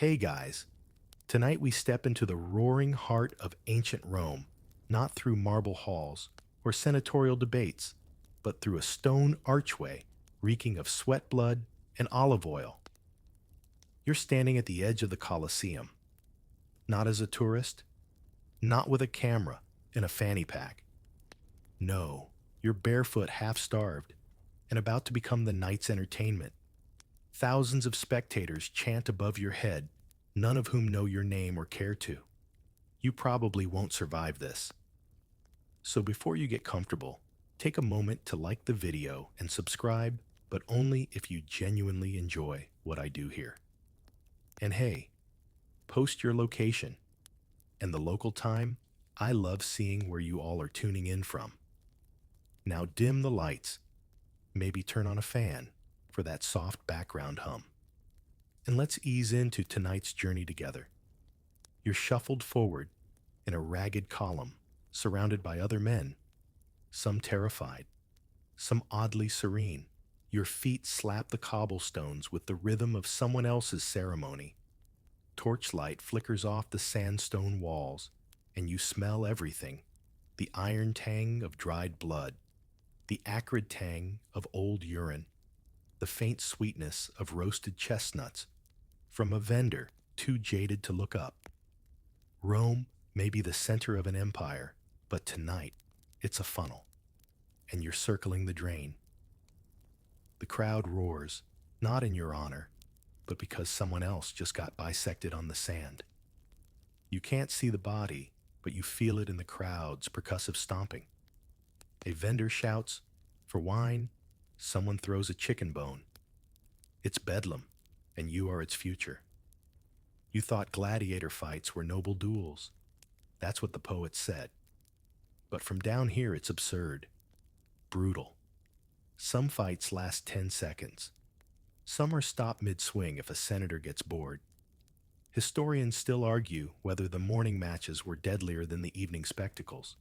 Hey guys, tonight we step into the roaring heart of ancient Rome, not through marble halls or senatorial debates, but through a stone archway reeking of sweat blood and olive oil. You're standing at the edge of the Colosseum, not as a tourist, not with a camera and a fanny pack. No, you're barefoot, half-starved, and about to become the night's entertainment. Thousands of spectators chant above your head, none of whom know your name or care to. You probably won't survive this. So before you get comfortable, take a moment to like the video and subscribe, but only if you genuinely enjoy what I do here. And hey, post your location and the local time. I love seeing where you all are tuning in from. Now dim the lights, maybe turn on a fan for that soft background hum. And let's ease into tonight's journey together. You're shuffled forward in a ragged column, surrounded by other men, some terrified, some oddly serene. Your feet slap the cobblestones with the rhythm of someone else's ceremony. Torchlight flickers off the sandstone walls, and you smell everything: the iron tang of dried blood, the acrid tang of old urine, the faint sweetness of roasted chestnuts from a vendor too jaded to look up. Rome may be the center of an empire, but tonight it's a funnel, and you're circling the drain. The crowd roars, not in your honor, but because someone else just got bisected on the sand. You can't see the body, but you feel it in the crowd's percussive stomping. A vendor shouts, "For wine," someone throws a chicken bone. It's bedlam, and you are its future. You thought gladiator fights were noble duels. That's what the poets said. But from down here it's absurd, brutal. Some fights last 10 seconds. Some are stopped mid-swing if a senator gets bored. Historians still argue whether the morning matches were deadlier than the evening spectacles.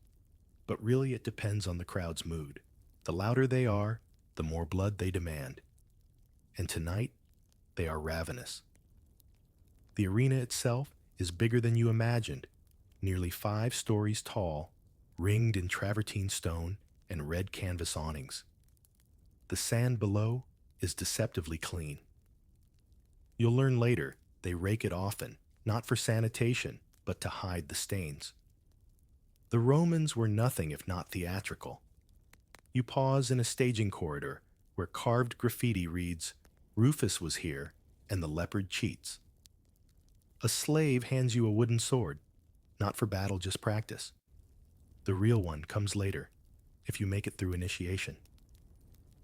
But really it depends on the crowd's mood. The louder they are, the more blood they demand. And tonight, they are ravenous. The arena itself is bigger than you imagined, nearly 5 stories tall, ringed in travertine stone and red canvas awnings. The sand below is deceptively clean. You'll learn later they rake it often, not for sanitation, but to hide the stains. The Romans were nothing if not theatrical. You pause in a staging corridor where carved graffiti reads, "Rufus was here, and the leopard cheats." A slave hands you a wooden sword, not for battle, just practice. The real one comes later, if you make it through initiation.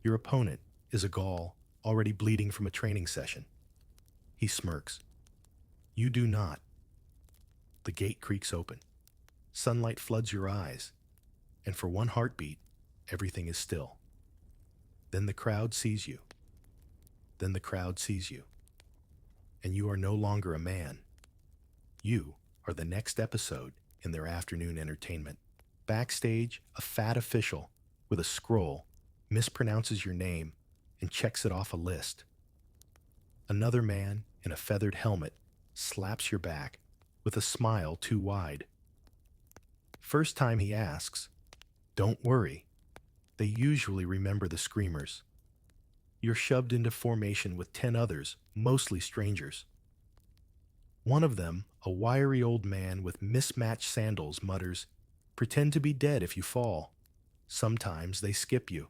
Your opponent is a Gaul already bleeding from a training session. He smirks. You do not. The gate creaks open. Sunlight floods your eyes, and for one heartbeat, everything is still. Then the crowd sees you. Then the crowd sees you. And you are no longer a man. You are the next episode in their afternoon entertainment. Backstage, a fat official with a scroll mispronounces your name and checks it off a list. Another man in a feathered helmet slaps your back with a smile too wide. First time he asks, "Don't worry." They usually remember the screamers. You're shoved into formation with 10 others, mostly strangers. One of them, a wiry old man with mismatched sandals, mutters, "Pretend to be dead if you fall." Sometimes they skip you.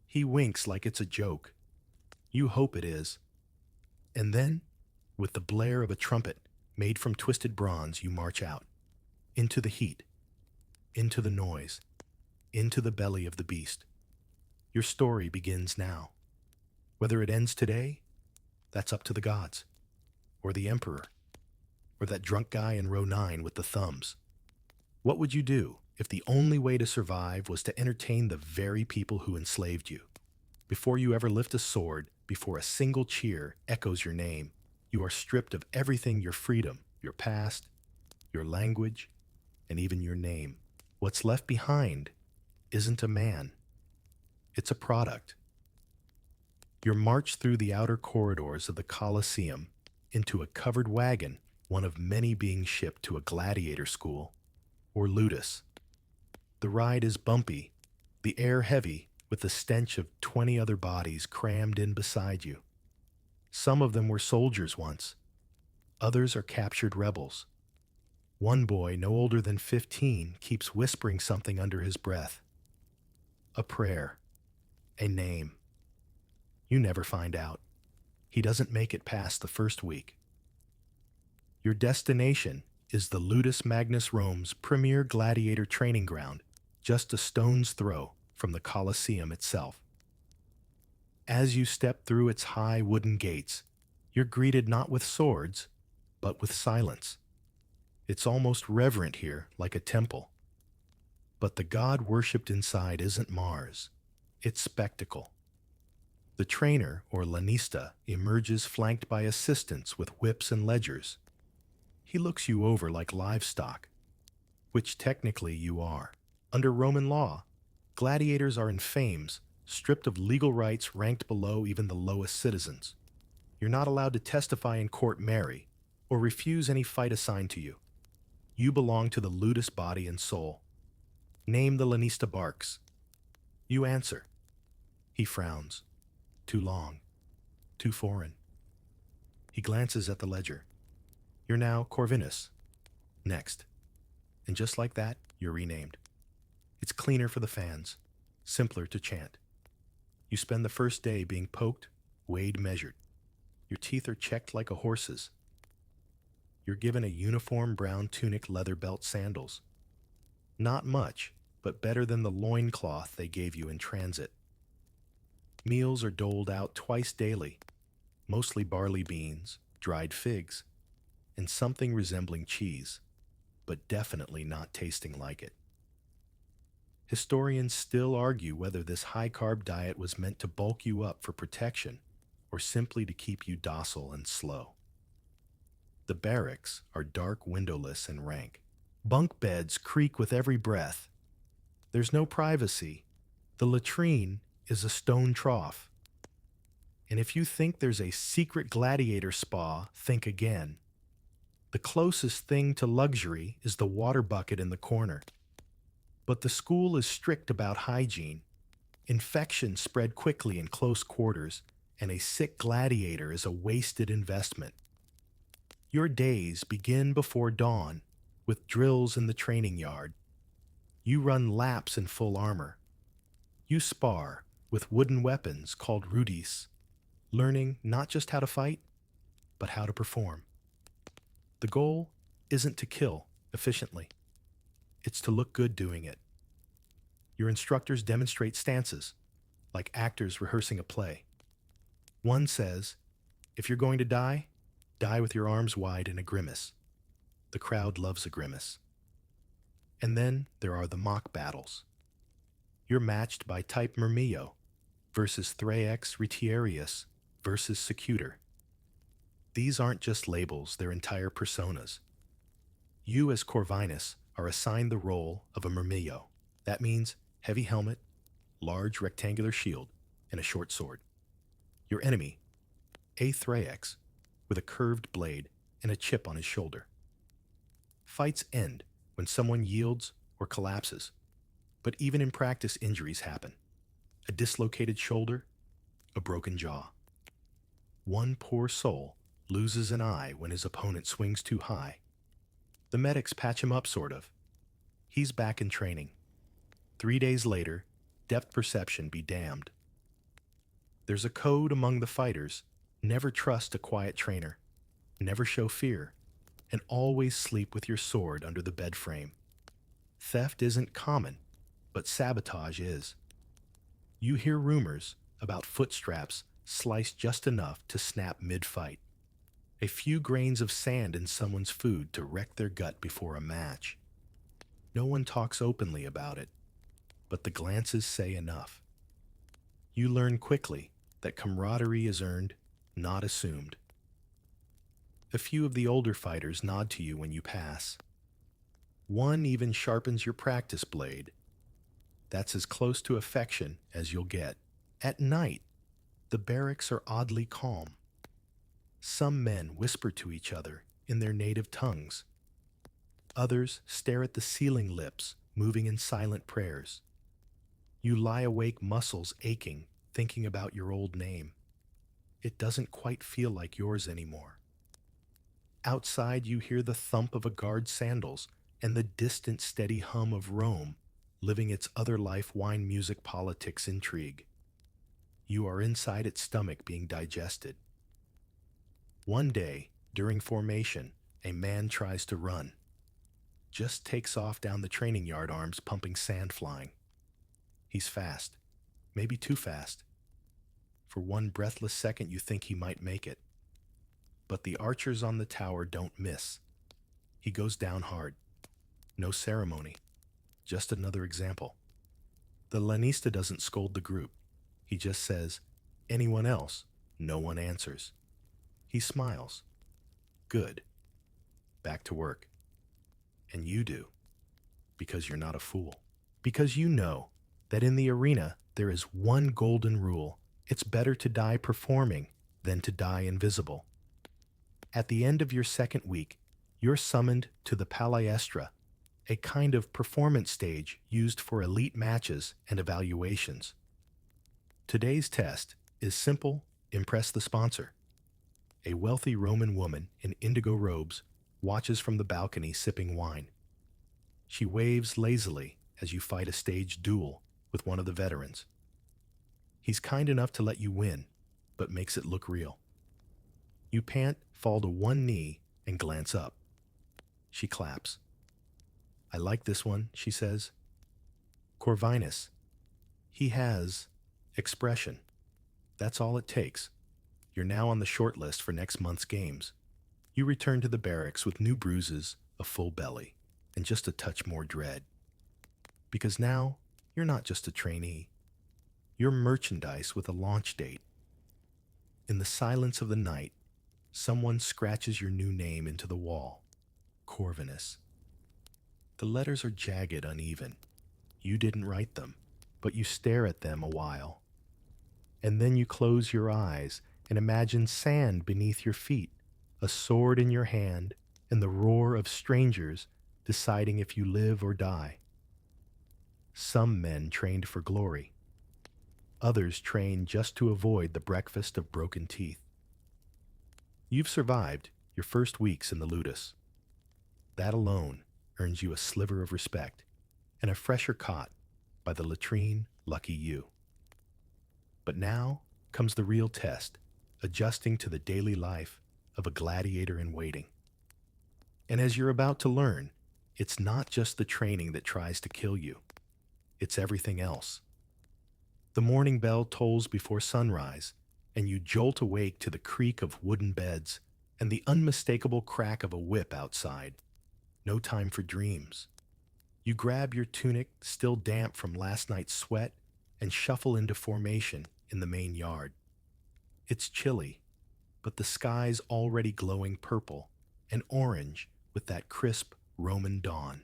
He winks like it's a joke. You hope it is. And then, with the blare of a trumpet made from twisted bronze, you march out. Into the heat. Into the noise. Into the belly of the beast. Your story begins now. Whether it ends today, that's up to the gods, or the emperor, or that drunk guy in row 9 with the thumbs. What would you do if the only way to survive was to entertain the very people who enslaved you? Before you ever lift a sword, before a single cheer echoes your name, you are stripped of everything: your freedom, your past, your language, and even your name. What's left behind isn't a man. It's a product. You're marched through the outer corridors of the Colosseum, into a covered wagon, one of many being shipped to a gladiator school, or ludus. The ride is bumpy, the air heavy with the stench of 20 other bodies crammed in beside you. Some of them were soldiers once, others are captured rebels. One boy, no older than 15, keeps whispering something under his breath. A prayer, a name. You never find out. He doesn't make it past the first week. Your destination is the Ludus Magnus Rome's premier gladiator training ground, just a stone's throw from the Colosseum itself. As you step through its high wooden gates, you're greeted not with swords, but with silence. It's almost reverent here, like a temple. But the god worshipped inside isn't Mars, it's spectacle. The trainer, or lanista, emerges flanked by assistants with whips and ledgers. He looks you over like livestock, which technically you are. Under Roman law, gladiators are in fames, stripped of legal rights ranked below even the lowest citizens. You're not allowed to testify in court marry, or refuse any fight assigned to you. You belong to the ludus body and soul. Name the lanista barks. You answer. He frowns. Too long. Too foreign. He glances at the ledger. You're now Corvinus. Next. And just like that, you're renamed. It's cleaner for the fans, simpler to chant. You spend the first day being poked, weighed, measured. Your teeth are checked like a horse's. You're given a uniform brown tunic, leather belt, sandals. Not much, but better than the loincloth they gave you in transit. Meals are doled out twice daily, mostly barley beans, dried figs, and something resembling cheese, but definitely not tasting like it. Historians still argue whether this high-carb diet was meant to bulk you up for protection or simply to keep you docile and slow. The barracks are dark, windowless, and rank. Bunk beds creak with every breath. There's no privacy. The latrine is a stone trough. And if you think there's a secret gladiator spa, think again. The closest thing to luxury is the water bucket in the corner. But the school is strict about hygiene. Infections spread quickly in close quarters, and a sick gladiator is a wasted investment. Your days begin before dawn, with drills in the training yard. You run laps in full armor. You spar with wooden weapons called rudis, learning not just how to fight, but how to perform. The goal isn't to kill efficiently. It's to look good doing it. Your instructors demonstrate stances, like actors rehearsing a play. One says, if you're going to die, die with your arms wide in a grimace. The crowd loves a grimace. And then there are the mock battles. You're matched by type Myrmio versus Thraex Retiarius versus Secutor. These aren't just labels, they're entire personas. You as Corvinus are assigned the role of a Myrmio. That means heavy helmet, large rectangular shield, and a short sword. Your enemy, a Thraex, with a curved blade and a chip on his shoulder. Fights end when someone yields or collapses, but even in practice injuries happen. A dislocated shoulder, a broken jaw. One poor soul loses an eye when his opponent swings too high. The medics patch him up, sort of. He's back in training. 3 days later, depth perception be damned. There's a code among the fighters: never trust a quiet trainer, never show fear, and always sleep with your sword under the bed frame. Theft isn't common, but sabotage is. You hear rumors about foot straps sliced just enough to snap mid-fight. A few grains of sand in someone's food to wreck their gut before a match. No one talks openly about it, but the glances say enough. You learn quickly that camaraderie is earned, not assumed. A few of the older fighters nod to you when you pass. One even sharpens your practice blade. That's as close to affection as you'll get. At night, the barracks are oddly calm. Some men whisper to each other in their native tongues. Others stare at the ceiling lips, moving in silent prayers. You lie awake, muscles aching, thinking about your old name. It doesn't quite feel like yours anymore. Outside, you hear the thump of a guard's sandals and the distant, steady hum of Rome, living its other life, wine, music, politics, intrigue. You are inside its stomach being digested. One day, during formation, a man tries to run. Just takes off down the training yard, arms pumping, sand flying. He's fast, maybe too fast. For one breathless second, you think he might make it. But the archers on the tower don't miss. He goes down hard. No ceremony. Just another example. The lanista doesn't scold the group. He just says, "Anyone else?" No one answers. He smiles. Good. Back to work. And you do. Because you're not a fool. Because you know that in the arena there is one golden rule. It's better to die performing than to die invisible. At the end of your second week, you're summoned to the palestra, a kind of performance stage used for elite matches and evaluations. Today's test is simple: impress the sponsor. A wealthy Roman woman in indigo robes watches from the balcony sipping wine. She waves lazily as you fight a staged duel with one of the veterans. He's kind enough to let you win, but makes it look real. You pant, fall to one knee, and glance up. She claps. "I like this one," she says. Corvinus. He has expression. That's all it takes. You're now on the short list for next month's games. You return to the barracks with new bruises, a full belly, and just a touch more dread. Because now, you're not just a trainee. You're merchandise with a launch date. In the silence of the night, someone scratches your new name into the wall. Corvinus. The letters are jagged, uneven. You didn't write them, but you stare at them a while. And then you close your eyes and imagine sand beneath your feet, a sword in your hand, and the roar of strangers deciding if you live or die. Some men trained for glory. Others trained just to avoid the breakfast of broken teeth. You've survived your first weeks in the ludus. That alone earns you a sliver of respect and a fresher cot by the latrine, lucky you. But now comes the real test, adjusting to the daily life of a gladiator in waiting. And as you're about to learn, it's not just the training that tries to kill you. It's everything else. The morning bell tolls before sunrise, and you jolt awake to the creak of wooden beds and the unmistakable crack of a whip outside. No time for dreams. You grab your tunic, still damp from last night's sweat, and shuffle into formation in the main yard. It's chilly, but the sky's already glowing purple and orange with that crisp Roman dawn.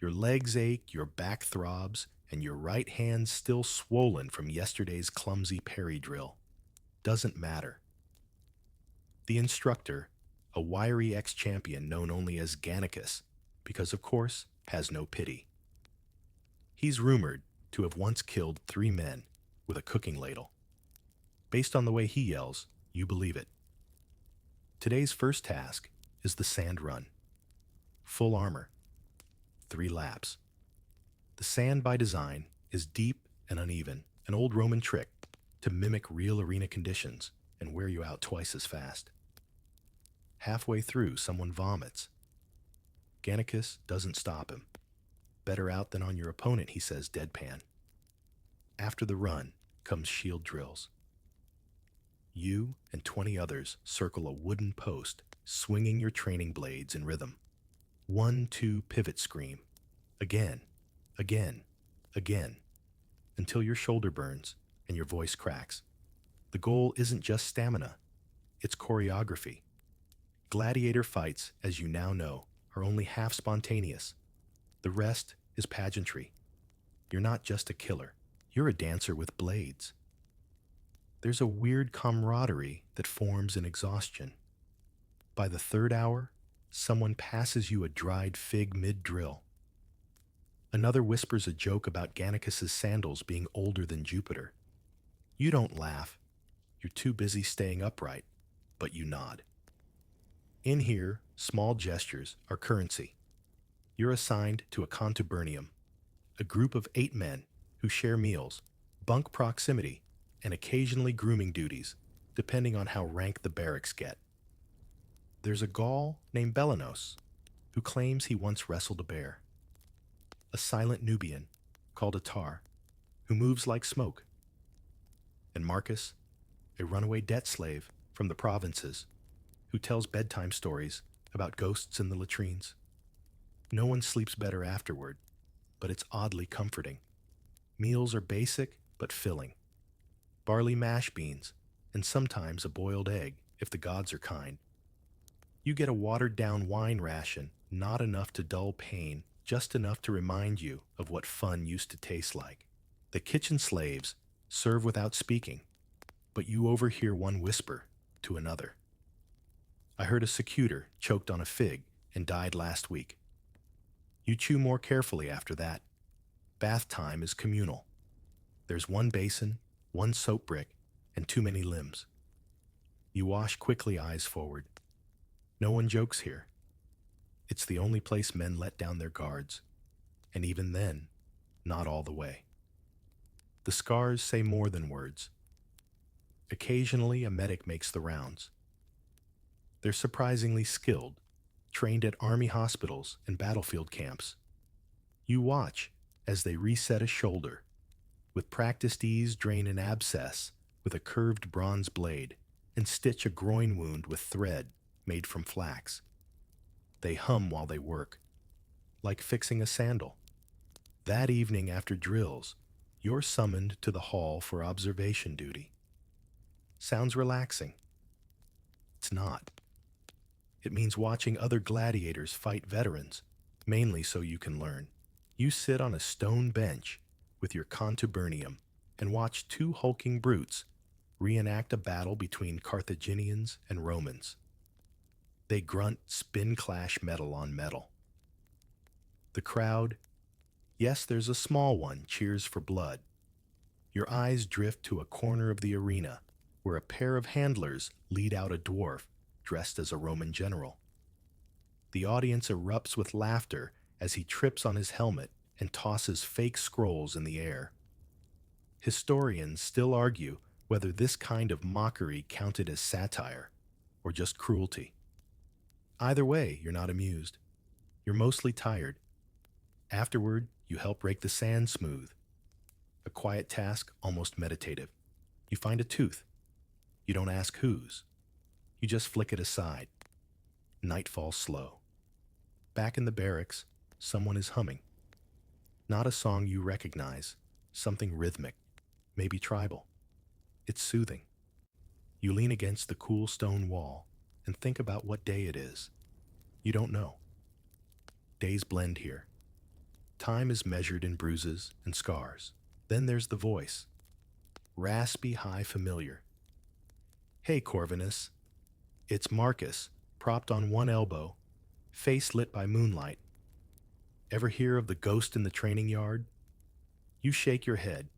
Your legs ache, your back throbs, and your right hand's still swollen from yesterday's clumsy parry drill. Doesn't matter. The instructor, a wiry ex-champion known only as Gannicus, because of course, has no pity. He's rumored to have once killed 3 men with a cooking ladle. Based on the way he yells, you believe it. Today's first task is the sand run. Full armor. 3 laps. The sand by design is deep and uneven, an old Roman trick to mimic real arena conditions and wear you out twice as fast. Halfway through, someone vomits. Gannicus doesn't stop him. "Better out than on your opponent," he says deadpan. After the run comes shield drills. You and 20 others circle a wooden post, swinging your training blades in rhythm. 1-2 pivot scream. Again, again, again, until your shoulder burns and your voice cracks. The goal isn't just stamina, it's choreography. Gladiator fights, as you now know, are only half spontaneous. The rest is pageantry. You're not just a killer, you're a dancer with blades. There's a weird camaraderie that forms in exhaustion. By the third hour, someone passes you a dried fig mid-drill. Another whispers a joke about Gannicus's sandals being older than Jupiter. You don't laugh. You're too busy staying upright, but you nod. In here, small gestures are currency. You're assigned to a contubernum, a group of 8 men who share meals, bunk proximity, and occasionally grooming duties, depending on how rank the barracks get. There's a Gaul named Belanos, who claims he once wrestled a bear. A silent Nubian, called a tar, who moves like smoke. And Marcus, a runaway debt slave from the provinces, who tells bedtime stories about ghosts in the latrines. No one sleeps better afterward, but it's oddly comforting. Meals are basic but filling. Barley mash beans, and sometimes a boiled egg if the gods are kind. You get a watered-down wine ration, not enough to dull pain, just enough to remind you of what fun used to taste like. The kitchen slaves serve without speaking, but you overhear one whisper to another. I heard a secutor choked on a fig and died last week. You chew more carefully after that. Bath time is communal. There's one basin, one soap brick, and too many limbs. You wash quickly, eyes forward. No one jokes here. It's the only place men let down their guards, and even then, not all the way. The scars say more than words. Occasionally, a medic makes the rounds. They're surprisingly skilled, trained at army hospitals and battlefield camps. You watch as they reset a shoulder. With practiced ease, drain an abscess with a curved bronze blade and stitch a groin wound with thread made from flax. They hum while they work, like fixing a sandal. That evening after drills, you're summoned to the hall for observation duty. Sounds relaxing. It's not. It means watching other gladiators fight veterans, mainly so you can learn. You sit on a stone bench with your contubernum and watch 2 hulking brutes reenact a battle between Carthaginians and Romans. They grunt spin-clash metal on metal. The crowd, yes, there's a small one, cheers for blood. Your eyes drift to a corner of the arena where a pair of handlers lead out a dwarf dressed as a Roman general. The audience erupts with laughter as he trips on his helmet and tosses fake scrolls in the air. Historians still argue whether this kind of mockery counted as satire or just cruelty. Either way, you're not amused. You're mostly tired. Afterward, you help rake the sand smooth. A quiet task, almost meditative. You find a tooth. You don't ask whose. You just flick it aside. Night falls slow. Back in the barracks, someone is humming. Not a song you recognize, something rhythmic, maybe tribal. It's soothing. You lean against the cool stone wall and think about what day it is. You don't know. Days blend here. Time is measured in bruises and scars. Then there's the voice. Raspy, high, familiar. Hey, Corvinus. It's Marcus, propped on one elbow, face lit by moonlight. Ever hear of the ghost in the training yard? You shake your head.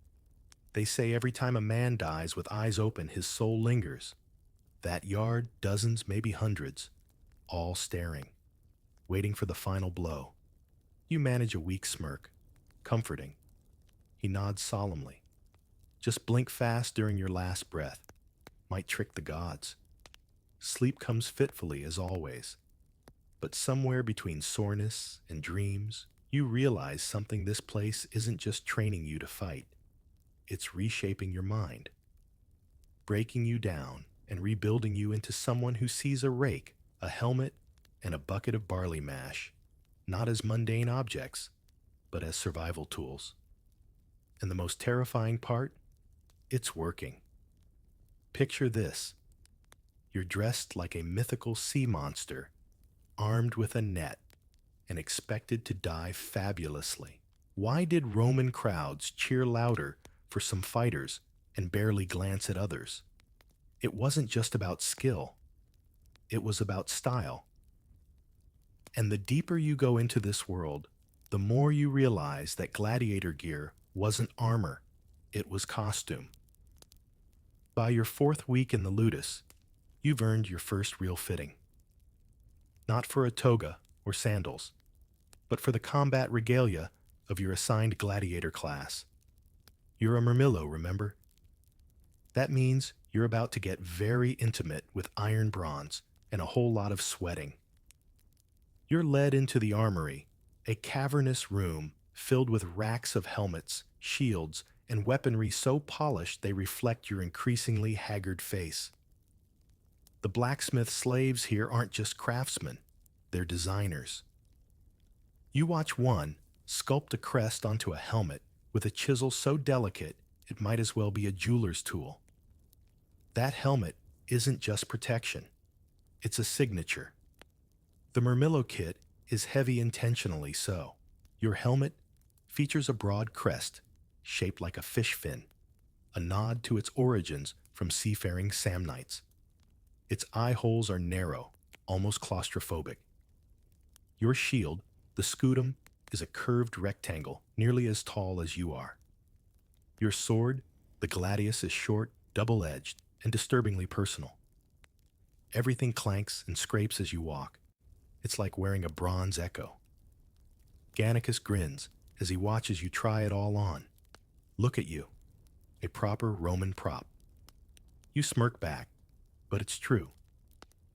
They say every time a man dies with eyes open, his soul lingers. That yard, dozens, maybe hundreds, all staring, waiting for the final blow. You manage a weak smirk, comforting. He nods solemnly. Just blink fast during your last breath. Might trick the gods. Sleep comes fitfully as always. But somewhere between soreness and dreams, you realize something. This place isn't just training you to fight. It's reshaping your mind, breaking you down and rebuilding you into someone who sees a rake, a helmet, and a bucket of barley mash, not as mundane objects, but as survival tools. And the most terrifying part? It's working. Picture this. You're dressed like a mythical sea monster, armed with a net, and expected to die fabulously. Why did Roman crowds cheer louder for some fighters and barely glance at others? It wasn't just about skill. it was about style. And the deeper you go into this world, the more you realize that gladiator gear wasn't armor, it was costume. By your fourth week in the Ludus, you've earned your first real fitting. Not for a toga or sandals, but for the combat regalia of your assigned gladiator class. You're a Murmillo, remember? That means you're about to get very intimate with iron bronze and a whole lot of sweating. You're led into the armory, a cavernous room filled with racks of helmets, shields, and weaponry so polished they reflect your increasingly haggard face. The blacksmith slaves here aren't just craftsmen, they're designers. You watch one sculpt a crest onto a helmet with a chisel so delicate it might as well be a jeweler's tool. That helmet isn't just protection, it's a signature. The Murmillo kit is heavy intentionally so. Your helmet features a broad crest shaped like a fish fin, a nod to its origins from seafaring Samnites. Its eye holes are narrow, almost claustrophobic. Your shield, the scutum, is a curved rectangle nearly as tall as you are. Your sword, the gladius, is short, double-edged, and disturbingly personal. Everything clanks and scrapes as you walk. It's like wearing a bronze echo. Gannicus grins as he watches you try it all on. Look at you, a proper Roman prop. You smirk back, but it's true.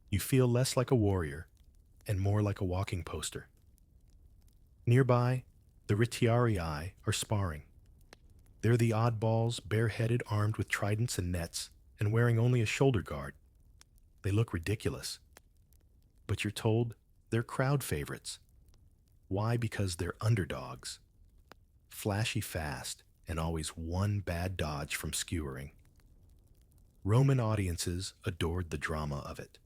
You feel less like a warrior and more like a walking poster. Nearby, the Ritiarii are sparring. They're the oddballs, bareheaded, armed with tridents and nets, and wearing only a shoulder guard. They look ridiculous. But you're told they're crowd favorites. Why? Because they're underdogs. Flashy fast, and always one bad dodge from skewering. Roman audiences adored the drama of it.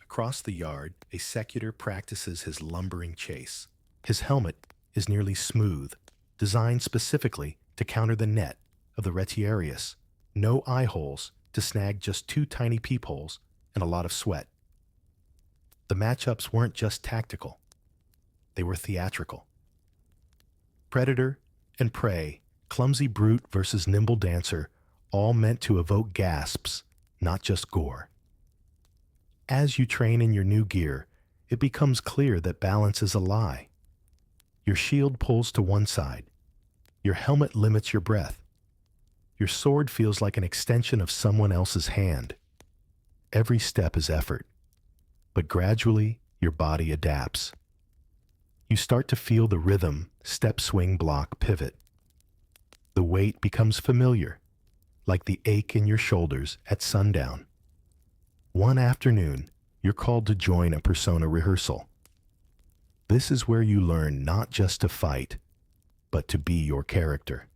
Across the yard, a secutor practices his lumbering chase. His helmet is nearly smooth, designed specifically to counter the net of the retiarius. No eye holes to snag just two tiny peepholes and a lot of sweat. The matchups weren't just tactical. They were theatrical. Predator and prey, clumsy brute versus nimble dancer, all meant to evoke gasps, not just gore. As you train in your new gear, it becomes clear that balance is a lie. Your shield pulls to one side. Your helmet limits your breath. Your sword feels like an extension of someone else's hand. Every step is effort, but gradually your body adapts. You start to feel the rhythm, step, swing, block, pivot. The weight becomes familiar, like the ache in your shoulders at sundown. One afternoon, you're called to join a persona rehearsal. This is where you learn not just to fight, but to be your character.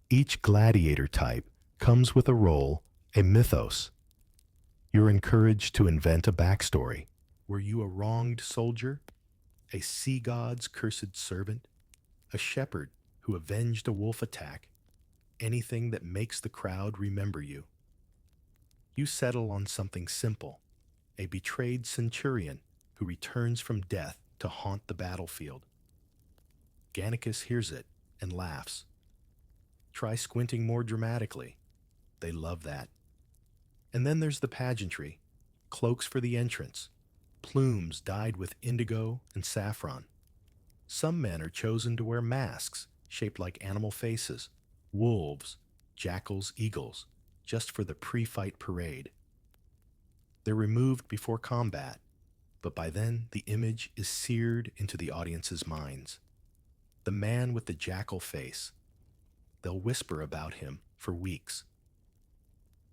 Each gladiator type comes with a role, a mythos. You're encouraged to invent a backstory. Were you a wronged soldier? A sea god's cursed servant? A shepherd who avenged a wolf attack? Anything that makes the crowd remember you. You settle on something simple, a betrayed centurion who returns from death to haunt the battlefield. Gannicus hears it and laughs. Try squinting more dramatically. They love that. And then there's the pageantry, cloaks for the entrance, plumes dyed with indigo and saffron. Some men are chosen to wear masks shaped like animal faces, wolves, jackals, eagles, just for the pre-fight parade. They're removed before combat, but by then the image is seared into the audience's minds. The man with the jackal face. They'll whisper about him for weeks.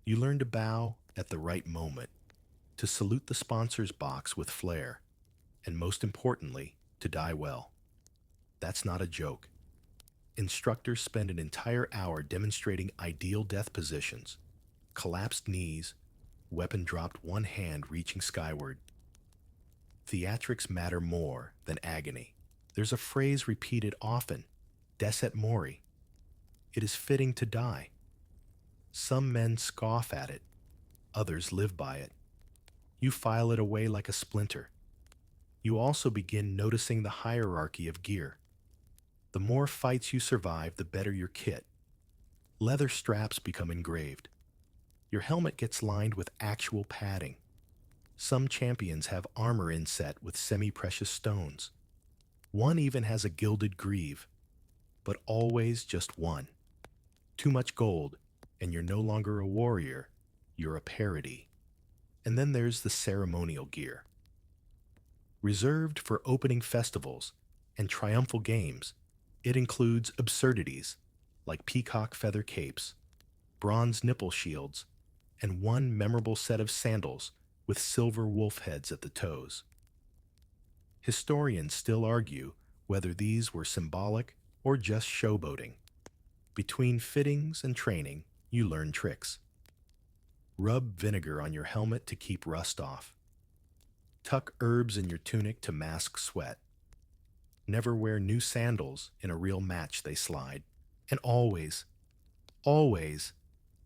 You learn to bow at the right moment, to salute the sponsor's box with flair, and most importantly, to die well. That's not a joke. Instructors spend an entire hour demonstrating ideal death positions, collapsed knees, weapon dropped, one hand reaching skyward. Theatrics matter more than agony. There's a phrase repeated often, des et mori. It is fitting to die. Some men scoff at it, others live by it. You file it away like a splinter. You also begin noticing the hierarchy of gear. The more fights you survive, the better your kit. Leather straps become engraved. Your helmet gets lined with actual padding. Some champions have armor inset with semi-precious stones. One even has a gilded greave, but always just one. Too much gold, and you're no longer a warrior, you're a parody. And then there's the ceremonial gear. Reserved for opening festivals and triumphal games, it includes absurdities like peacock feather capes, bronze nipple shields, and one memorable set of sandals with silver wolf heads at the toes. Historians still argue whether these were symbolic or just showboating. Between fittings and training, you learn tricks. Rub vinegar on your helmet to keep rust off. Tuck herbs in your tunic to mask sweat. Never wear new sandals in a real match they slide. And always, always,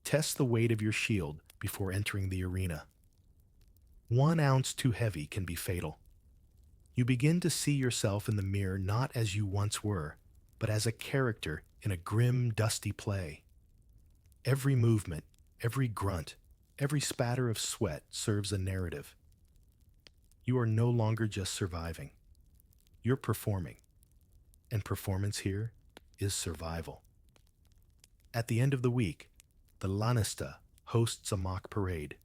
test the weight of your shield before entering the arena. 1 ounce too heavy can be fatal. You begin to see yourself in the mirror not as you once were, but as a character in a grim, dusty play. Every movement, every grunt, every spatter of sweat serves a narrative. You are no longer just surviving. You're performing. And performance here is survival. At the end of the week, the Lanista hosts a mock parade.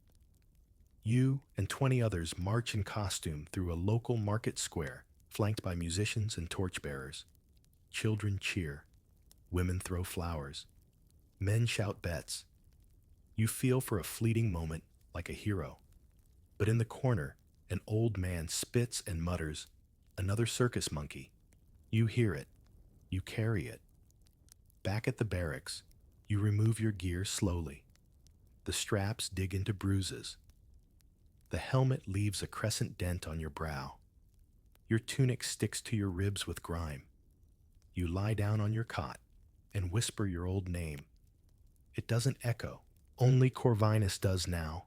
You and 20 others march in costume through a local market square flanked by musicians and torchbearers. Children cheer. Women throw flowers. Men shout bets. You feel for a fleeting moment like a hero. But in the corner, an old man spits and mutters, "Another circus monkey." You hear it. You carry it. Back at the barracks, you remove your gear slowly. The straps dig into bruises. The helmet leaves a crescent dent on your brow. Your tunic sticks to your ribs with grime. You lie down on your cot and whisper your old name. It doesn't echo. Only Corvinus does now.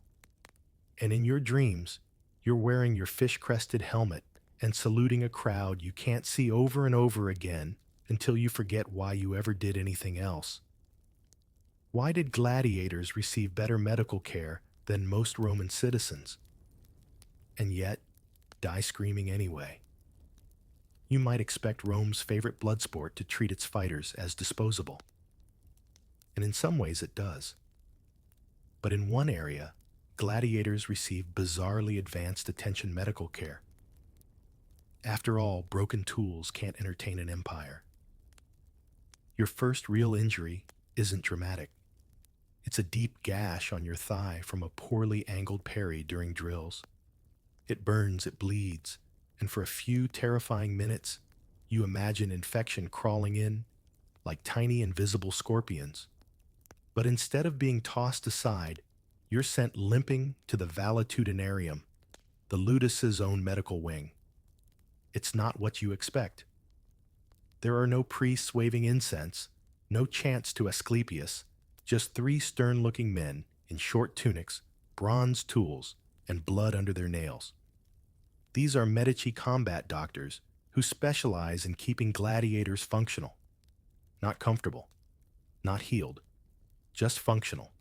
And in your dreams, you're wearing your fish-crested helmet and saluting a crowd you can't see over and over again until you forget why you ever did anything else. Why did gladiators receive better medical care than most Roman citizens? And yet, die screaming anyway. You might expect Rome's favorite blood sport to treat its fighters as disposable. And in some ways it does. But in one area, gladiators receive bizarrely advanced attention medical care. After all, broken tools can't entertain an empire. Your first real injury isn't dramatic. It's a deep gash on your thigh from a poorly angled parry during drills. It burns, it bleeds, and for a few terrifying minutes, you imagine infection crawling in like tiny invisible scorpions. But instead of being tossed aside, you're sent limping to the valetudinarium, the Ludus's own medical wing. It's not what you expect. There are no priests waving incense, no chants to Asclepius, just 3 stern-looking men in short tunics, bronze tools, and blood under their nails. These are Medici combat doctors who specialize in keeping gladiators functional. Not comfortable, not healed, just functional.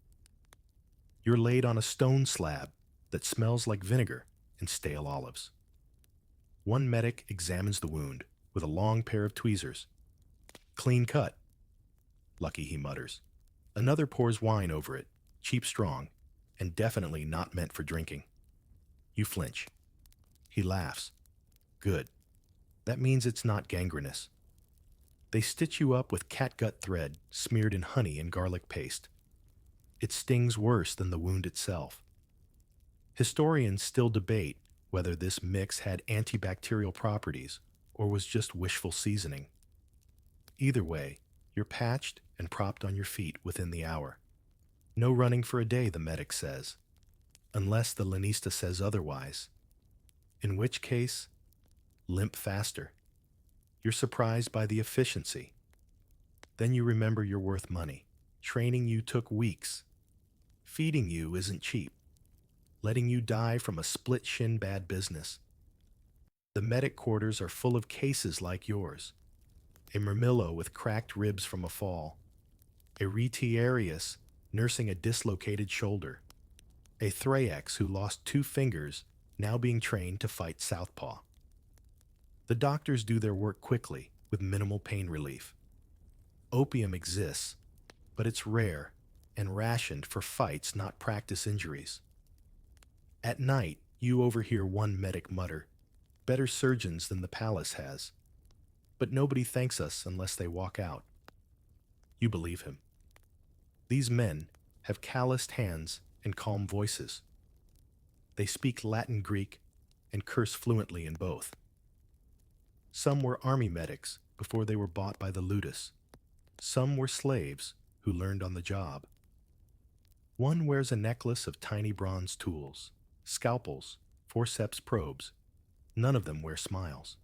You're laid on a stone slab that smells like vinegar and stale olives. One medic examines the wound with a long pair of tweezers. "Clean cut." "Lucky," he mutters. Another pours wine over it, cheap strong, and definitely not meant for drinking. You flinch. He laughs. "Good. That means it's not gangrenous." They stitch you up with catgut thread smeared in honey and garlic paste. It stings worse than the wound itself. Historians still debate whether this mix had antibacterial properties or was just wishful seasoning. Either way, you're patched and propped on your feet within the hour. No running for a day, the medic says, unless the Lanista says otherwise. In which case, limp faster. You're surprised by the efficiency. Then you remember you're worth money. Training you took weeks. Feeding you isn't cheap. letting you die from a split shin bad business. The medic quarters are full of cases like yours. A Murmillo with cracked ribs from a fall, a retiarius nursing a dislocated shoulder, a Thraex who lost 2 fingers, now being trained to fight southpaw. The doctors do their work quickly, with minimal pain relief. Opium exists, but it's rare and rationed for fights, not practice injuries. At night, you overhear one medic mutter, "Better surgeons than the palace has." But nobody thanks us unless they walk out. You believe him. These men have calloused hands and calm voices. They speak Latin, Greek, and curse fluently in both. Some were army medics before they were bought by the ludus. Some were slaves who learned on the job. One wears a necklace of tiny bronze tools, scalpels, forceps probes. None of them wear smiles.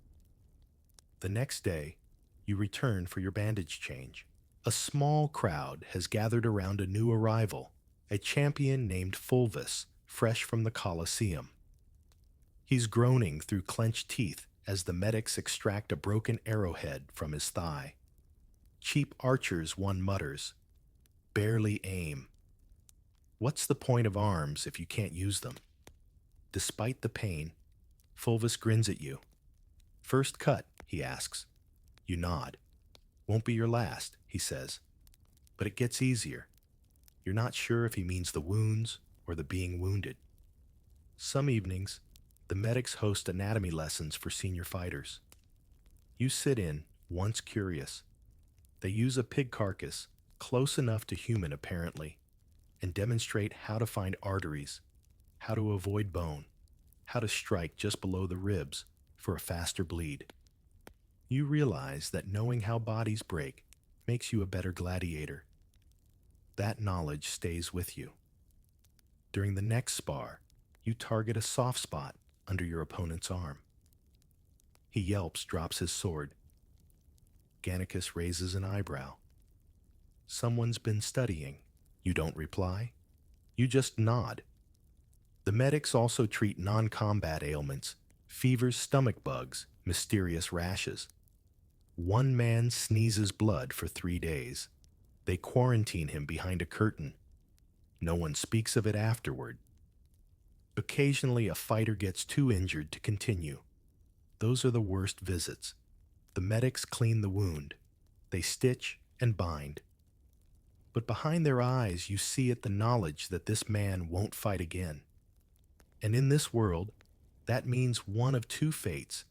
The next day, you return for your bandage change. A small crowd has gathered around a new arrival, a champion named Fulvus, fresh from the Colosseum. He's groaning through clenched teeth as the medics extract a broken arrowhead from his thigh. Cheap archers, one mutters. Barely aim. What's the point of arms if you can't use them? Despite the pain, Fulvus grins at you. "First cut," he asks. You nod. "Won't be your last," he says. But it gets easier. You're not sure if he means the wounds or the being wounded. Some evenings, the medics host anatomy lessons for senior fighters. You sit in, once curious. They use a pig carcass, close enough to human apparently, and demonstrate how to find arteries, how to avoid bone, how to strike just below the ribs for a faster bleed. You realize that knowing how bodies break makes you a better gladiator. That knowledge stays with you. During the next spar, you target a soft spot under your opponent's arm. He yelps, drops his sword. Gannicus raises an eyebrow. Someone's been studying. You don't reply. You just nod. The medics also treat non-combat ailments, fevers, stomach bugs, mysterious rashes. One man sneezes blood for 3 days. They quarantine him behind a curtain. No one speaks of it afterward. Occasionally, a fighter gets too injured to continue. Those are the worst visits. The medics clean the wound. They stitch and bind. But behind their eyes, you see it the knowledge that this man won't fight again. And in this world, that means one of 2 fates: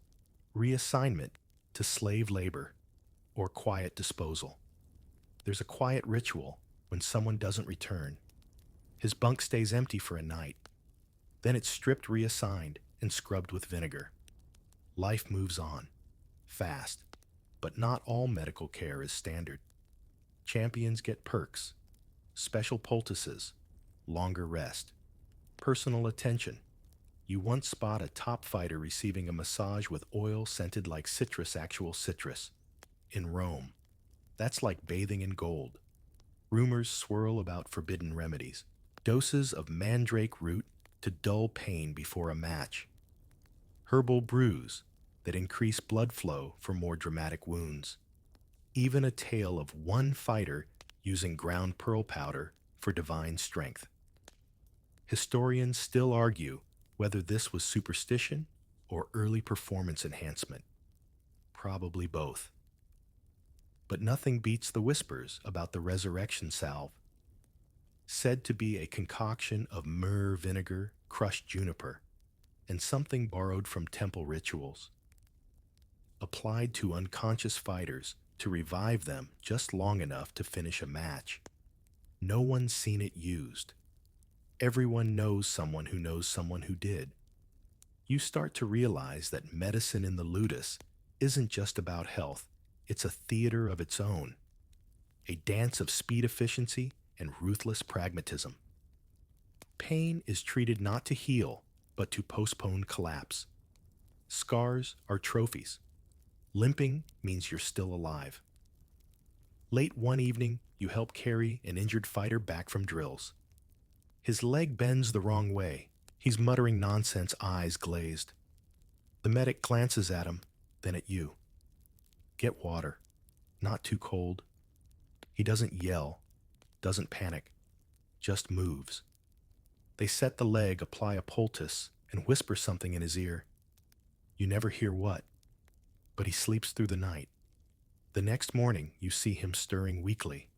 reassignment to slave labor or quiet disposal. There's a quiet ritual when someone doesn't return. His bunk stays empty for a night. Then it's stripped, reassigned, and scrubbed with vinegar. Life moves on, fast, but not all medical care is standard. Champions get perks, special poultices, longer rest, personal attention. You once spot a top fighter receiving a massage with oil scented like citrus, actual citrus, in Rome. That's like bathing in gold. Rumors swirl about forbidden remedies, doses of mandrake root to dull pain before a match, herbal brews that increase blood flow for more dramatic wounds. Even a tale of one fighter using ground pearl powder for divine strength. Historians still argue whether this was superstition or early performance enhancement. Probably both. But nothing beats the whispers about the resurrection salve, said to be a concoction of myrrh vinegar, crushed juniper, and something borrowed from temple rituals, applied to unconscious fighters to revive them just long enough to finish a match. No one's seen it used. Everyone knows someone who did. You start to realize that medicine in the ludus isn't just about health, it's a theater of its own, a dance of speed efficiency and ruthless pragmatism. Pain is treated not to heal, but to postpone collapse. Scars are trophies. Limping means you're still alive. Late one evening, you help carry an injured fighter back from drills. His leg bends the wrong way. He's muttering nonsense, eyes glazed. The medic glances at him, then at you. Get water. Not too cold. He doesn't yell, doesn't panic, just moves. They set the leg, apply a poultice, and whisper something in his ear. You never hear what, but he sleeps through the night. The next morning, you see him stirring weakly,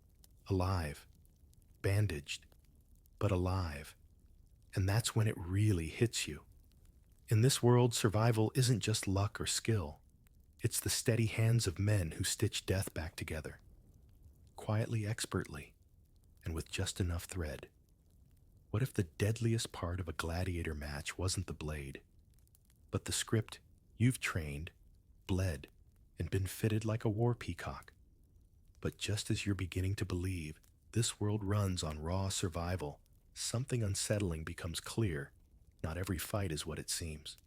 alive, bandaged, but alive. And that's when it really hits you. In this world, survival isn't just luck or skill. It's the steady hands of men who stitch death back together, quietly, expertly, and with just enough thread. What if the deadliest part of a gladiator match wasn't the blade, but the script you've trained, bled, and been fitted like a war peacock? But just as you're beginning to believe this world runs on raw survival, something unsettling becomes clear. Not every fight is what it seems.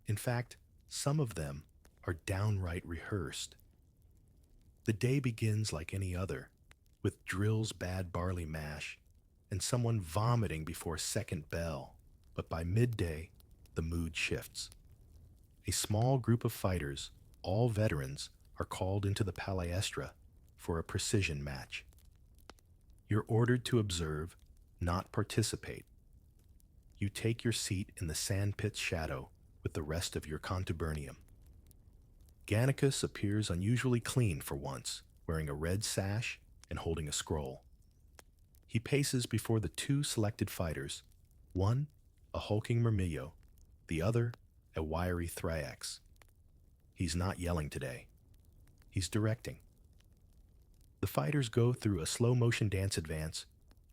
In fact, some of them are downright rehearsed. The day begins like any other, with drills bad barley mash, and someone vomiting before second bell. But by midday, the mood shifts. A small group of fighters, all veterans, are called into the palestra for a precision match. You're ordered to observe, not participate. You take your seat in the sandpit's shadow with the rest of your contubernium. Gannicus appears unusually clean for once, wearing a red sash and holding a scroll. He paces before the two selected fighters, one a hulking Myrmillo, the other a wiry Thrax. He's not yelling today. He's directing. The fighters go through a slow-motion dance advance,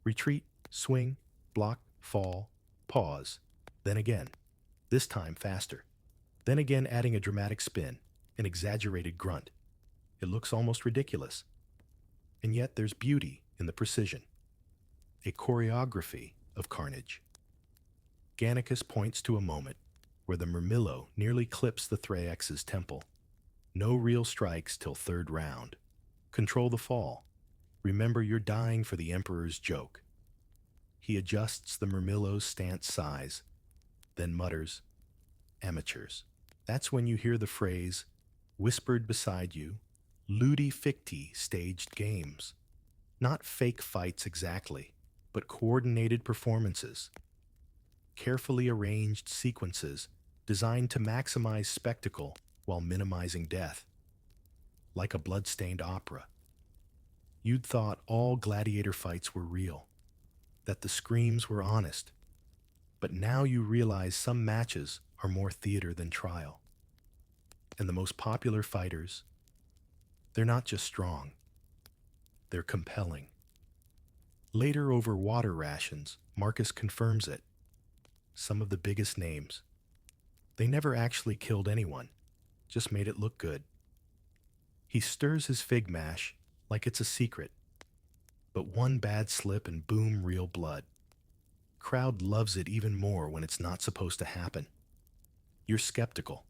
retreat, swing, block, fall, pause, then again, this time faster, then again adding a dramatic spin, an exaggerated grunt. It looks almost ridiculous. And yet there's beauty in the precision. A choreography of carnage. Gannicus points to a moment where the Myrmillo nearly clips the Thrax's temple. No real strikes till third round. Control the fall. Remember you're dying for the Emperor's joke. He adjusts the Myrmillo's stance size, then mutters, amateurs. That's when you hear the phrase, whispered beside you, ludi ficti staged games. Not fake fights exactly, but coordinated performances. Carefully arranged sequences designed to maximize spectacle while minimizing death. Like a blood-stained opera. You'd thought all gladiator fights were real, that the screams were honest. But now you realize some matches are more theater than trial. And the most popular fighters, they're not just strong, they're compelling. Later over water rations, Marcus confirms it. Some of the biggest names. They never actually killed anyone, just made it look good. He stirs his fig mash like it's a secret. But one bad slip and boom, real blood. Crowd loves it even more when it's not supposed to happen. You're skeptical.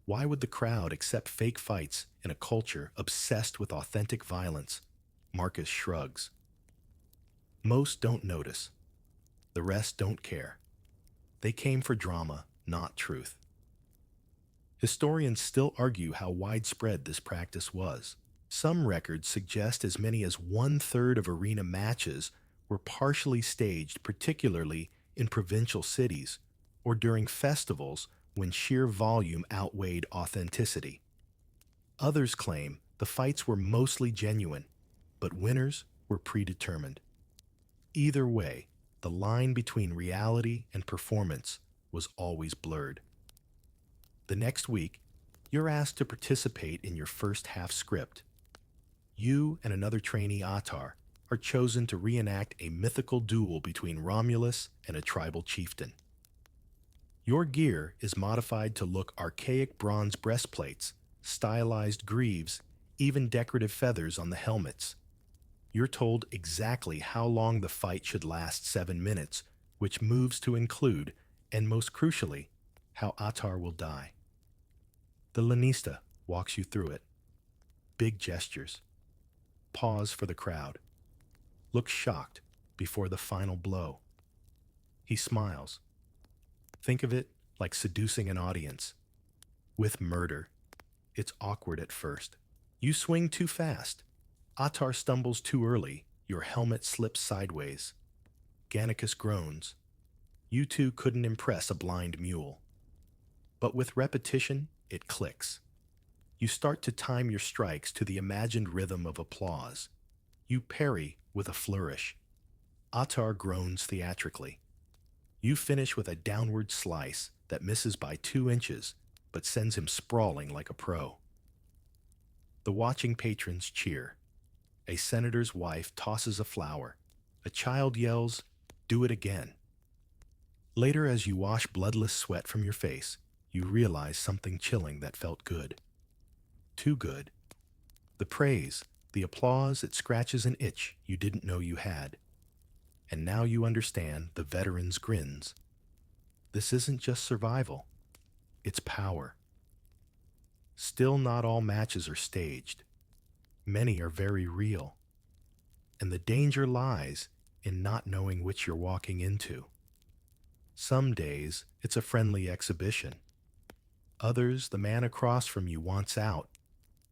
Why would the crowd accept fake fights in a culture obsessed with authentic violence? Marcus shrugs. Most don't notice. The rest don't care. They came for drama, not truth. Historians still argue how widespread this practice was. Some records suggest as many as 1/3 of arena matches were partially staged, particularly in provincial cities or during festivals when sheer volume outweighed authenticity. Others claim the fights were mostly genuine, but winners were predetermined. Either way, the line between reality and performance was always blurred. The next week, you're asked to participate in your first half script. You and another trainee Attar are chosen to reenact a mythical duel between Romulus and a tribal chieftain. Your gear is modified to look archaic bronze breastplates, stylized greaves, even decorative feathers on the helmets. You're told exactly how long the fight should last, 7 minutes, which moves to include, and most crucially, how Attar will die. The Lanista walks you through it. Big gestures. Pause for the crowd. Look shocked before the final blow. He smiles. Think of it like seducing an audience. With murder, it's awkward at first. You swing too fast. Atar stumbles too early. Your helmet slips sideways. Gannicus groans. You two couldn't impress a blind mule. But with repetition, it clicks. You start to time your strikes to the imagined rhythm of applause. You parry with a flourish. Atar groans theatrically. You finish with a downward slice that misses by 2 inches, but sends him sprawling like a pro. The watching patrons cheer. A senator's wife tosses a flower. A child yells, "Do it again." Later, as you wash bloodless sweat from your face, you realize something chilling that felt good. Too good. The praise, the applause, it scratches an itch you didn't know you had. And now you understand the veteran's grins. This isn't just survival, it's power. Still, not all matches are staged. Many are very real. And the danger lies in not knowing which you're walking into. Some days, it's a friendly exhibition. Others, the man across from you wants out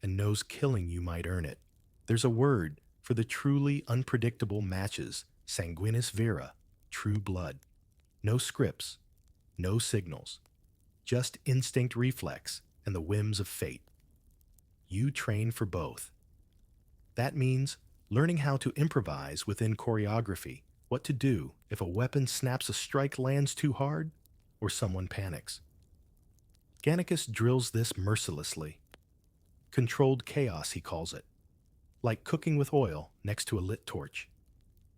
and knows killing you might earn it. There's a word for the truly unpredictable matches: sanguinis vera, true blood. No scripts, no signals, just instinct reflex and the whims of fate. You train for both. That means learning how to improvise within choreography, what to do if a weapon snaps, a strike lands too hard, or someone panics. Gannicus drills this mercilessly. Controlled chaos, he calls it. Like cooking with oil next to a lit torch.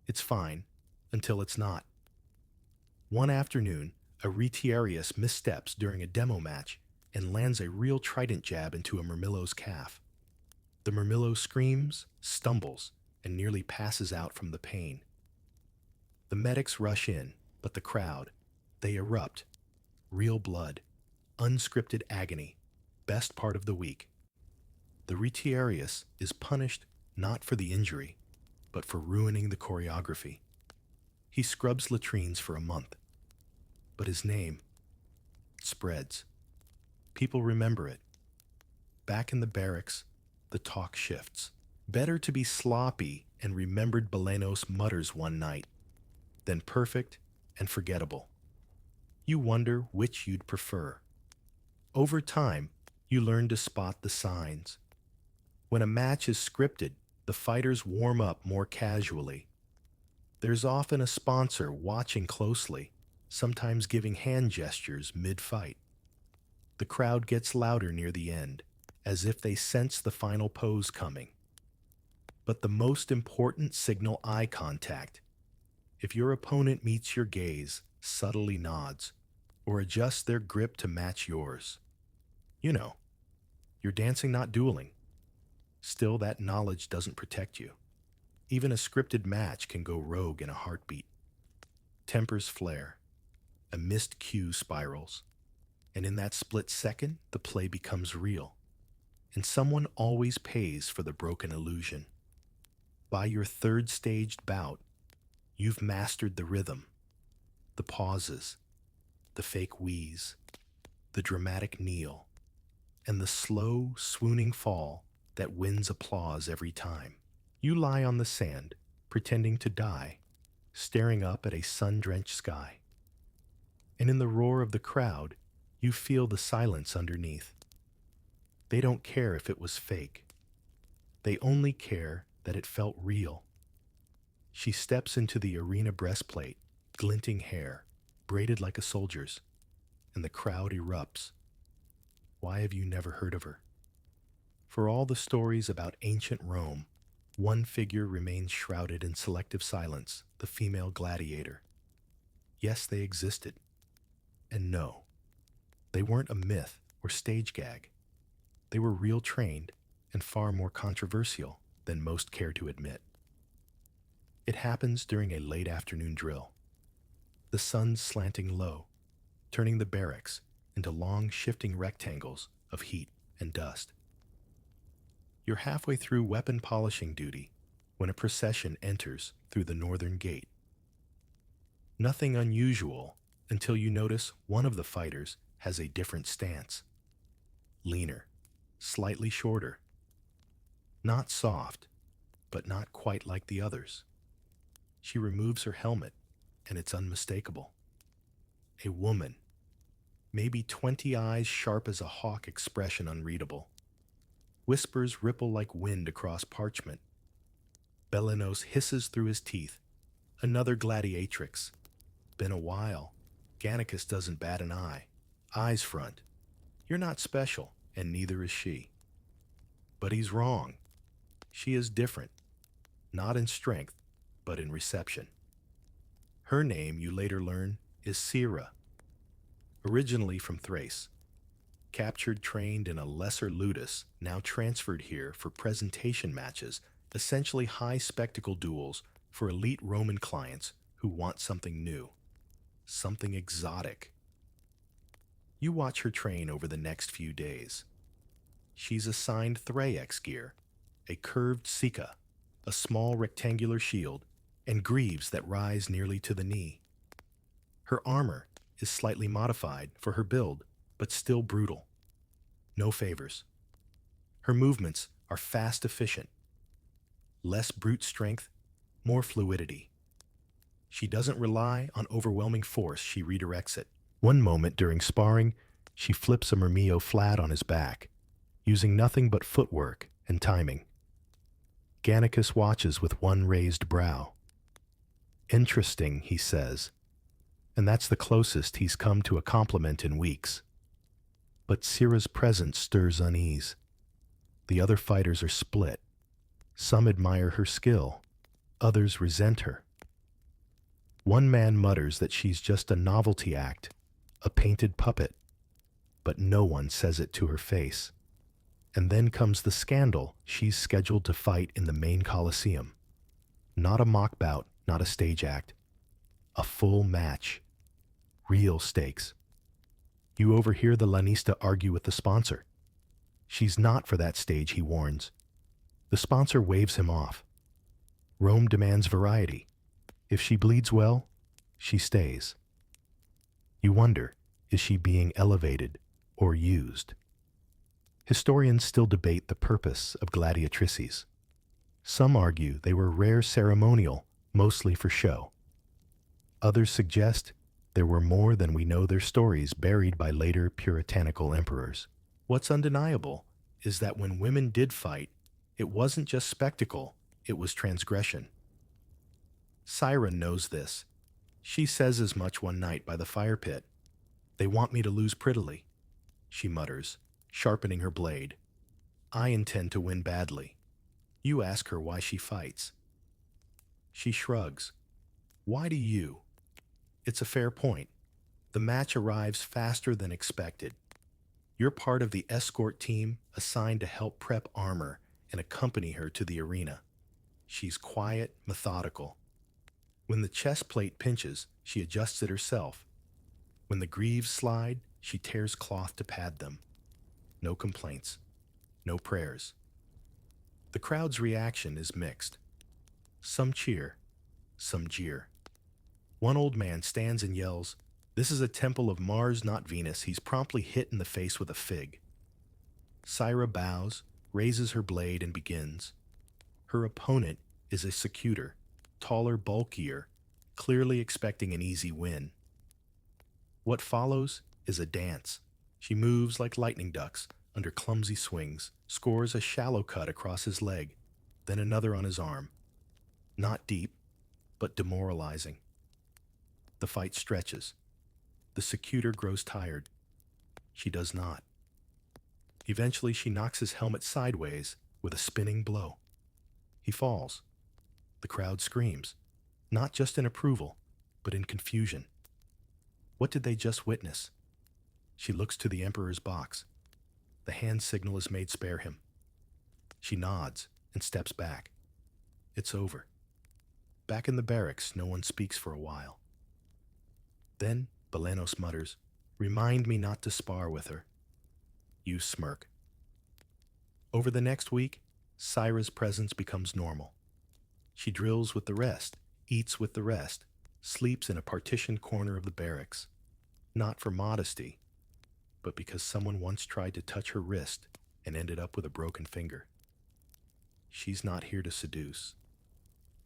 It's fine, until it's not. One afternoon, a retiarius missteps during a demo match and lands a real trident jab into a Murmillo's calf. The Murmillo screams, stumbles, and nearly passes out from the pain. The medics rush in, but the crowd, they erupt. Real blood, unscripted agony, best part of the week. The retiarius is punished not for the injury, but for ruining the choreography. He scrubs latrines for a month. But his name spreads. People remember it. Back in the barracks, the talk shifts. Better to be sloppy and remembered, Belenos mutters one night, than perfect and forgettable. You wonder which you'd prefer. Over time, you learn to spot the signs. When a match is scripted, the fighters warm up more casually. There's often a sponsor watching closely, sometimes giving hand gestures mid-fight. The crowd gets louder near the end, as if they sense the final pose coming. But the most important signal, eye contact. If your opponent meets your gaze, subtly nods, or adjusts their grip to match yours. You know, you're dancing, not dueling. Still, that knowledge doesn't protect you. Even a scripted match can go rogue in a heartbeat. Tempers flare. A missed cue spirals. And in that split second, the play becomes real. And someone always pays for the broken illusion. By your third staged bout, you've mastered the rhythm, the pauses, the fake wheeze, the dramatic kneel, and the slow, swooning fall that wins applause every time. You lie on the sand, pretending to die, staring up at a sun-drenched sky. And in the roar of the crowd, you feel the silence underneath. They don't care if it was fake. They only care that it felt real. She steps into the arena breastplate, glinting hair, braided like a soldier's, and the crowd erupts. Why have you never heard of her? For all the stories about ancient Rome, one figure remains shrouded in selective silence: the female gladiator. Yes, they existed. And no, they weren't a myth or stage gag. They were real, trained, and far more controversial than most care to admit. It happens during a late afternoon drill. The sun's slanting low, turning the barracks into long, shifting rectangles of heat and dust. You're halfway through weapon polishing duty when a procession enters through the northern gate. Nothing unusual until you notice one of the fighters has a different stance. Leaner, slightly shorter, not soft, but not quite like the others. She removes her helmet, and it's unmistakable. A woman, maybe 20 eyes sharp as a hawk, expression unreadable. Whispers ripple like wind across parchment. Belenos hisses through his teeth. Another gladiatrix. Been a while. Gannicus doesn't bat an eye. Eyes front. You're not special, and neither is she. But he's wrong. She is different. Not in strength, but in reception. Her name, you later learn, is Sira. Originally from Thrace. Captured, trained in a lesser ludus, now transferred here for presentation matches, essentially high spectacle duels for elite Roman clients who want something new, something exotic. You watch her train over the next few days. She's assigned Thraex gear, a curved sika, a small rectangular shield, and greaves that rise nearly to the knee. Her armor is slightly modified for her build, but still brutal. No favors. Her movements are fast, efficient. Less brute strength, more fluidity. She doesn't rely on overwhelming force, she redirects it. One moment during sparring, she flips a Murmillo flat on his back, using nothing but footwork and timing. Gannicus watches with one raised brow. Interesting, he says, and that's the closest he's come to a compliment in weeks. But Sira's presence stirs unease. The other fighters are split. Some admire her skill, others resent her. One man mutters that she's just a novelty act, a painted puppet, but no one says it to her face. And then comes the scandal. She's scheduled to fight in the main Colosseum. Not a mock bout, not a stage act. A full match. Real stakes. You overhear the Lanista argue with the sponsor. She's not for that stage, he warns. The sponsor waves him off. Rome demands variety. If she bleeds well, she stays. You wonder, is she being elevated or used? Historians still debate the purpose of gladiatrices. Some argue they were rare ceremonial, mostly for show. Others suggest there were more than we know, their stories buried by later puritanical emperors. What's undeniable is that when women did fight, it wasn't just spectacle, it was transgression. Sira knows this. She says as much one night by the fire pit. They want me to lose prettily, she mutters, sharpening her blade. I intend to win badly. You ask her why she fights. She shrugs. Why do you? It's a fair point. The match arrives faster than expected. You're part of the escort team assigned to help prep armor and accompany her to the arena. She's quiet, methodical. When the chest plate pinches, she adjusts it herself. When the greaves slide, she tears cloth to pad them. No complaints. No prayers. The crowd's reaction is mixed. Some cheer, some jeer. One old man stands and yells, "This is a temple of Mars, not Venus." He's promptly hit in the face with a fig. Sira bows, raises her blade, and begins. Her opponent is a secutor, taller, bulkier, clearly expecting an easy win. What follows is a dance. She moves like lightning ducks under clumsy swings, scores a shallow cut across his leg, then another on his arm. Not deep, but demoralizing. The fight stretches. The secutor grows tired. She does not. Eventually, she knocks his helmet sideways with a spinning blow. He falls. The crowd screams, not just in approval, but in confusion. What did they just witness? She looks to the Emperor's box. The hand signal is made spare him. She nods and steps back. It's over. Back in the barracks, no one speaks for a while. Then Belenos mutters, "Remind me not to spar with her." You smirk. Over the next week, Sira's presence becomes normal. She drills with the rest, eats with the rest, sleeps in a partitioned corner of the barracks, not for modesty, but because someone once tried to touch her wrist and ended up with a broken finger. She's not here to seduce.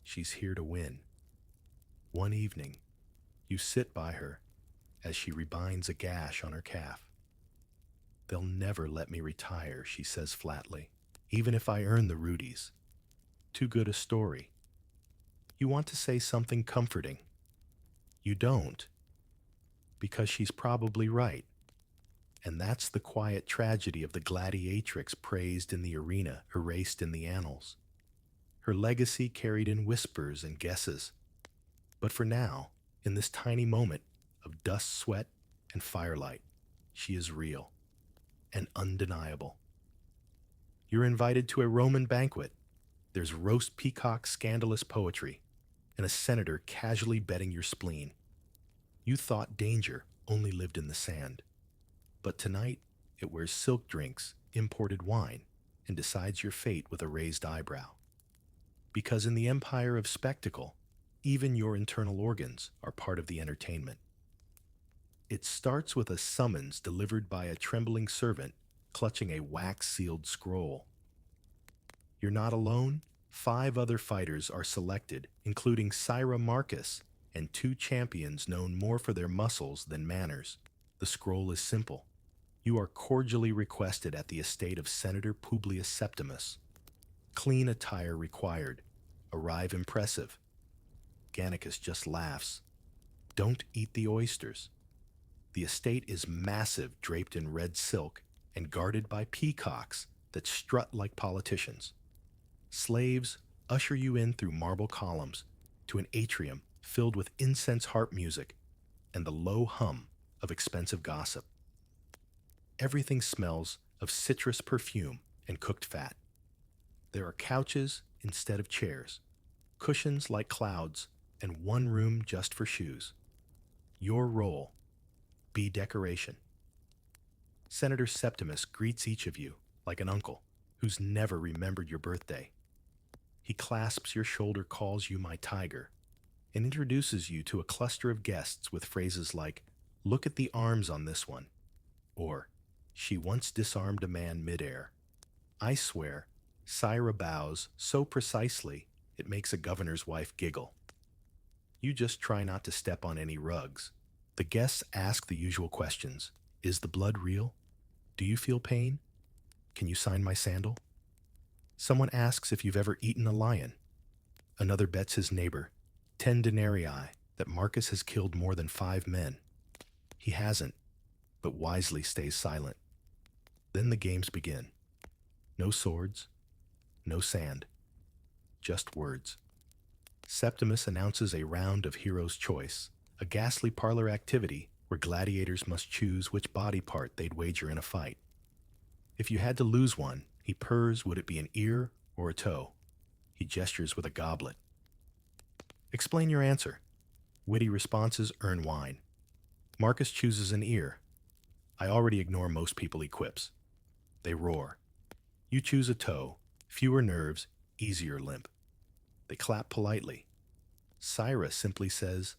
She's here to win. One evening, you sit by her as she rebinds a gash on her calf. "They'll never let me retire," she says flatly, "even if I earn the Rudies. Too good a story." You want to say something comforting. You don't, because she's probably right. And that's the quiet tragedy of the gladiatrix praised in the arena, erased in the annals. Her legacy carried in whispers and guesses. But for now, in this tiny moment of dust, sweat, and firelight, she is real and undeniable. You're invited to a Roman banquet. There's roast peacock scandalous poetry, and a senator casually betting your spleen. You thought danger only lived in the sand. But tonight, it wears silk drinks, imported wine, and decides your fate with a raised eyebrow. Because in the empire of spectacle, even your internal organs are part of the entertainment. It starts with a summons delivered by a trembling servant clutching a wax-sealed scroll. You're not alone. 5 other fighters are selected, including Syra Marcus and 2 champions known more for their muscles than manners. The scroll is simple. You are cordially requested at the estate of Senator Publius Septimus. Clean attire required. Arrive impressive. Gannicus just laughs. Don't eat the oysters. The estate is massive, draped in red silk, and guarded by peacocks that strut like politicians. Slaves usher you in through marble columns to an atrium filled with incense harp music and the low hum of expensive gossip. Everything smells of citrus perfume and cooked fat. There are couches instead of chairs, cushions like clouds, and one room just for shoes. Your role: be decoration. Senator Septimus greets each of you like an uncle who's never remembered your birthday. He clasps your shoulder, calls you my tiger, and introduces you to a cluster of guests with phrases like, "Look at the arms on this one," or "She once disarmed a man midair." I swear, Syra bows so precisely it makes a governor's wife giggle. You just try not to step on any rugs. The guests ask the usual questions. Is the blood real? Do you feel pain? Can you sign my sandal? Someone asks if you've ever eaten a lion. Another bets his neighbor, 10 denarii, that Marcus has killed more than 5 men. He hasn't, but wisely stays silent. Then the games begin. No swords, no sand, just words. Septimus announces a round of Hero's Choice, a ghastly parlor activity where gladiators must choose which body part they'd wager in a fight. If you had to lose one, he purrs, would it be an ear or a toe? He gestures with a goblet. Explain your answer. Witty responses earn wine. Marcus chooses an ear. I already ignore most people, he quips. They roar. You choose a toe. Fewer nerves, easier limp. They clap politely. Syra simply says,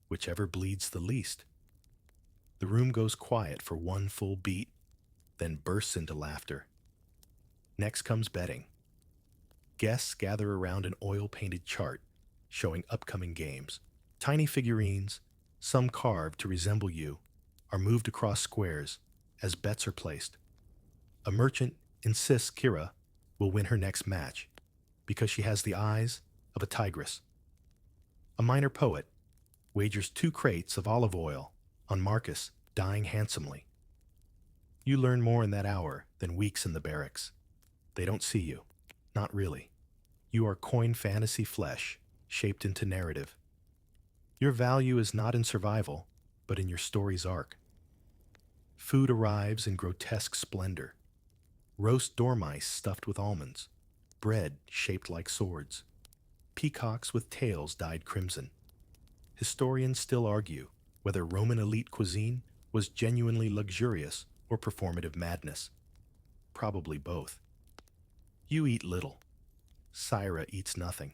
whichever bleeds the least. The room goes quiet for one full beat, then bursts into laughter. Next comes betting. Guests gather around an oil-painted chart showing upcoming games. Tiny figurines, some carved to resemble you, are moved across squares as bets are placed. A merchant insists Kira will win her next match because she has the eyes of a tigress. A minor poet wagers 2 crates of olive oil on Marcus dying handsomely. You learn more in that hour than weeks in the barracks. They don't see you. Not really. You are coin fantasy flesh, shaped into narrative. Your value is not in survival, but in your story's arc. Food arrives in grotesque splendor. Roast dormice stuffed with almonds. Bread shaped like swords. Peacocks with tails dyed crimson. Historians still argue whether Roman elite cuisine was genuinely luxurious or performative madness. Probably both. You eat little. Syra eats nothing.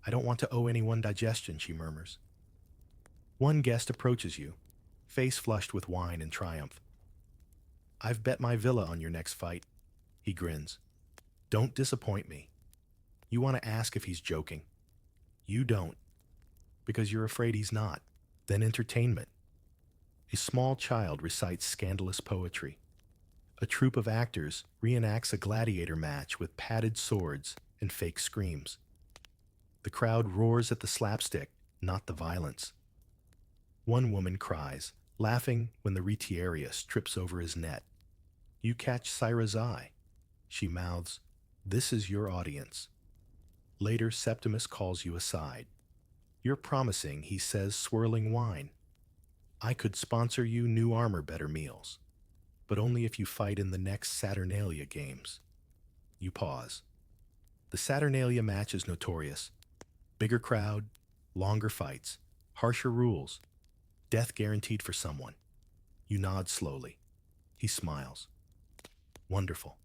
I don't want to owe anyone digestion, she murmurs. One guest approaches you, face flushed with wine and triumph. "I've bet my villa on your next fight." He grins. "Don't disappoint me." You want to ask if he's joking. You don't, because you're afraid he's not. Then entertainment. A small child recites scandalous poetry. A troupe of actors reenacts a gladiator match with padded swords and fake screams. The crowd roars at the slapstick, not the violence. One woman cries, laughing when the retiarius trips over his net. You catch Syra's eye. She mouths, "This is your audience." Later, Septimus calls you aside. "You're promising," he says, swirling wine. "I could sponsor you new armor better meals, but only if you fight in the next Saturnalia games." You pause. The Saturnalia match is notorious. Bigger crowd, longer fights, harsher rules, death guaranteed for someone. You nod slowly. He smiles. "Wonderful.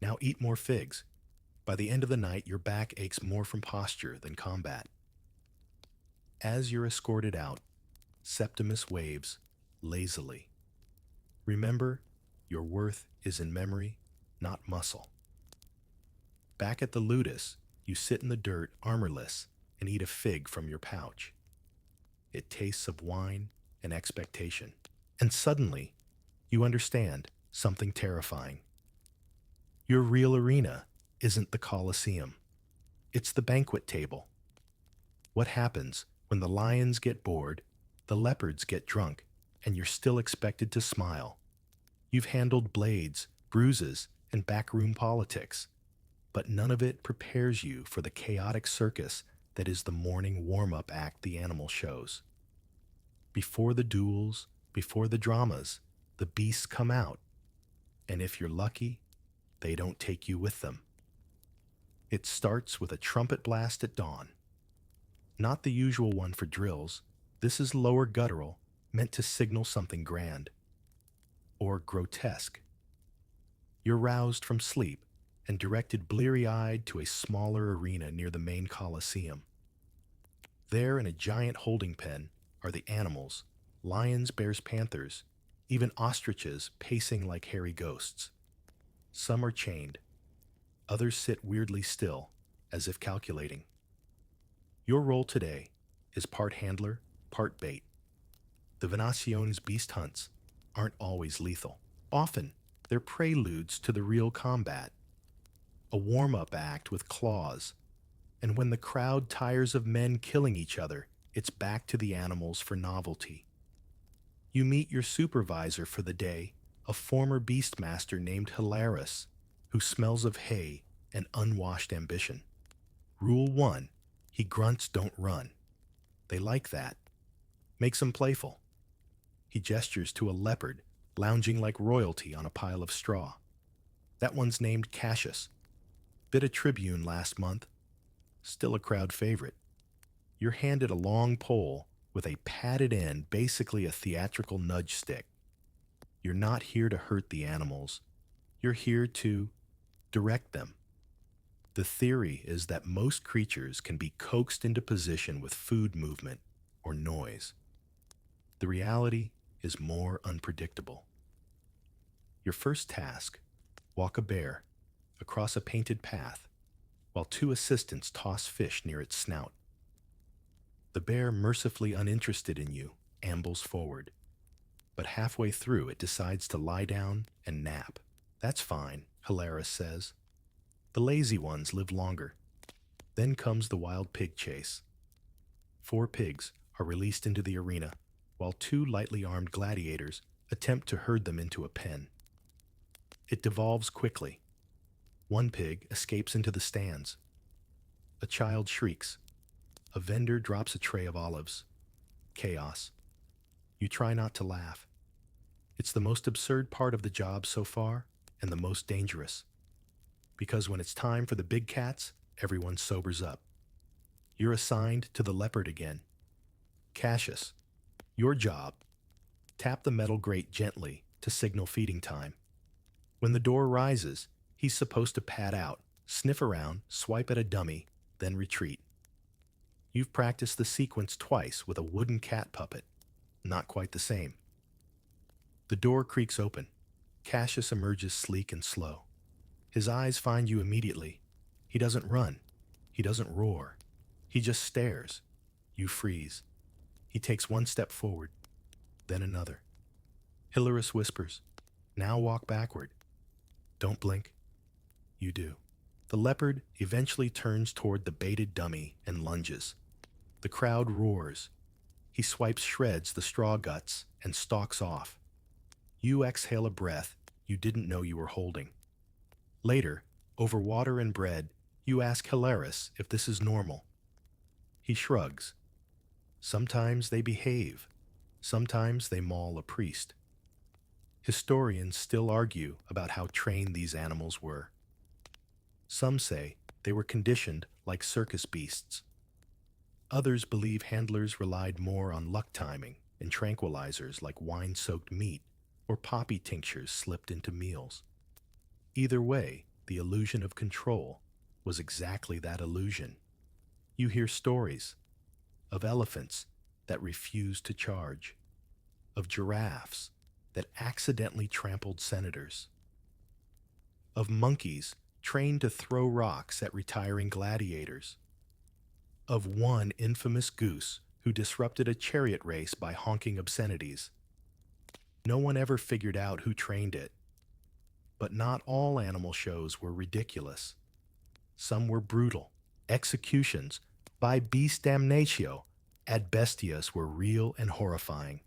Now eat more figs." By the end of the night, your back aches more from posture than combat. As you're escorted out, Septimus waves lazily. "Remember, your worth is in memory, not muscle." Back at the Ludus, you sit in the dirt, armorless, and eat a fig from your pouch. It tastes of wine and expectation. And suddenly, you understand something terrifying. Your real arena isn't the Colosseum. It's the banquet table. What happens when the lions get bored, the leopards get drunk, and you're still expected to smile? You've handled blades, bruises, and backroom politics, but none of it prepares you for the chaotic circus that is the morning warm-up act the animal shows. Before the duels, before the dramas, the beasts come out, and if you're lucky, they don't take you with them. It starts with a trumpet blast at dawn. Not the usual one for drills. This is lower guttural, meant to signal something grand. Or grotesque. You're roused from sleep and directed bleary-eyed to a smaller arena near the main Colosseum. There, in a giant holding pen, are the animals: lions, bears, panthers, even ostriches pacing like hairy ghosts. Some are chained. Others sit weirdly still, as if calculating. Your role today is part handler, part bait. The Venacion's beast hunts aren't always lethal. Often, they're preludes to the real combat. A warm-up act with claws. And when the crowd tires of men killing each other, it's back to the animals for novelty. You meet your supervisor for the day, a former beastmaster named Hilarus, who smells of hay and unwashed ambition. Rule 1, he grunts don't run. They like that. Makes him playful. He gestures to a leopard lounging like royalty on a pile of straw. That one's named Cassius. Bit a tribune last month. Still a crowd favorite. You're handed a long pole with a padded end, basically a theatrical nudge stick. You're not here to hurt the animals. You're here to direct them. The theory is that most creatures can be coaxed into position with food movement or noise. The reality is more unpredictable. Your first task: walk a bear across a painted path while two assistants toss fish near its snout. The bear, mercifully uninterested in you, ambles forward. But halfway through, it decides to lie down and nap. "That's fine," Hilarus says. "The lazy ones live longer." Then comes the wild pig chase. 4 pigs are released into the arena, while 2 lightly armed gladiators attempt to herd them into a pen. It devolves quickly. One pig escapes into the stands. A child shrieks. A vendor drops a tray of olives. Chaos. You try not to laugh. It's the most absurd part of the job so far, and the most dangerous. Because when it's time for the big cats, everyone sobers up. You're assigned to the leopard again. Cassius. Your job: tap the metal grate gently to signal feeding time. When the door rises, he's supposed to pad out, sniff around, swipe at a dummy, then retreat. You've practiced the sequence twice with a wooden cat puppet. Not quite the same. The door creaks open. Cassius emerges sleek and slow. His eyes find you immediately. He doesn't run. He doesn't roar. He just stares. You freeze. He takes one step forward, then another. Hilarious whispers, "Now walk backward." Don't blink. You do. The leopard eventually turns toward the baited dummy and lunges. The crowd roars. He swipes shreds the straw guts and stalks off. You exhale a breath you didn't know you were holding. Later, over water and bread, you ask Hilarious if this is normal. He shrugs. Sometimes they behave. Sometimes they maul a priest. Historians still argue about how trained these animals were. Some say they were conditioned like circus beasts. Others believe handlers relied more on luck timing and tranquilizers like wine-soaked meat or poppy tinctures slipped into meals. Either way, the illusion of control was exactly that illusion. You hear stories of elephants that refused to charge, of giraffes that accidentally trampled senators, of monkeys trained to throw rocks at retiring gladiators, of one infamous goose who disrupted a chariot race by honking obscenities. No one ever figured out who trained it. But not all animal shows were ridiculous. Some were brutal. Executions by beast damnatio ad bestias were real and horrifying.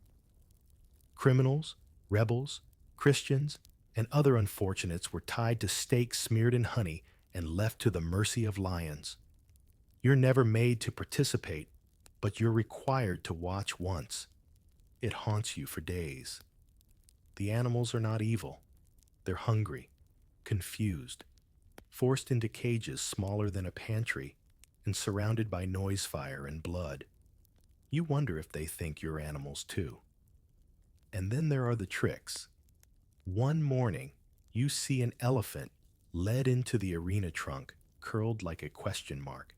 Criminals, rebels, Christians, and other unfortunates were tied to stakes smeared in honey and left to the mercy of lions. You're never made to participate, but you're required to watch once. It haunts you for days. The animals are not evil. They're hungry, confused, forced into cages smaller than a pantry, and surrounded by noise fire and blood. You wonder if they think you're animals too. And then there are the tricks. One morning, you see an elephant led into the arena trunk, curled like a question mark.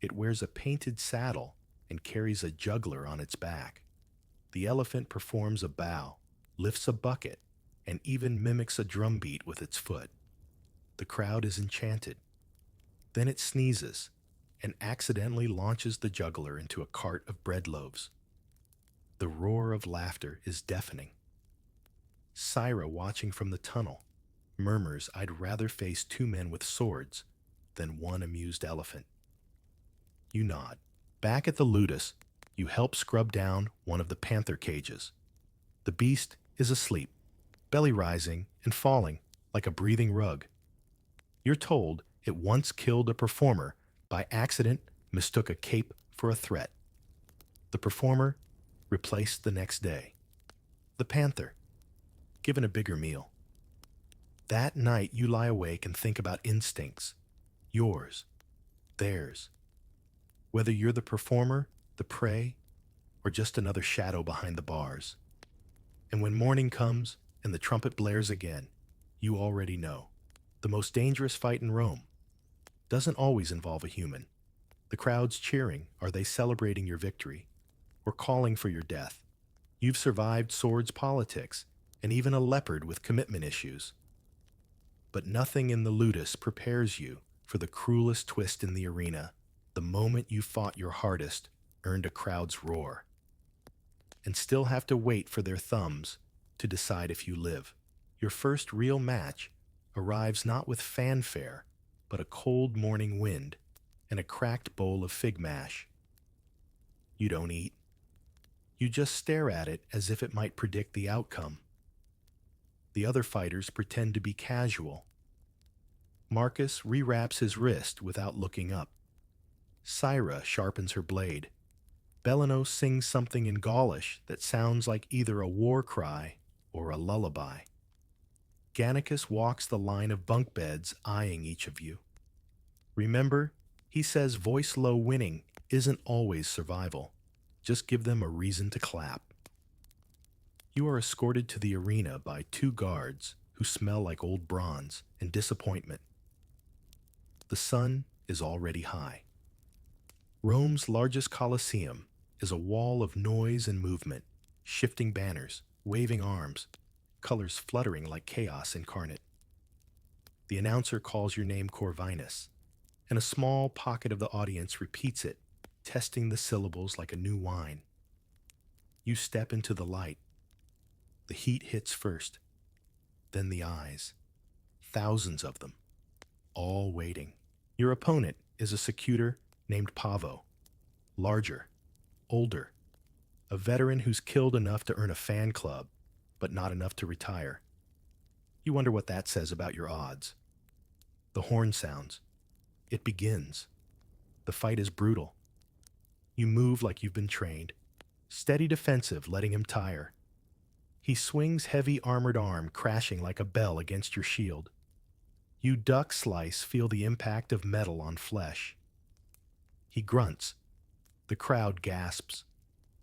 It wears a painted saddle and carries a juggler on its back. The elephant performs a bow, lifts a bucket, and even mimics a drum beat with its foot. The crowd is enchanted. Then it sneezes and accidentally launches the juggler into a cart of bread loaves. The roar of laughter is deafening. Syra, watching from the tunnel, murmurs, "I'd rather face two men with swords than one amused elephant." You nod. Back at the ludus, you help scrub down one of the panther cages. The beast is asleep, belly rising and falling like a breathing rug. You're told it once killed a performer by accident, mistook a cape for a threat. The performer replaced the next day. The panther, given a bigger meal. That night you lie awake and think about instincts. Yours, theirs. Whether you're the performer, the prey, or just another shadow behind the bars. And when morning comes and the trumpet blares again, you already know. The most dangerous fight in Rome doesn't always involve a human. The crowd's cheering, are they celebrating your victory or calling for your death? You've survived swords politics and even a leopard with commitment issues. But nothing in the ludus prepares you for the cruelest twist in the arena. The moment you fought your hardest, earned a crowd's roar, and still have to wait for their thumbs to decide if you live. Your first real match arrives not with fanfare, but a cold morning wind and a cracked bowl of fig mash. You don't eat. You just stare at it as if it might predict the outcome. The other fighters pretend to be casual. Marcus rewraps his wrist without looking up. Syra sharpens her blade. Belano sings something in Gaulish that sounds like either a war cry or a lullaby. Gannicus walks the line of bunk beds, eyeing each of you. Remember, he says voice low winning isn't always survival. Just give them a reason to clap. You are escorted to the arena by two guards who smell like old bronze and disappointment. The sun is already high. Rome's largest Colosseum is a wall of noise and movement, shifting banners, waving arms, colors fluttering like chaos incarnate. The announcer calls your name Corvinus, and a small pocket of the audience repeats it, testing the syllables like a new wine. You step into the light. The heat hits first, then the eyes. Thousands of them, all waiting. Your opponent is a secutor named Pavo, larger, older, a veteran who's killed enough to earn a fan club, but not enough to retire. You wonder what that says about your odds. The horn sounds. It begins. The fight is brutal. You move like you've been trained. Steady defensive, letting him tire. He swings heavy armored arm, crashing like a bell against your shield. You duck slice, feel the impact of metal on flesh. He grunts. The crowd gasps.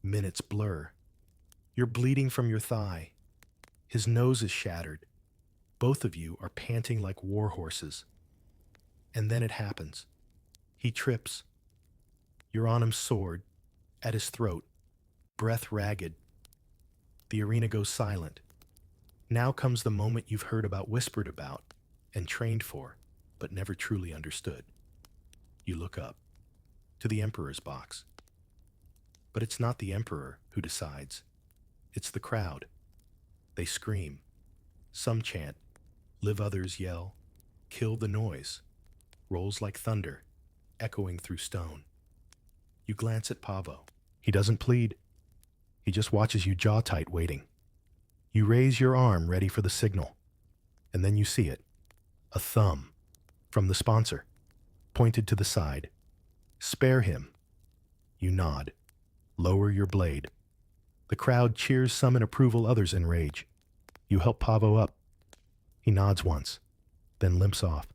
Minutes blur. You're bleeding from your thigh. His nose is shattered. Both of you are panting like war horses. And then it happens. He trips. You're on his sword, at his throat, breath ragged. The arena goes silent. Now comes the moment you've heard about, whispered about, and trained for, but never truly understood. You look up, to the Emperor's box. But it's not the Emperor who decides. It's the crowd. They scream. Some chant. Live others yell. Kill the noise. Rolls like thunder, echoing through stone. You glance at Pavo. He doesn't plead. He just watches you jaw tight, waiting. You raise your arm, ready for the signal. And then you see it. A thumb. From the sponsor. Pointed to the side. Spare him. You nod. Lower your blade. The crowd cheers, some in approval, others in rage. You help Pavo up. He nods once, then limps off.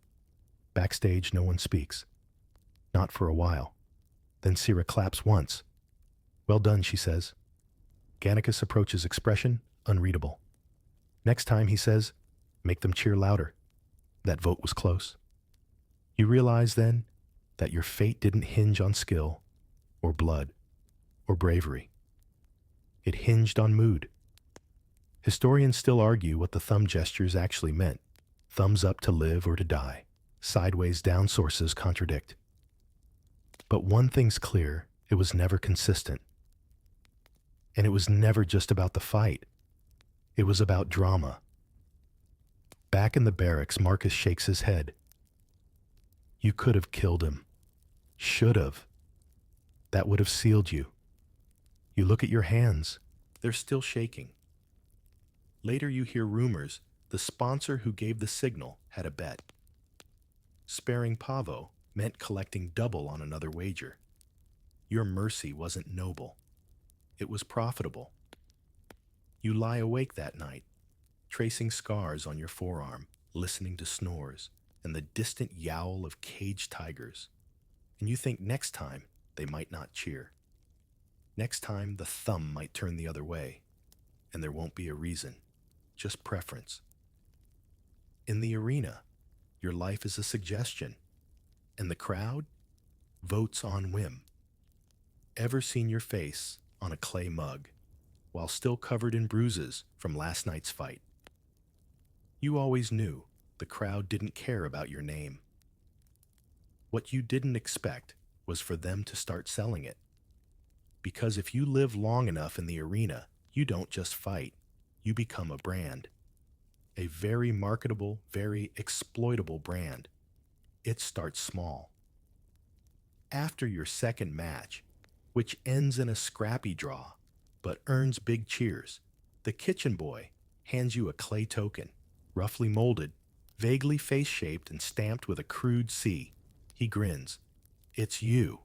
Backstage, no one speaks. Not for a while. Then Sira claps once. Well done, she says. Gannicus approaches, expression unreadable. Next time, he says, make them cheer louder. That vote was close. You realize then that your fate didn't hinge on skill, or blood, or bravery. It hinged on mood. Historians still argue what the thumb gestures actually meant. Thumbs up to live or to die. Sideways down sources contradict. But one thing's clear, it was never consistent. And it was never just about the fight. It was about drama. Back in the barracks, Marcus shakes his head. You could have killed him. Should have. That would have sealed you. You look at your hands. They're still shaking. Later you hear rumors the sponsor who gave the signal had a bet. Sparing Pavo meant collecting double on another wager. Your mercy wasn't noble. It was profitable. You lie awake that night, tracing scars on your forearm, listening to snores and the distant yowl of caged tigers. And you think next time they might not cheer. Next time the thumb might turn the other way, and there won't be a reason, just preference. In the arena, your life is a suggestion, and the crowd votes on whim. Ever seen your face on a clay mug, while still covered in bruises from last night's fight? You always knew the crowd didn't care about your name. What you didn't expect was for them to start selling it. Because if you live long enough in the arena, you don't just fight, you become a brand. A very marketable, very exploitable brand. It starts small. After your second match, which ends in a scrappy draw, but earns big cheers, the kitchen boy hands you a clay token, roughly molded, vaguely face-shaped and stamped with a crude C. He grins. It's you.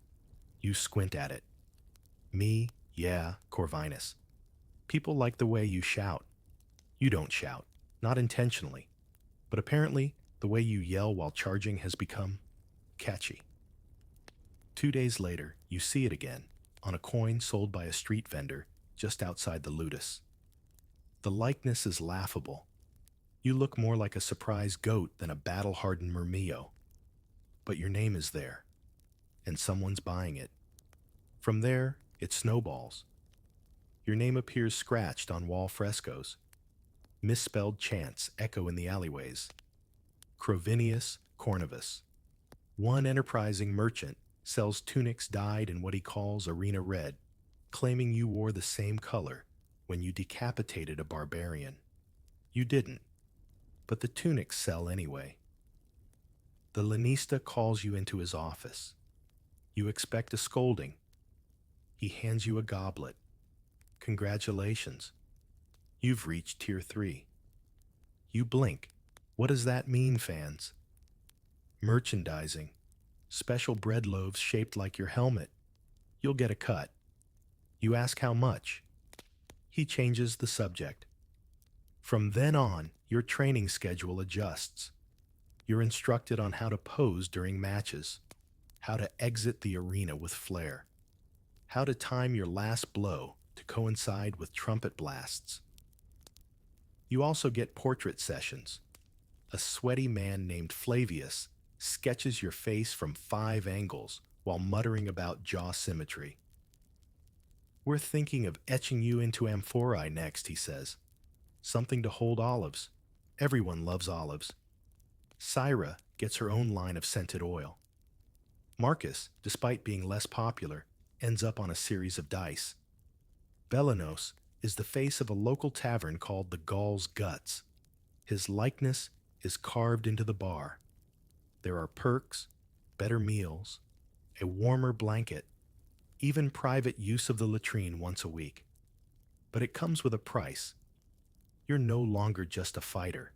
You squint at it. Me, yeah, Corvinus. People like the way you shout. You don't shout, not intentionally, but apparently the way you yell while charging has become catchy. 2 days later, you see it again, on a coin sold by a street vendor just outside the Ludus. The likeness is laughable. You look more like a surprised goat than a battle-hardened murmillo. But your name is there, and someone's buying it. From there, it snowballs. Your name appears scratched on wall frescoes. Misspelled chants echo in the alleyways. Corvinus. One enterprising merchant sells tunics dyed in what he calls arena red, claiming you wore the same color when you decapitated a barbarian. You didn't, but the tunics sell anyway. The lanista calls you into his office. You expect a scolding. He hands you a goblet. Congratulations. You've reached Tier 3. You blink. What does that mean, fans? Merchandising. Special bread loaves shaped like your helmet. You'll get a cut. You ask how much. He changes the subject. From then on, your training schedule adjusts. You're instructed on how to pose during matches, how to exit the arena with flair, how to time your last blow to coincide with trumpet blasts. You also get portrait sessions. A sweaty man named Flavius sketches your face from 5 angles while muttering about jaw symmetry. We're thinking of etching you into amphorae next, he says. Something to hold olives. Everyone loves olives. Syra gets her own line of scented oil. Marcus, despite being less popular, ends up on a series of dice. Belanos is the face of a local tavern called the Gall's Guts. His likeness is carved into the bar. There are perks, better meals, a warmer blanket, even private use of the latrine once a week. But it comes with a price. You're no longer just a fighter.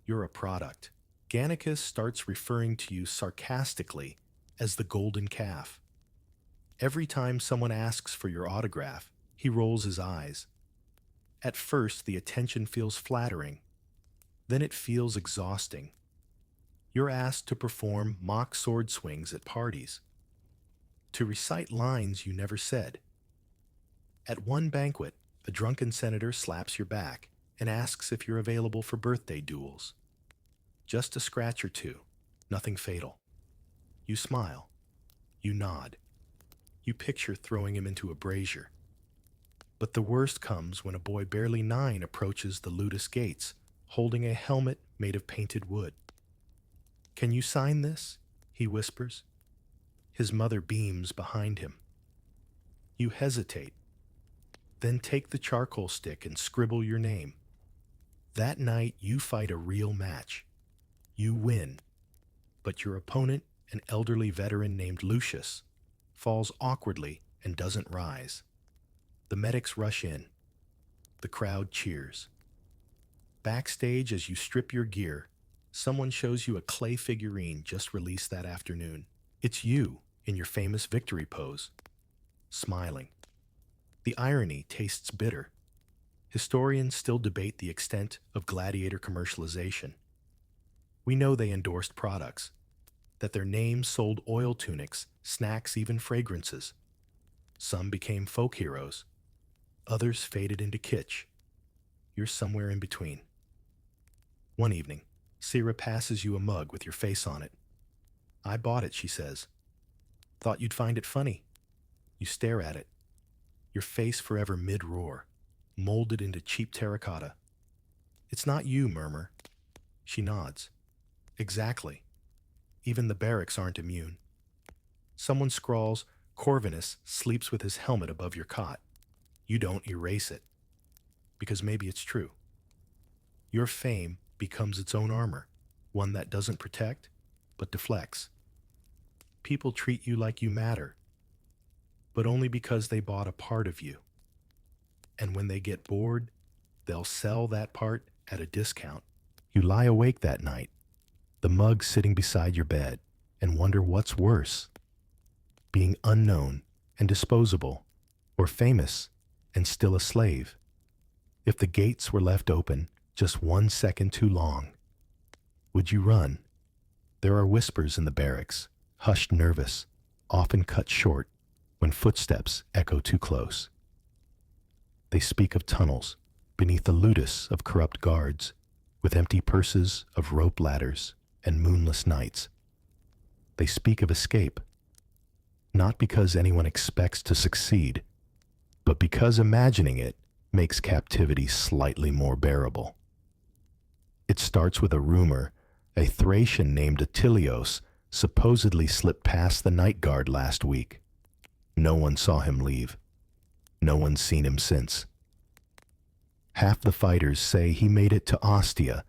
You're a product. Gannicus starts referring to you sarcastically as the golden calf. Every time someone asks for your autograph, he rolls his eyes. At first, the attention feels flattering. Then it feels exhausting. You're asked to perform mock sword swings at parties, to recite lines you never said. At one banquet, a drunken senator slaps your back and asks if you're available for birthday duels. Just a scratch or two, nothing fatal. You smile. You nod. You picture throwing him into a brazier. But the worst comes when a boy barely 9 approaches the Ludus gates, holding a helmet made of painted wood. "Can you sign this?" he whispers. His mother beams behind him. You hesitate. Then take the charcoal stick and scribble your name. That night, you fight a real match. You win. But your opponent, an elderly veteran named Lucius, falls awkwardly and doesn't rise. The medics rush in. The crowd cheers. Backstage, as you strip your gear, someone shows you a clay figurine just released that afternoon. It's you in your famous victory pose, smiling. The irony tastes bitter. Historians still debate the extent of Gladiator commercialization. We know they endorsed products, that their names sold oil tunics, snacks, even fragrances. Some became folk heroes. Others faded into kitsch. You're somewhere in between. One evening, Syra passes you a mug with your face on it. "I bought it," she says. "Thought you'd find it funny." You stare at it. Your face forever mid-roar, molded into cheap terracotta. "It's not you, murmur." She nods. "Exactly. Even the barracks aren't immune." Someone scrawls, "Corvinus sleeps with his helmet above your cot." You don't erase it, because maybe it's true. Your fame becomes its own armor, one that doesn't protect, but deflects. People treat you like you matter, but only because they bought a part of you. And when they get bored, they'll sell that part at a discount. You lie awake that night, the mug sitting beside your bed, and wonder what's worse: being unknown and disposable, or famous and still a slave. If the gates were left open just 1 second too long, would you run? There are whispers in the barracks, hushed, nervous, often cut short when footsteps echo too close. They speak of tunnels beneath the ludus of corrupt guards, with empty purses of rope ladders and moonless nights. They speak of escape, Not because anyone expects to succeed, but because imagining it makes captivity slightly more bearable. It starts with a rumor a Thracian named Attilios supposedly slipped past the night guard last week. No one saw him leave. No one's seen him since. Half the fighters say he made it to Ostia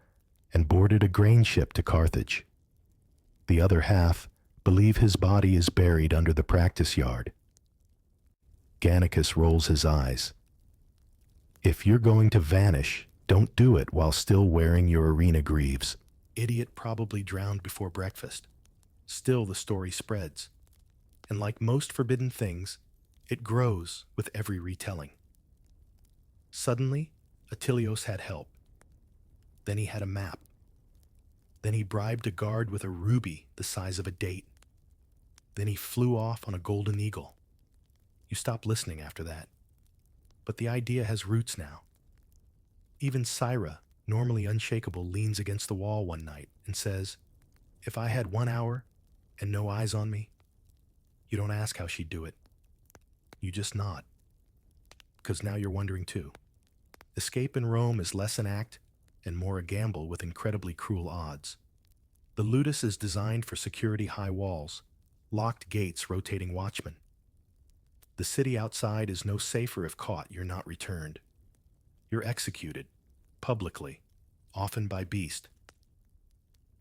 and boarded a grain ship to Carthage. The other half believe his body is buried under the practice yard. Gannicus rolls his eyes. If you're going to vanish, don't do it while still wearing your arena greaves. Idiot probably drowned before breakfast. Still the story spreads. And like most forbidden things, it grows with every retelling. Suddenly, Attilios had help. Then he had a map. Then he bribed a guard with a ruby the size of a date. Then he flew off on a golden eagle. You stop listening after that. But the idea has roots now. Even Syra, normally unshakable, leans against the wall one night and says, "If I had 1 hour and no eyes on me," you don't ask how she'd do it. You just nod. Because now you're wondering too. Escape in Rome is less an act and more a gamble with incredibly cruel odds. The ludus is designed for security high walls, locked gates, rotating watchmen. The city outside is no safer if caught, you're not returned. You're executed, publicly, often by beast.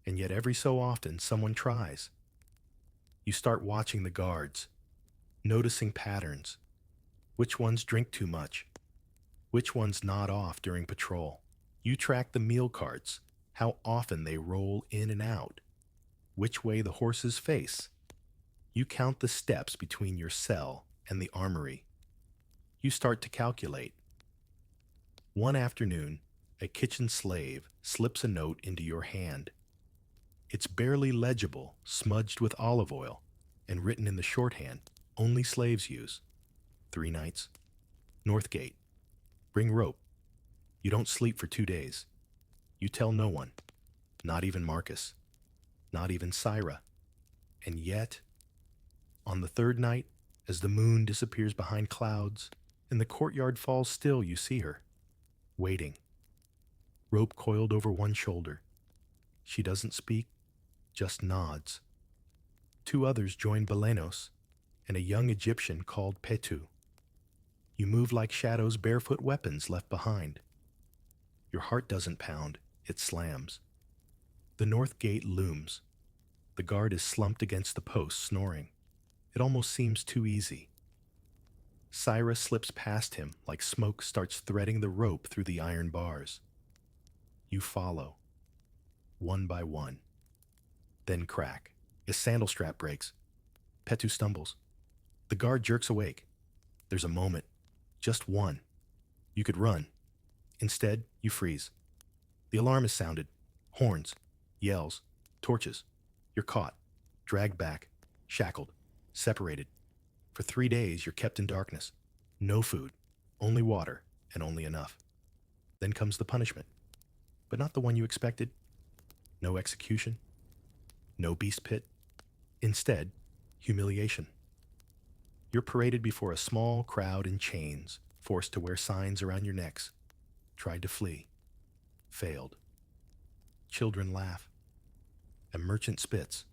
And yet every so often someone tries. You start watching the guards, noticing patterns. Which ones drink too much? Which ones nod off during patrol? You track the meal carts, how often they roll in and out, which way the horses face. You count the steps between your cell and the armory. You start to calculate. One afternoon, a kitchen slave slips a note into your hand. It's barely legible, smudged with olive oil, and written in the shorthand only slaves use. 3 nights. North Gate. Bring rope. You don't sleep for 2 days. You tell no one, not even Marcus, not even Syra. And yet, on the 3rd night, as the moon disappears behind clouds and the courtyard falls still, you see her, waiting, rope coiled over one shoulder. She doesn't speak, just nods. 2 others join Belenos and a young Egyptian called Petu. You move like shadows, barefoot, weapons left behind. Your heart doesn't pound, it slams. The north gate looms. The guard is slumped against the post, snoring. It almost seems too easy. Syra slips past him like smoke starts threading the rope through the iron bars. You follow, one by one. Then crack. His sandal strap breaks. Petu stumbles. The guard jerks awake. There's a moment. Just one. You could run. Instead, you freeze. The alarm is sounded. Horns, yells, torches. You're caught, dragged back, shackled, separated. For 3 days, you're kept in darkness. No food, only water, and only enough. Then comes the punishment. But not the one you expected. No execution. No beast pit. Instead, humiliation. You're paraded before a small crowd in chains, forced to wear signs around your necks. Tried to flee. Failed. Children laugh. A merchant spits.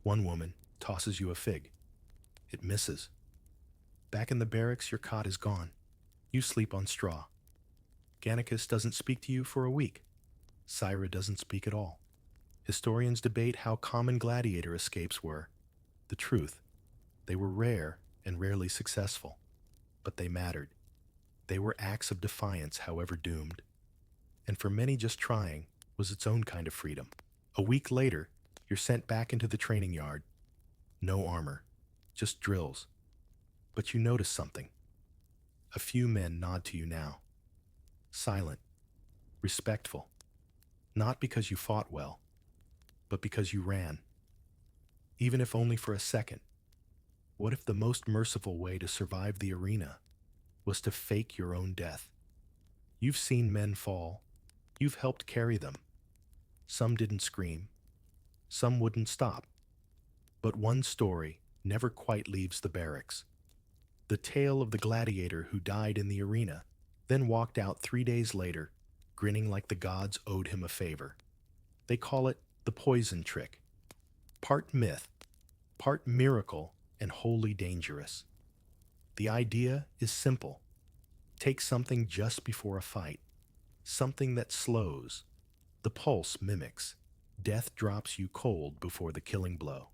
One woman tosses you a fig. It misses. Back in the barracks, your cot is gone. You sleep on straw. Gannicus doesn't speak to you for a week. Syra doesn't speak at all. Historians debate how common gladiator escapes were. The truth, they were rare and rarely successful. But they mattered. They were acts of defiance, however doomed. And for many, just trying was its own kind of freedom. A week later, you're sent back into the training yard. No armor, just drills. But you notice something. A few men nod to you now. Silent, respectful. Not because you fought well, but because you ran. Even if only for a second. What if the most merciful way to survive the arena was to fake your own death? You've seen men fall. You've helped carry them. Some didn't scream. Some wouldn't stop. But one story never quite leaves the barracks. The tale of the gladiator who died in the arena, then walked out 3 days later, grinning like the gods owed him a favor. They call it the poison trick. Part myth, part miracle, and wholly dangerous. The idea is simple. Take something just before a fight, something that slows. The pulse mimics. Death drops you cold before the killing blow.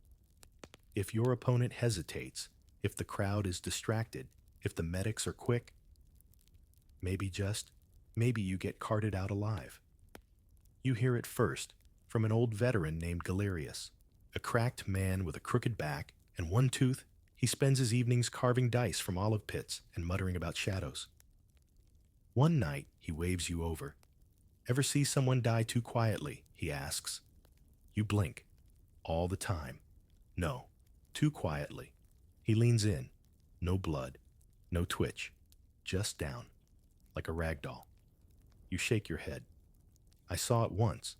If your opponent hesitates, if the crowd is distracted, if the medics are quick, maybe you get carted out alive. You hear it first from an old veteran named Galerius, a cracked man with a crooked back and one tooth. He spends his evenings carving dice from olive pits and muttering about shadows. One night, he waves you over. Ever see someone die too quietly? He asks. You blink. All the time. No, too quietly. He leans in. No blood. No twitch. Just down. Like a rag doll. You shake your head. I saw it once,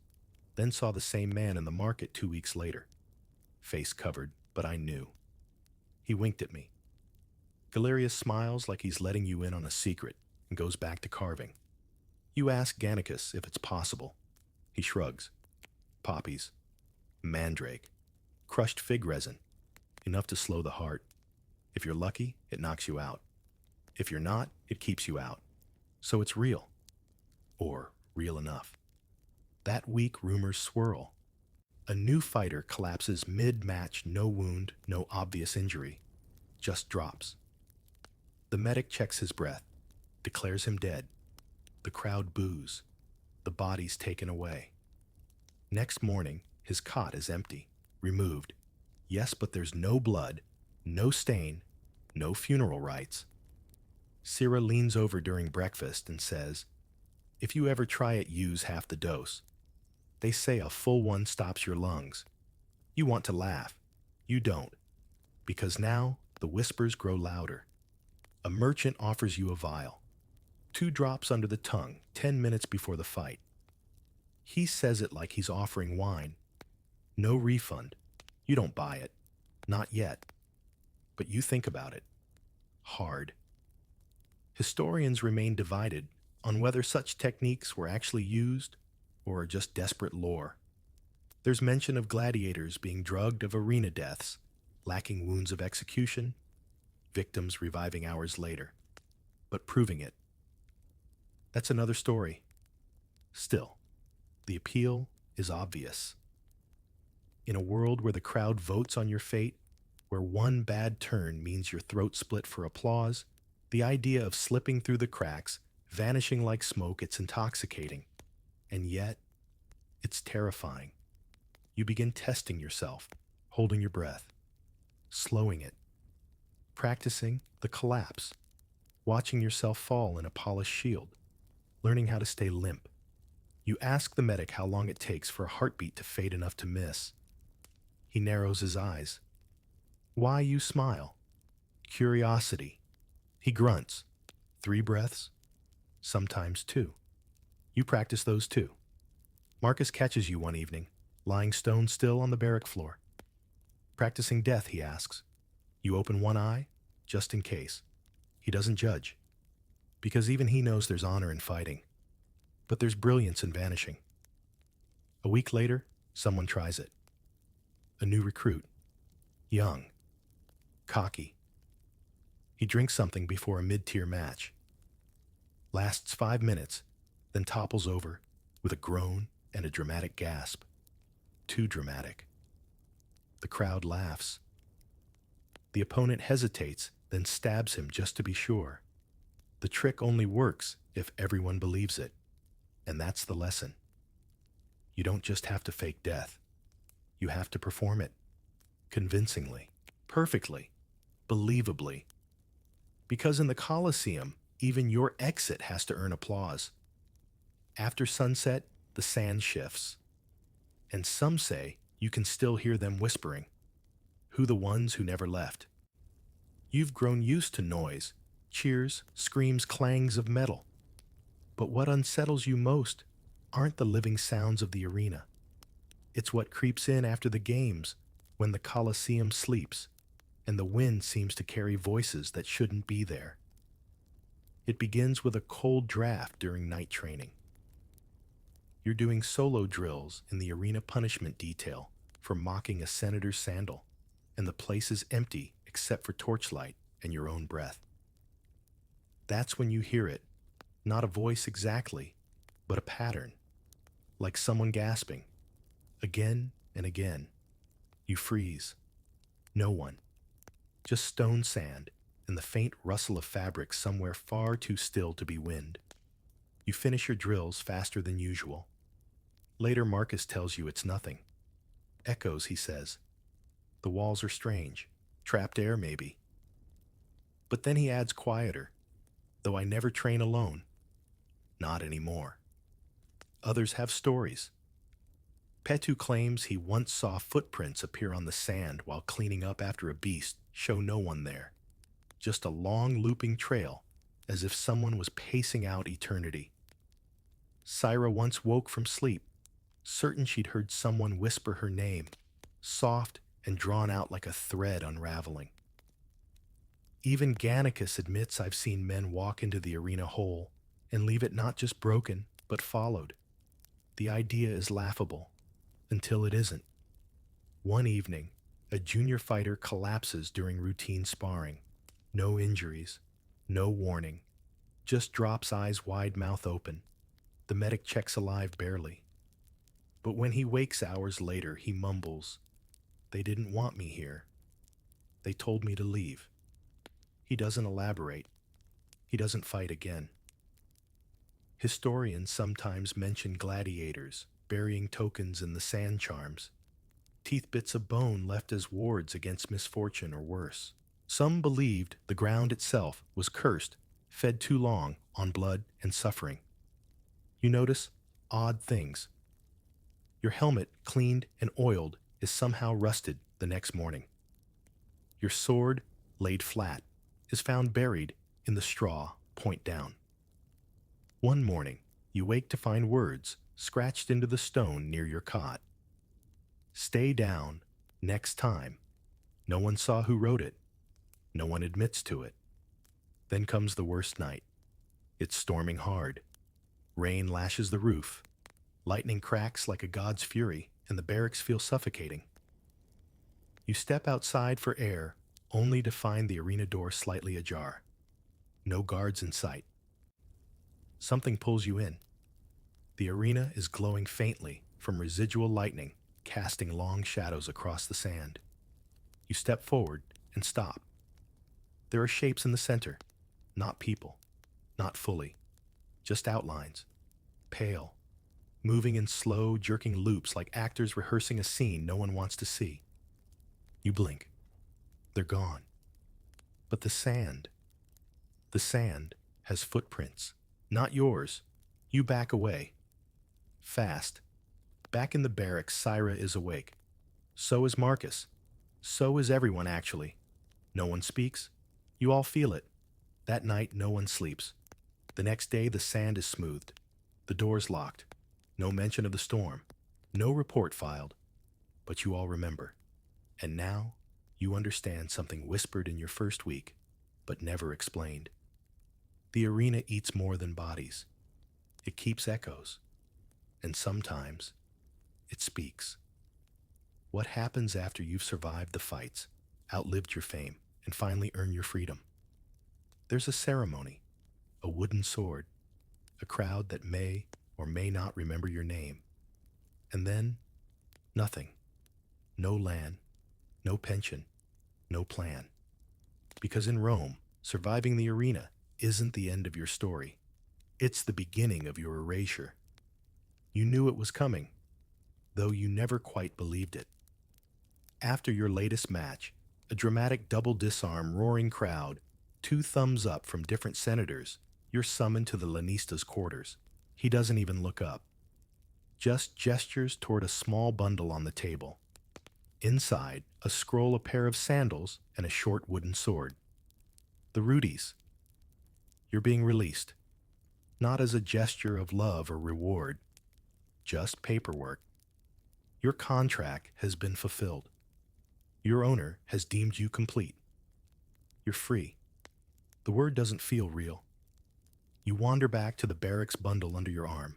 then saw the same man in the market 2 weeks later. Face covered, but I knew. He winked at me. Galerius smiles like he's letting you in on a secret and goes back to carving. You ask Gannicus if it's possible. He shrugs. Poppies. Mandrake. Crushed fig resin. Enough to slow the heart. If you're lucky, it knocks you out. If you're not, it keeps you out. So it's real. Or real enough. That week, rumors swirl. A new fighter collapses mid-match, no wound, no obvious injury. Just drops. The medic checks his breath, declares him dead. The crowd boos. The body's taken away. Next morning, his cot is empty, removed. Yes, but there's no blood, no stain, no funeral rites. Syrah leans over during breakfast and says, if you ever try it, use half the dose. They say a full one stops your lungs. You want to laugh. You don't. Because now, the whispers grow louder. A merchant offers you a vial. 2 drops under the tongue, 10 minutes before the fight. He says it like he's offering wine. No refund. You don't buy it. Not yet. But you think about it. Hard. Historians remain divided on whether such techniques were actually used or are just desperate lore. There's mention of gladiators being drugged of arena deaths, lacking wounds of execution, victims reviving hours later, but proving it. That's another story. Still, the appeal is obvious. In a world where the crowd votes on your fate, where one bad turn means your throat split for applause, the idea of slipping through the cracks, vanishing like smoke, it's intoxicating. And yet, it's terrifying. You begin testing yourself, holding your breath, slowing it, practicing the collapse, watching yourself fall in a polished shield, learning how to stay limp. You ask the medic how long it takes for a heartbeat to fade enough to miss. He narrows his eyes. Why you smile? Curiosity. He grunts. 3 breaths, sometimes 2. You practice those too. Marcus catches you one evening, lying stone still on the barrack floor. Practicing death, he asks. You open one eye, just in case. He doesn't judge, because even he knows there's honor in fighting. But there's brilliance in vanishing. A week later, someone tries it. A new recruit. Young. Cocky. He drinks something before a mid-tier match. Lasts 5 minutes, then topples over with a groan and a dramatic gasp. Too dramatic. The crowd laughs. The opponent hesitates, then stabs him just to be sure. The trick only works if everyone believes it. And that's the lesson. You don't just have to fake death. You have to perform it. Convincingly. Perfectly. Believably. Because in the Colosseum, even your exit has to earn applause. After sunset, the sand shifts. And some say you can still hear them whispering. Who the ones who never left? You've grown used to noise, cheers, screams, clangs of metal. But what unsettles you most aren't the living sounds of the arena. It's what creeps in after the games, when the Colosseum sleeps. and the wind seems to carry voices that shouldn't be there. It begins with a cold draft during night training. You're doing solo drills in the arena punishment detail for mocking a senator's sandal, and the place is empty except for torchlight and your own breath. That's when you hear it, not a voice exactly, but a pattern, like someone gasping. Again and again. You freeze. No one. Just stone sand and the faint rustle of fabric somewhere far too still to be wind. You finish your drills faster than usual. Later, Marcus tells you it's nothing. Echoes, he says. The walls are strange. Trapped air, maybe. But then he adds quieter. Though I never train alone. Not anymore. Others have stories. Petu claims he once saw footprints appear on the sand while cleaning up after a beast, show no one there. Just a long looping trail, as if someone was pacing out eternity. Syra once woke from sleep, certain she'd heard someone whisper her name, soft and drawn out like a thread unraveling. Even Gannicus admits I've seen men walk into the arena whole and leave it not just broken, but followed. The idea is laughable, until it isn't. One evening, a junior fighter collapses during routine sparring. No injuries, no warning, just drops eyes wide, mouth open. The medic checks alive barely. But when he wakes hours later, he mumbles, "They didn't want me here. They told me to leave." He doesn't elaborate. He doesn't fight again. Historians sometimes mention gladiators, burying tokens in the sand charms, teeth bits of bone left as wards against misfortune or worse. Some believed the ground itself was cursed, fed too long on blood and suffering. You notice odd things. Your helmet, cleaned and oiled, is somehow rusted the next morning. Your sword, laid flat, is found buried in the straw, point down. One morning, you wake to find words scratched into the stone near your cot. Stay down, next time. No one saw who wrote it. No one admits to it. Then comes the worst night. It's storming hard. Rain lashes the roof. Lightning cracks like a god's fury, and the barracks feel suffocating. You step outside for air, only to find the arena door slightly ajar. No guards in sight. Something pulls you in. The arena is glowing faintly from residual lightning, casting long shadows across the sand. You step forward and stop. There are shapes in the center, not people, not fully, just outlines, pale, moving in slow, jerking loops like actors rehearsing a scene no one wants to see. You blink. They're gone. But the sand has footprints, not yours. You back away. Fast. Back in the barracks, Syra is awake. So is Marcus. So is everyone, actually. No one speaks. You all feel it. That night, no one sleeps. The next day, the sand is smoothed. The doors locked. No mention of the storm. No report filed. But you all remember. And now, you understand something whispered in your first week, but never explained. The arena eats more than bodies. It keeps echoes. And sometimes, it speaks. What happens after you've survived the fights, outlived your fame, and finally earned your freedom? There's a ceremony, a wooden sword, a crowd that may or may not remember your name. And then, nothing. No land, no pension, no plan. Because in Rome, surviving the arena isn't the end of your story. It's the beginning of your erasure. You knew it was coming, though you never quite believed it. After your latest match, a dramatic double disarm roaring crowd, 2 thumbs up from different senators, you're summoned to the Lannista's quarters. He doesn't even look up. Just gestures toward a small bundle on the table. Inside, a scroll, a pair of sandals, and a short wooden sword. The Rudies. You're being released. Not as a gesture of love or reward. Just paperwork. Your contract has been fulfilled. Your owner has deemed you complete. You're free. The word doesn't feel real. You wander back to the barracks bundle under your arm.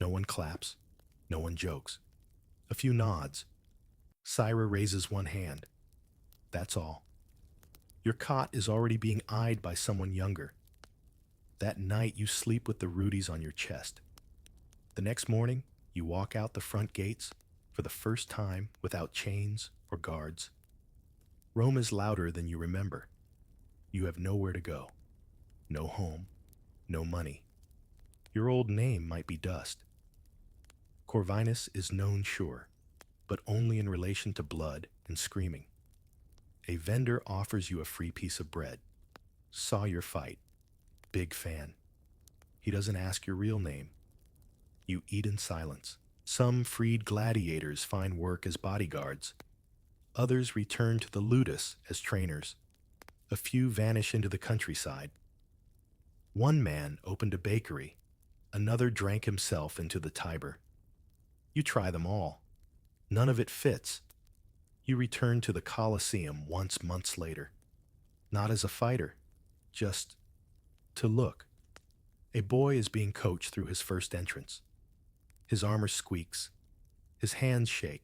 No one claps. No one jokes. A few nods. Syra raises one hand. That's all. Your cot is already being eyed by someone younger. That night you sleep with the rudies on your chest. The next morning, you walk out the front gates for the first time without chains or guards. Rome is louder than you remember. You have nowhere to go. No home. No money. Your old name might be dust. Corvinus is known, sure, but only in relation to blood and screaming. A vendor offers you a free piece of bread. Saw your fight. Big fan. He doesn't ask your real name. You eat in silence. Some freed gladiators find work as bodyguards. Others return to the ludus as trainers. A few vanish into the countryside. One man opened a bakery. Another drank himself into the Tiber. You try them all. None of it fits. You return to the Colosseum once months later. Not as a fighter, just to look. A boy is being coached through his first entrance. His armor squeaks. His hands shake.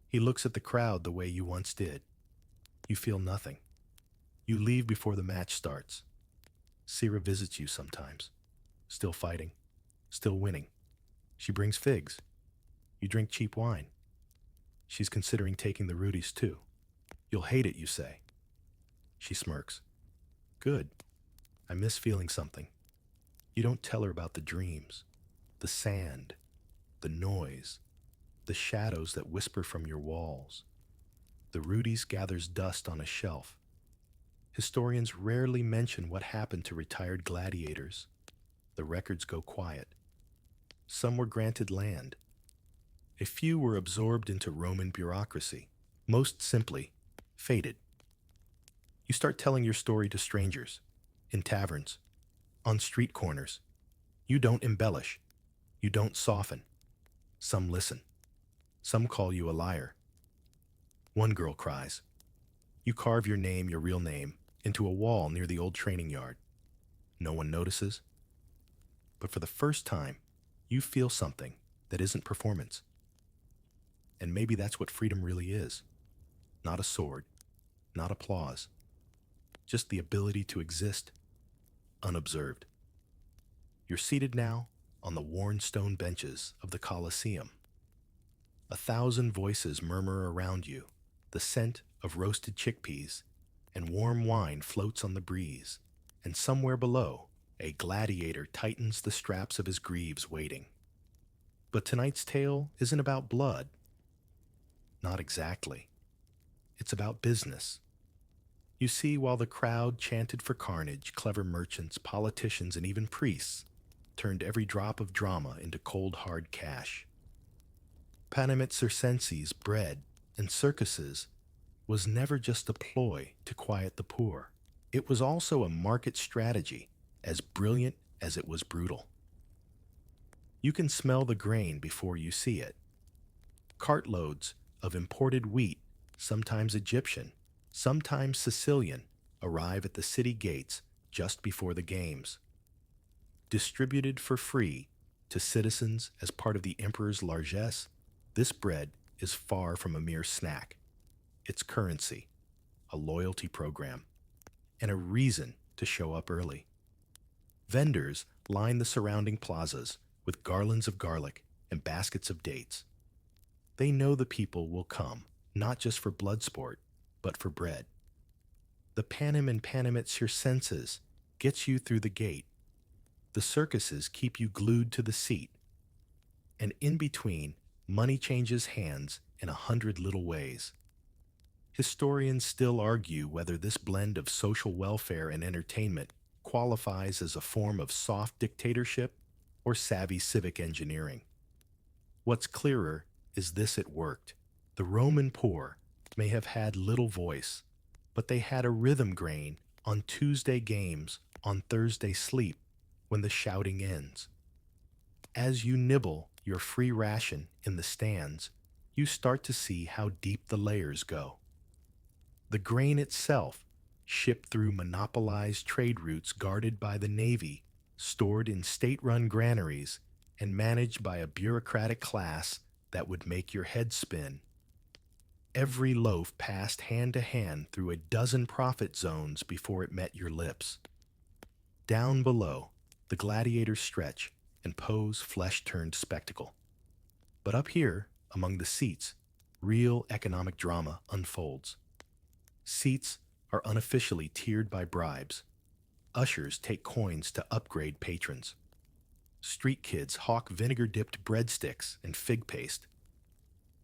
He looks at the crowd the way you once did. You feel nothing. You leave before the match starts. Syra visits you sometimes. Still fighting. Still winning. She brings figs. You drink cheap wine. She's considering taking the rudies too. You'll hate it, you say. She smirks. Good. I miss feeling something. You don't tell her about the dreams, the sand, the noise, the shadows that whisper from your walls. The rudies gathers dust on a shelf. Historians rarely mention what happened to retired gladiators. The records go quiet. Some were granted land. A few were absorbed into Roman bureaucracy. Most simply, faded. You start telling your story to strangers, in taverns, on street corners. You don't embellish. You don't soften. Some listen. Some call you a liar. One girl cries. You carve your name, your real name, into a wall near the old training yard. No one notices. But for the first time, you feel something that isn't performance. And maybe that's what freedom really is. Not a sword, not applause, just the ability to exist unobserved. You're seated now on the worn stone benches of the Colosseum. 1,000 voices murmur around you. The scent of roasted chickpeas and warm wine floats on the breeze. And somewhere below, a gladiator tightens the straps of his greaves, waiting. But tonight's tale isn't about blood. Not exactly. It's about business. You see, while the crowd chanted for carnage, clever merchants, politicians, and even priests turned every drop of drama into cold, hard cash. Panem circenses, bread, and circuses was never just a ploy to quiet the poor. It was also a market strategy, as brilliant as it was brutal. You can smell the grain before you see it. Cartloads of imported wheat, sometimes Egyptian, sometimes Sicilian, arrive at the city gates just before the games. Distributed for free to citizens as part of the emperor's largesse, this bread is far from a mere snack. It's currency, a loyalty program, and a reason to show up early. Vendors line the surrounding plazas with garlands of garlic and baskets of dates. They know the people will come, not just for blood sport, but for bread. The panem and panem circenses gets you through the gate. The circuses keep you glued to the seat. And in between, money changes hands in 100 little ways. Historians still argue whether this blend of social welfare and entertainment qualifies as a form of soft dictatorship or savvy civic engineering. What's clearer is this: it worked. The Roman poor may have had little voice, but they had a rhythm grain on Tuesday games, on Thursday sleep, when the shouting ends. As you nibble your free ration in the stands, you start to see how deep the layers go. The grain itself, shipped through monopolized trade routes guarded by the Navy, stored in state-run granaries, and managed by a bureaucratic class that would make your head spin. Every loaf passed hand to hand through a dozen profit zones before it met your lips. Down below, the gladiators stretch and pose flesh-turned spectacle. But up here, among the seats, real economic drama unfolds. Seats are unofficially tiered by bribes. Ushers take coins to upgrade patrons. Street kids hawk vinegar-dipped breadsticks and fig paste.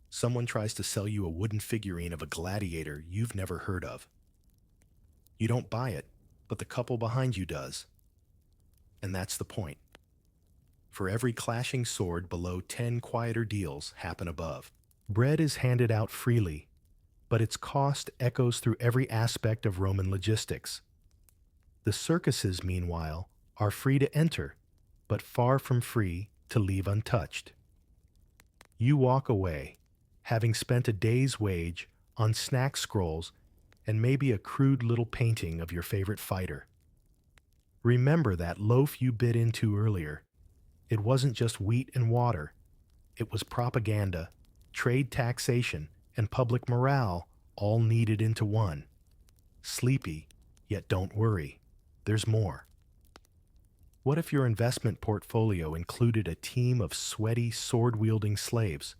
Someone tries to sell you a wooden figurine of a gladiator you've never heard of. You don't buy it, but the couple behind you does. And that's the point. For every clashing sword below, 10 quieter deals happen above. Bread is handed out freely, but its cost echoes through every aspect of Roman logistics. The circuses, meanwhile, are free to enter, but far from free to leave untouched. You walk away, having spent a day's wage on snack scrolls and maybe a crude little painting of your favorite fighter. Remember that loaf you bit into earlier. It wasn't just wheat and water. It was propaganda, trade taxation, and public morale all kneaded into one. Sleepy, yet don't worry. There's more. What if your investment portfolio included a team of sweaty, sword-wielding slaves?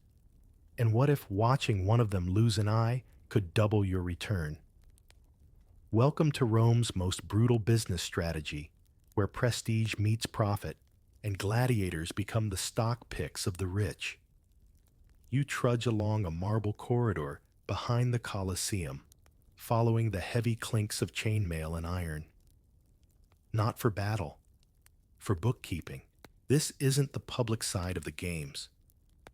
And what if watching one of them lose an eye could double your return? Welcome to Rome's most brutal business strategy, where prestige meets profit, and gladiators become the stock picks of the rich. You trudge along a marble corridor behind the Colosseum, following the heavy clinks of chainmail and iron. Not for battle, for bookkeeping. This isn't the public side of the games.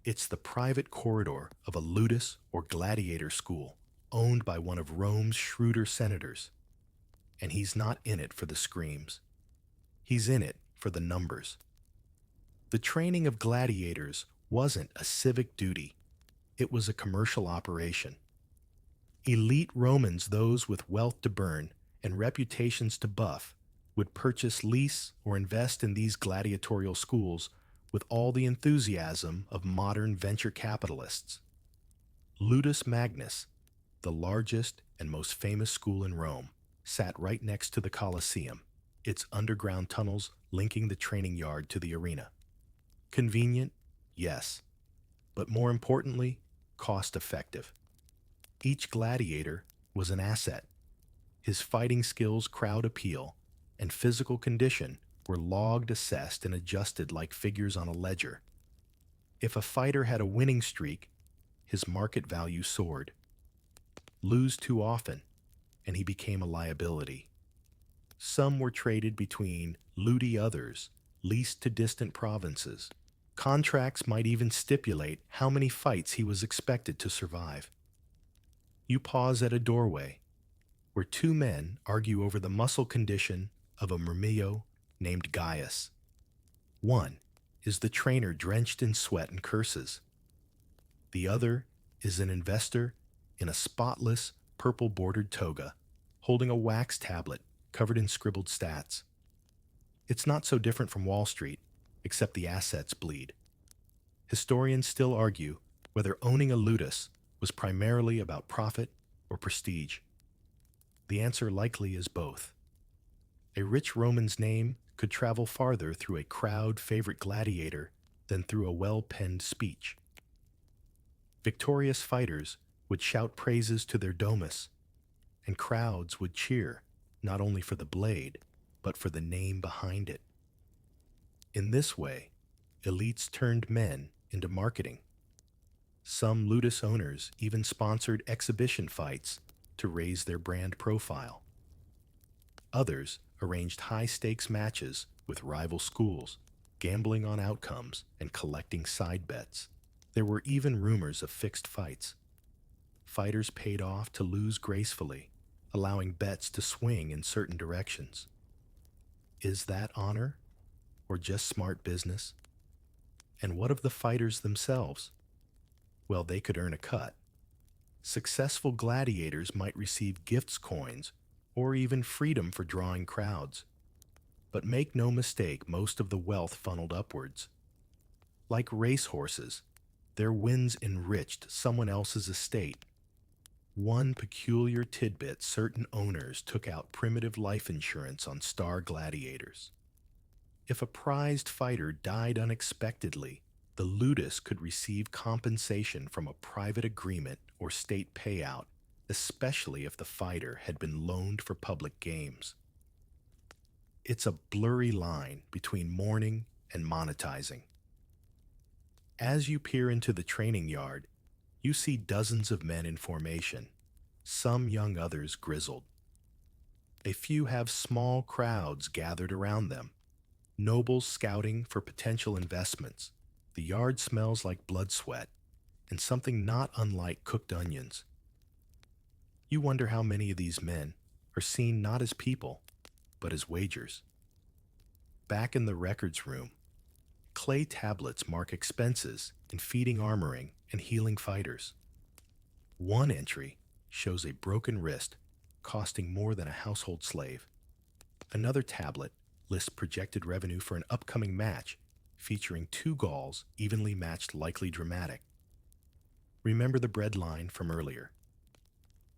It's the private corridor of a ludus or gladiator school, owned by one of Rome's shrewder senators. And he's not in it for the screams. He's in it for the numbers. The training of gladiators wasn't a civic duty. It was a commercial operation. Elite Romans, those with wealth to burn and reputations to buff, would purchase, lease, or invest in these gladiatorial schools with all the enthusiasm of modern venture capitalists. Ludus Magnus, the largest and most famous school in Rome, sat right next to the Colosseum, its underground tunnels linking the training yard to the arena. Convenient? Yes. But more importantly, cost-effective. Each gladiator was an asset. His fighting skills, crowd appeal, and physical condition were logged, assessed, and adjusted like figures on a ledger. If a fighter had a winning streak, his market value soared. Lose too often, and he became a liability. Some were traded between ludi others, leased to distant provinces. Contracts might even stipulate how many fights he was expected to survive. You pause at a doorway, where two men argue over the muscle condition of a myrmidon named Gaius. One is the trainer drenched in sweat and curses. The other is an investor in a spotless, purple-bordered toga, holding a wax tablet covered in scribbled stats. It's not so different from Wall Street, except the assets bleed. Historians still argue whether owning a ludus was primarily about profit or prestige. The answer likely is both. A rich Roman's name could travel farther through a crowd-favorite gladiator than through a well-penned speech. Victorious fighters would shout praises to their domus, and crowds would cheer not only for the blade, but for the name behind it. In this way, elites turned men into marketing. Some ludus owners even sponsored exhibition fights to raise their brand profile. Others arranged high-stakes matches with rival schools, gambling on outcomes and collecting side bets. There were even rumors of fixed fights. Fighters paid off to lose gracefully, allowing bets to swing in certain directions. Is that honor, or just smart business? And what of the fighters themselves? Well, they could earn a cut. Successful gladiators might receive gifts coins or even freedom for drawing crowds. But make no mistake, most of the wealth funneled upwards. Like racehorses, their wins enriched someone else's estate. One peculiar tidbit: certain owners took out primitive life insurance on star gladiators. If a prized fighter died unexpectedly, the ludus could receive compensation from a private agreement or state payout, especially if the fighter had been loaned for public games. It's a blurry line between mourning and monetizing. As you peer into the training yard, you see dozens of men in formation, some young, others grizzled. A few have small crowds gathered around them, nobles scouting for potential investments. The yard smells like blood sweat and something not unlike cooked onions. You wonder how many of these men are seen not as people, but as wagers. Back in the records room, clay tablets mark expenses in feeding, armoring, and healing fighters. One entry shows a broken wrist costing more than a household slave. Another tablet lists projected revenue for an upcoming match featuring two Gauls evenly matched, likely dramatic. Remember the bread line from earlier?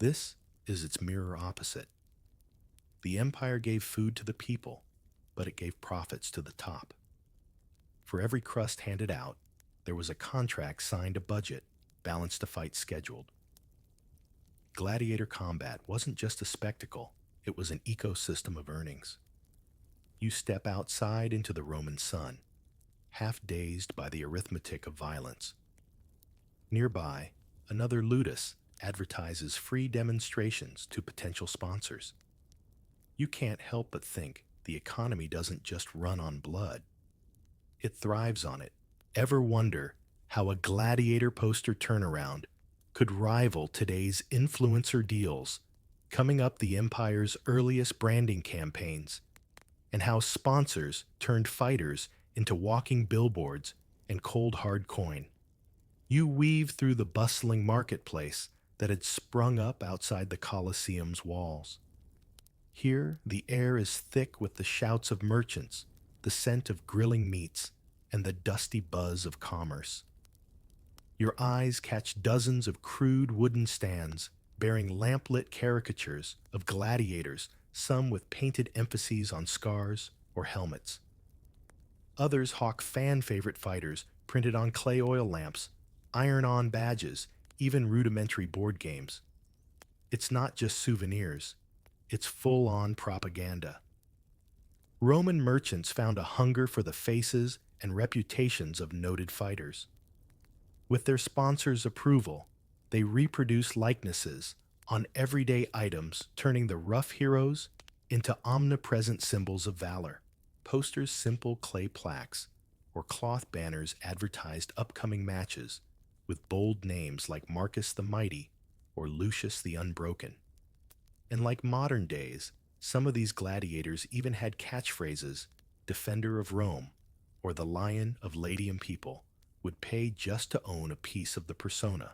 This is its mirror opposite. The empire gave food to the people, but it gave profits to the top. For every crust handed out, there was a contract signed, a budget, balanced, a fight scheduled. Gladiator combat wasn't just a spectacle, it was an ecosystem of earnings. You step outside into the Roman sun, half dazed by the arithmetic of violence. Nearby, another ludus advertises free demonstrations to potential sponsors. You can't help but think the economy doesn't just run on blood, it thrives on it. Ever wonder how a gladiator poster turnaround could rival today's influencer deals, coming up the empire's earliest branding campaigns, and how sponsors turned fighters into walking billboards and cold hard coin? You weave through the bustling marketplace that had sprung up outside the Colosseum's walls. Here, the air is thick with the shouts of merchants, the scent of grilling meats, and the dusty buzz of commerce. Your eyes catch dozens of crude wooden stands bearing lamplit caricatures of gladiators, some with painted emphases on scars or helmets. Others hawk fan-favorite fighters printed on clay oil lamps, iron-on badges, even rudimentary board games. It's not just souvenirs, it's full-on propaganda. Roman merchants found a hunger for the faces and reputations of noted fighters. With their sponsors' approval, they reproduce likenesses on everyday items, turning the rough heroes into omnipresent symbols of valor. Posters, simple clay plaques, or cloth banners advertised upcoming matches with bold names like Marcus the Mighty or Lucius the Unbroken. And like modern days, some of these gladiators even had catchphrases: Defender of Rome or the Lion of Latium people would pay just to own a piece of the persona.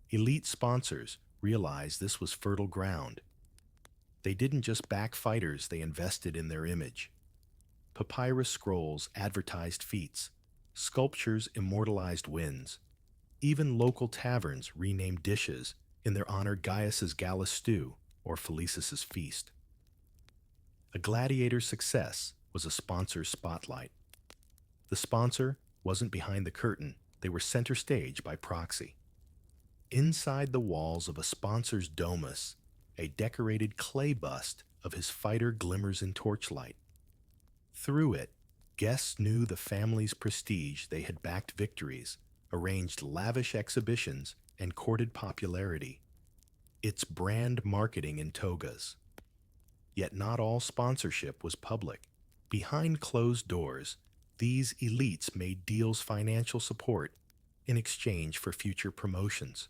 Elite sponsors realized this was fertile ground. They didn't just back fighters, they invested in their image. Papyrus scrolls advertised feats, sculptures immortalized wins. Even local taverns renamed dishes in their honor: Gaius's Gala Stew or Felicis's Feast. A gladiator's success was a sponsor's spotlight. The sponsor wasn't behind the curtain, they were center stage by proxy. Inside the walls of a sponsor's domus, a decorated clay bust of his fighter glimmers in torchlight. Through it, guests knew the family's prestige. They had backed victories, arranged lavish exhibitions, and courted popularity. It's brand marketing in togas. Yet not all sponsorship was public. Behind closed doors, these elites made deals, financial support, in exchange for future promotions.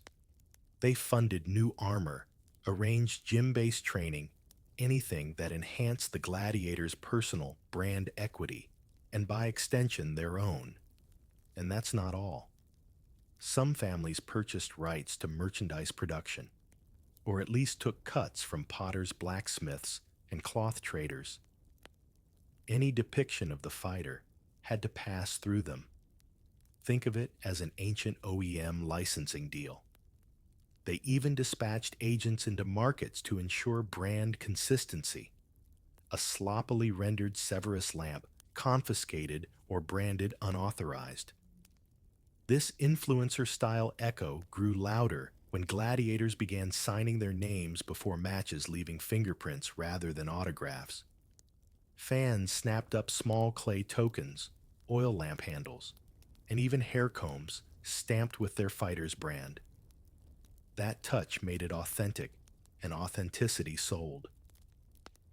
They funded new armor, arranged gym-based training, anything that enhanced the gladiator's personal brand equity, and by extension their own. And that's not all. Some families purchased rights to merchandise production, or at least took cuts from potters, blacksmiths, and cloth traders. Any depiction of the fighter had to pass through them. Think of it as an ancient OEM licensing deal. They even dispatched agents into markets to ensure brand consistency. A sloppily rendered Severus lamp confiscated or branded unauthorized. This influencer-style echo grew louder when gladiators began signing their names before matches, leaving fingerprints rather than autographs. Fans snapped up small clay tokens, oil lamp handles, and even hair combs stamped with their fighter's brand. That touch made it authentic, and authenticity sold.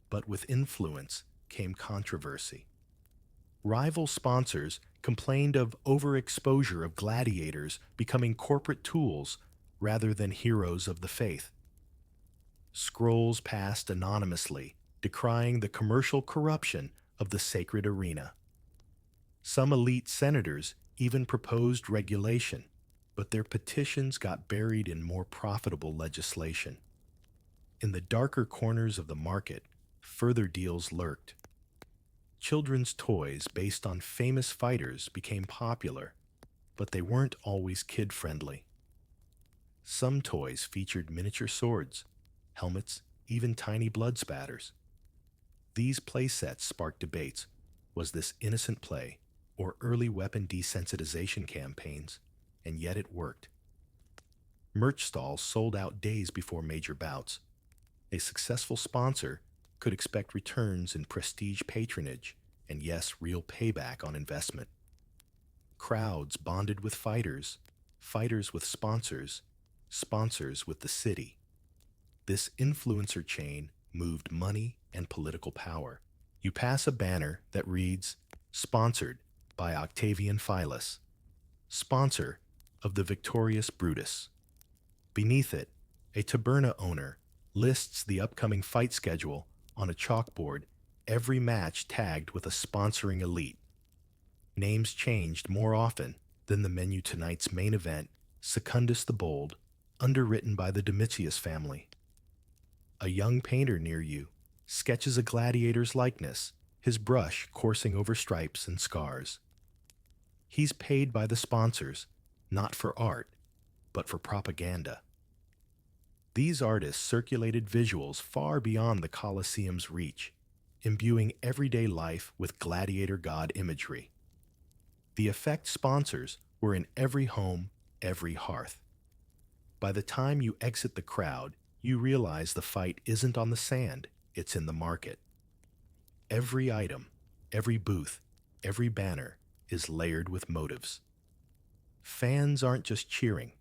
But with influence came controversy. Rival sponsors complained of overexposure of gladiators becoming corporate tools rather than heroes of the faith. Scrolls passed anonymously, decrying the commercial corruption of the sacred arena. Some elite senators even proposed regulation, but their petitions got buried in more profitable legislation. In the darker corners of the market, further deals lurked. Children's toys based on famous fighters became popular, but they weren't always kid-friendly. Some toys featured miniature swords, helmets, even tiny blood spatters. These playsets sparked debates. Was this innocent play or early weapon desensitization campaigns? And yet it worked. Merch stalls sold out days before major bouts. A successful sponsor could expect returns in prestige patronage and, yes, real payback on investment. Crowds bonded with fighters, fighters with sponsors, sponsors with the city. This influencer chain moved money and political power. You pass a banner that reads, "Sponsored by Octavian Philus, sponsor of the victorious Brutus." Beneath it, a taberna owner lists the upcoming fight schedule on a chalkboard, every match tagged with a sponsoring elite. Names changed more often than the menu tonight's main event, Secundus the Bold, underwritten by the Domitius family. A young painter near you sketches a gladiator's likeness, his brush coursing over stripes and scars. He's paid by the sponsors, not for art, but for propaganda. These artists circulated visuals far beyond the Colosseum's reach, imbuing everyday life with gladiator god imagery. The effect sponsors were in every home, every hearth. By the time you exit the crowd, you realize the fight isn't on the sand, it's in the market. Every item, every booth, every banner is layered with motives. Fans aren't just cheering,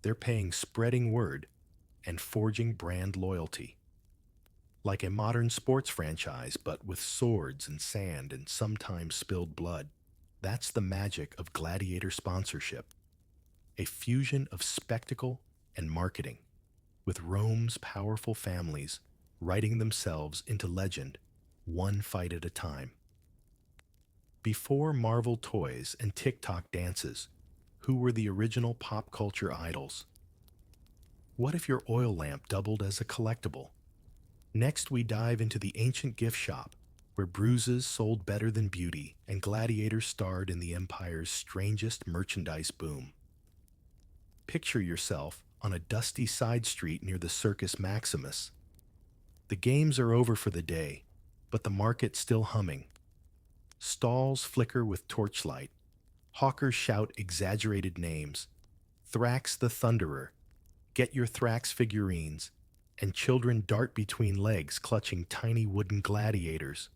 they're paying spreading word and forging brand loyalty. Like a modern sports franchise, but with swords and sand and sometimes spilled blood. That's the magic of gladiator sponsorship. A fusion of spectacle and marketing, with Rome's powerful families writing themselves into legend, one fight at a time. Before Marvel toys and TikTok dances, who were the original pop culture idols? What if your oil lamp doubled as a collectible? Next, we dive into the ancient gift shop, where bruises sold better than beauty and gladiators starred in the empire's strangest merchandise boom. Picture yourself on a dusty side street near the Circus Maximus. The games are over for the day, but the market's still humming. Stalls flicker with torchlight. Hawkers shout exaggerated names. Thrax the Thunderer, get your Thrax figurines, and children dart between legs clutching tiny wooden gladiators.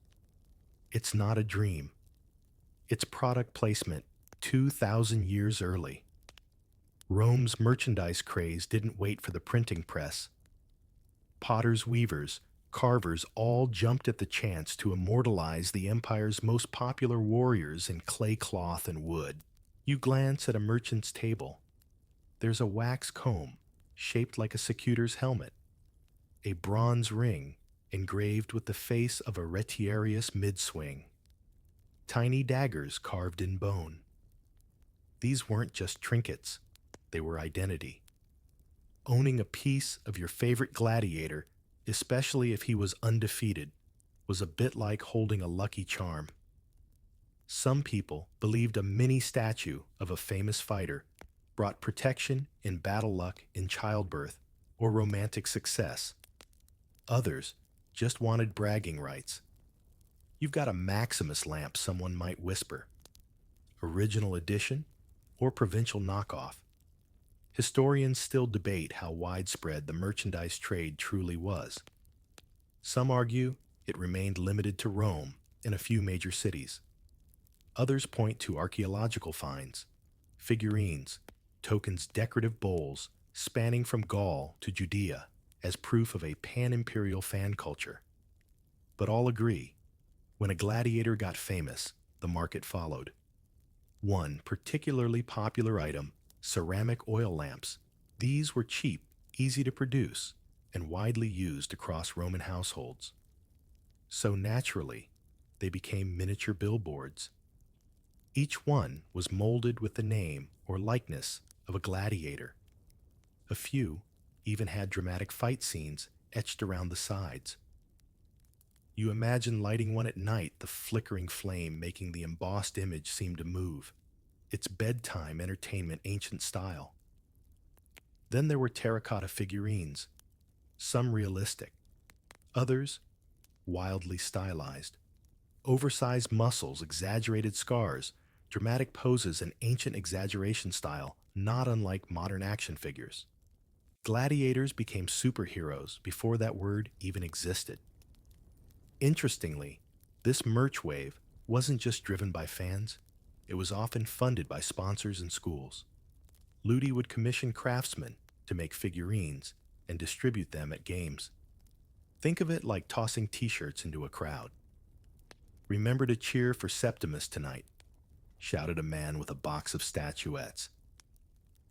It's not a dream. It's product placement 2,000 years early. Rome's merchandise craze didn't wait for the printing press. Potters, weavers, carvers all jumped at the chance to immortalize the empire's most popular warriors in clay cloth and wood. You glance at a merchant's table. There's a wax comb, shaped like a secutor's helmet. A bronze ring, engraved with the face of a retiarius mid-swing. Tiny daggers carved in bone. These weren't just trinkets, they were identity. Owning a piece of your favorite gladiator, especially if he was undefeated, was a bit like holding a lucky charm. Some people believed a mini statue of a famous fighter brought protection in battle luck in childbirth or romantic success. Others just wanted bragging rights. You've got a Maximus lamp, someone might whisper. Original edition or provincial knockoff. Historians still debate how widespread the merchandise trade truly was. Some argue it remained limited to Rome and a few major cities. Others point to archaeological finds, figurines, tokens, decorative bowls spanning from Gaul to Judea as proof of a pan-imperial fan culture. But all agree, when a gladiator got famous, the market followed. One particularly popular item, ceramic oil lamps. These were cheap, easy to produce, and widely used across Roman households. So naturally, they became miniature billboards. Each one was molded with the name or likeness of a gladiator. A few even had dramatic fight scenes etched around the sides. You imagine lighting one at night, the flickering flame making the embossed image seem to move. It's bedtime entertainment, ancient style. Then there were terracotta figurines, some realistic, others wildly stylized. Oversized muscles, exaggerated scars, dramatic poses, and ancient exaggeration style, not unlike modern action figures. Gladiators became superheroes before that word even existed. Interestingly, this merch wave wasn't just driven by fans, it was often funded by sponsors and schools. Ludi would commission craftsmen to make figurines and distribute them at games. Think of it like tossing t-shirts into a crowd. "Remember to cheer for Septimus tonight," shouted a man with a box of statuettes.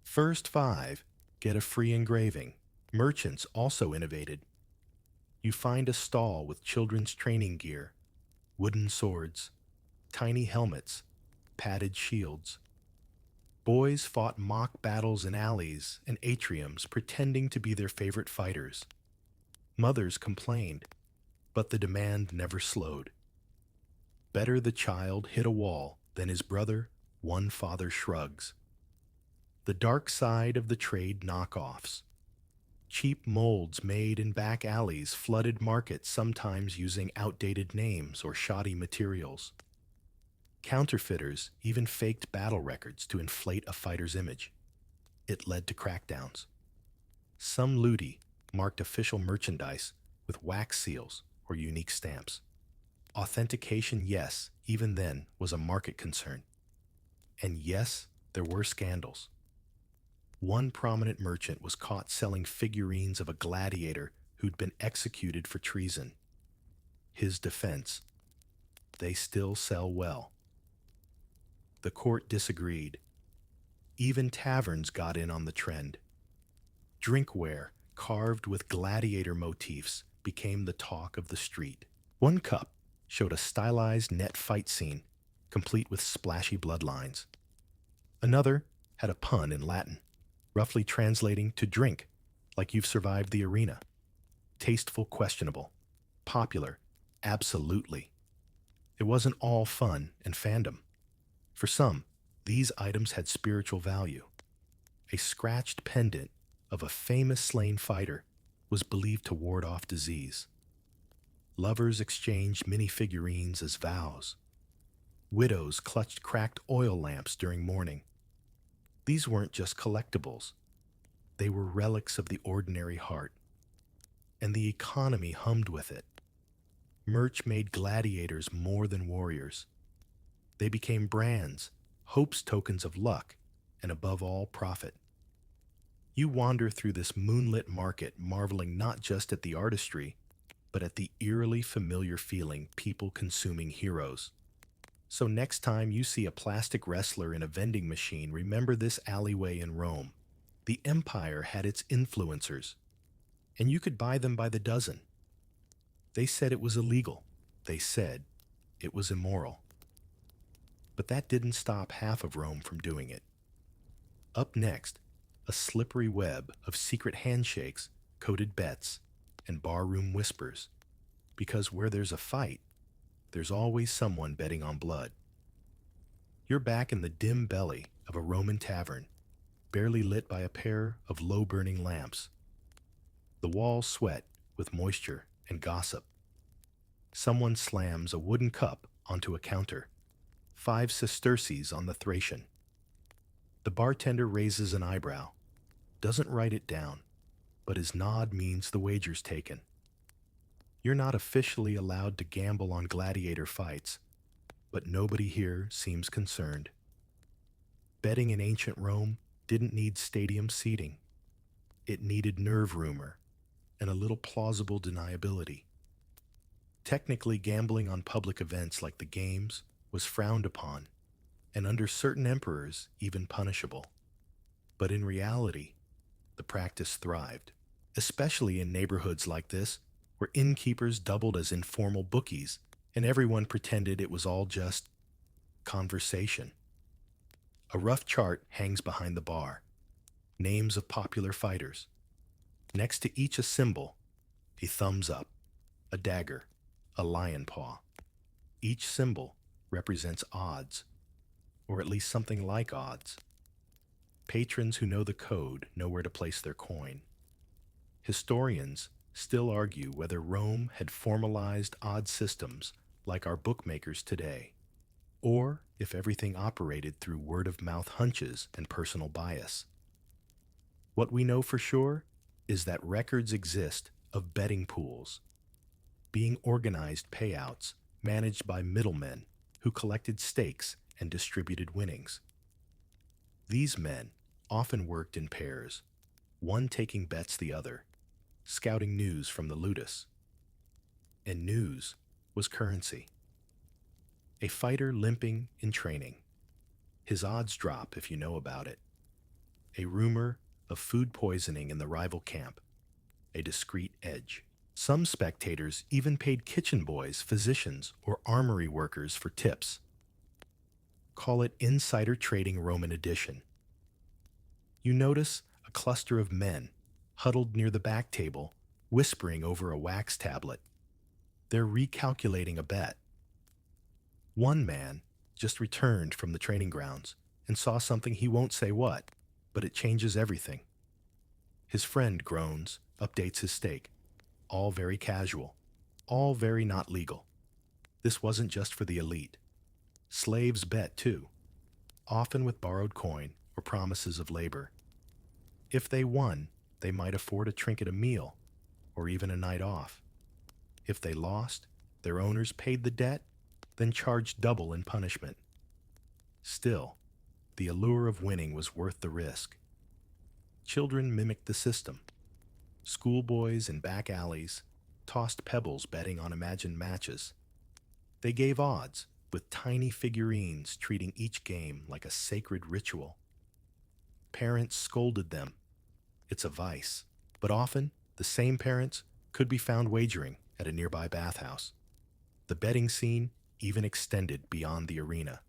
"First 5 get a free engraving." Merchants also innovated. You find a stall with children's training gear, wooden swords, tiny helmets, padded shields. Boys fought mock battles in alleys and atriums, pretending to be their favorite fighters. Mothers complained, but the demand never slowed. Better the child hit a wall than his brother, one father shrugs. The dark side of the trade knockoffs. Cheap molds made in back alleys flooded markets, sometimes using outdated names or shoddy materials. Counterfeiters even faked battle records to inflate a fighter's image. It led to crackdowns. Some ludi marked official merchandise with wax seals or unique stamps. Authentication, yes, even then was a market concern. And yes, there were scandals. One prominent merchant was caught selling figurines of a gladiator who'd been executed for treason. His defense: they still sell well. The court disagreed. Even taverns got in on the trend. Drinkware carved with gladiator motifs became the talk of the street. One cup showed a stylized net fight scene, complete with splashy bloodlines. Another had a pun in Latin, roughly translating to drink, like you've survived the arena. Tasteful, questionable. Popular, absolutely. It wasn't all fun and fandom. For some, these items had spiritual value. A scratched pendant of a famous slain fighter was believed to ward off disease. Lovers exchanged mini figurines as vows. Widows clutched cracked oil lamps during mourning. These weren't just collectibles. They were relics of the ordinary heart. And the economy hummed with it. Merch made gladiators more than warriors. They became brands, hope's tokens of luck, and above all, profit. You wander through this moonlit market, marveling not just at the artistry, but at the eerily familiar feeling people consuming heroes. So next time you see a plastic wrestler in a vending machine, remember this alleyway in Rome. The empire had its influencers, and you could buy them by the dozen. They said it was illegal. They said it was immoral. But that didn't stop half of Rome from doing it. Up next, a slippery web of secret handshakes, coded bets, and barroom whispers. Because where there's a fight, there's always someone betting on blood. You're back in the dim belly of a Roman tavern, barely lit by a pair of low-burning lamps. The walls sweat with moisture and gossip. Someone slams a wooden cup onto a counter. 5 sesterces on the Thracian. The bartender raises an eyebrow, doesn't write it down, but his nod means the wager's taken. You're not officially allowed to gamble on gladiator fights, but nobody here seems concerned. Betting in ancient Rome didn't need stadium seating. It needed nerve rumor and a little plausible deniability. Technically, gambling on public events like the games was frowned upon, and under certain emperors, even punishable. But in reality, the practice thrived, especially in neighborhoods like this, where innkeepers doubled as informal bookies, and everyone pretended it was all just conversation. A rough chart hangs behind the bar. Names of popular fighters. Next to each a symbol, a thumbs up, a dagger, a lion paw. Each symbol represents odds, or at least something like odds. Patrons who know the code know where to place their coin. Historians still argue whether Rome had formalized odd systems like our bookmakers today, or if everything operated through word-of-mouth hunches and personal bias. What we know for sure is that records exist of betting pools, being organized payouts managed by middlemen who collected stakes and distributed winnings. These men often worked in pairs, one taking bets the other, scouting news from the ludus. And news was currency. A fighter limping in training. His odds drop if you know about it. A rumor of food poisoning in the rival camp. A discreet edge. Some spectators even paid kitchen boys, physicians, or armory workers for tips. Call it insider trading Roman edition. You notice a cluster of men huddled near the back table, whispering over a wax tablet. They're recalculating a bet. One man just returned from the training grounds and saw something he won't say what, but it changes everything. His friend groans, updates his stake. All very casual, all very not legal. This wasn't just for the elite. Slaves bet too, often with borrowed coin or promises of labor. If they won, they might afford a trinket a meal, or even a night off. If they lost, their owners paid the debt, then charged double in punishment. Still, the allure of winning was worth the risk. Children mimicked the system. Schoolboys in back alleys tossed pebbles betting on imagined matches. They gave odds, with tiny figurines treating each game like a sacred ritual. Parents scolded them. It's a vice. But often, the same parents could be found wagering at a nearby bathhouse. The betting scene even extended beyond the arena.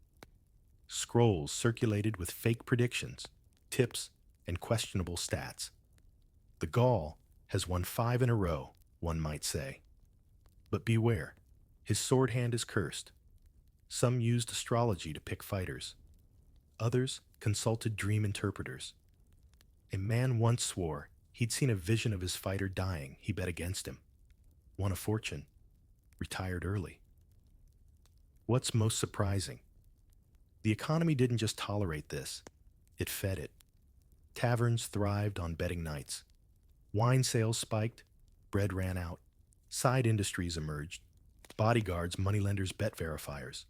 Scrolls circulated with fake predictions, tips, and questionable stats. The Gaul has won 5 in a row, one might say. But beware, his sword hand is cursed. Some used astrology to pick fighters. Others consulted dream interpreters. A man once swore he'd seen a vision of his fighter dying. He bet against him. Won a fortune. Retired early. What's most surprising? The economy didn't just tolerate this. It fed it. Taverns thrived on betting nights. Wine sales spiked. Bread ran out. Side industries emerged. Bodyguards, moneylenders, bet verifiers.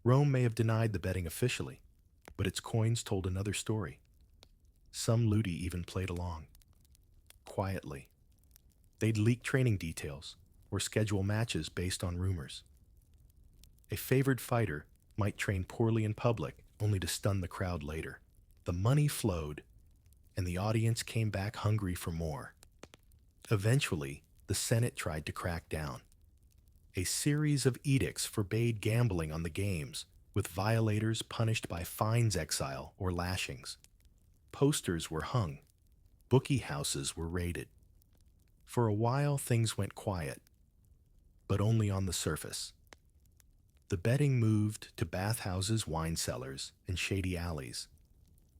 Rome may have denied the betting officially, but its coins told another story. Some ludi even played along. Quietly. They'd leak training details or schedule matches based on rumors. A favored fighter might train poorly in public only to stun the crowd later. The money flowed, and the audience came back hungry for more. Eventually, the Senate tried to crack down. A series of edicts forbade gambling on the games, with violators punished by fines, exile, or lashings. Posters were hung. Bookie houses were raided. For a while, things went quiet, but only on the surface. The betting moved to bathhouses, wine cellars, and shady alleys.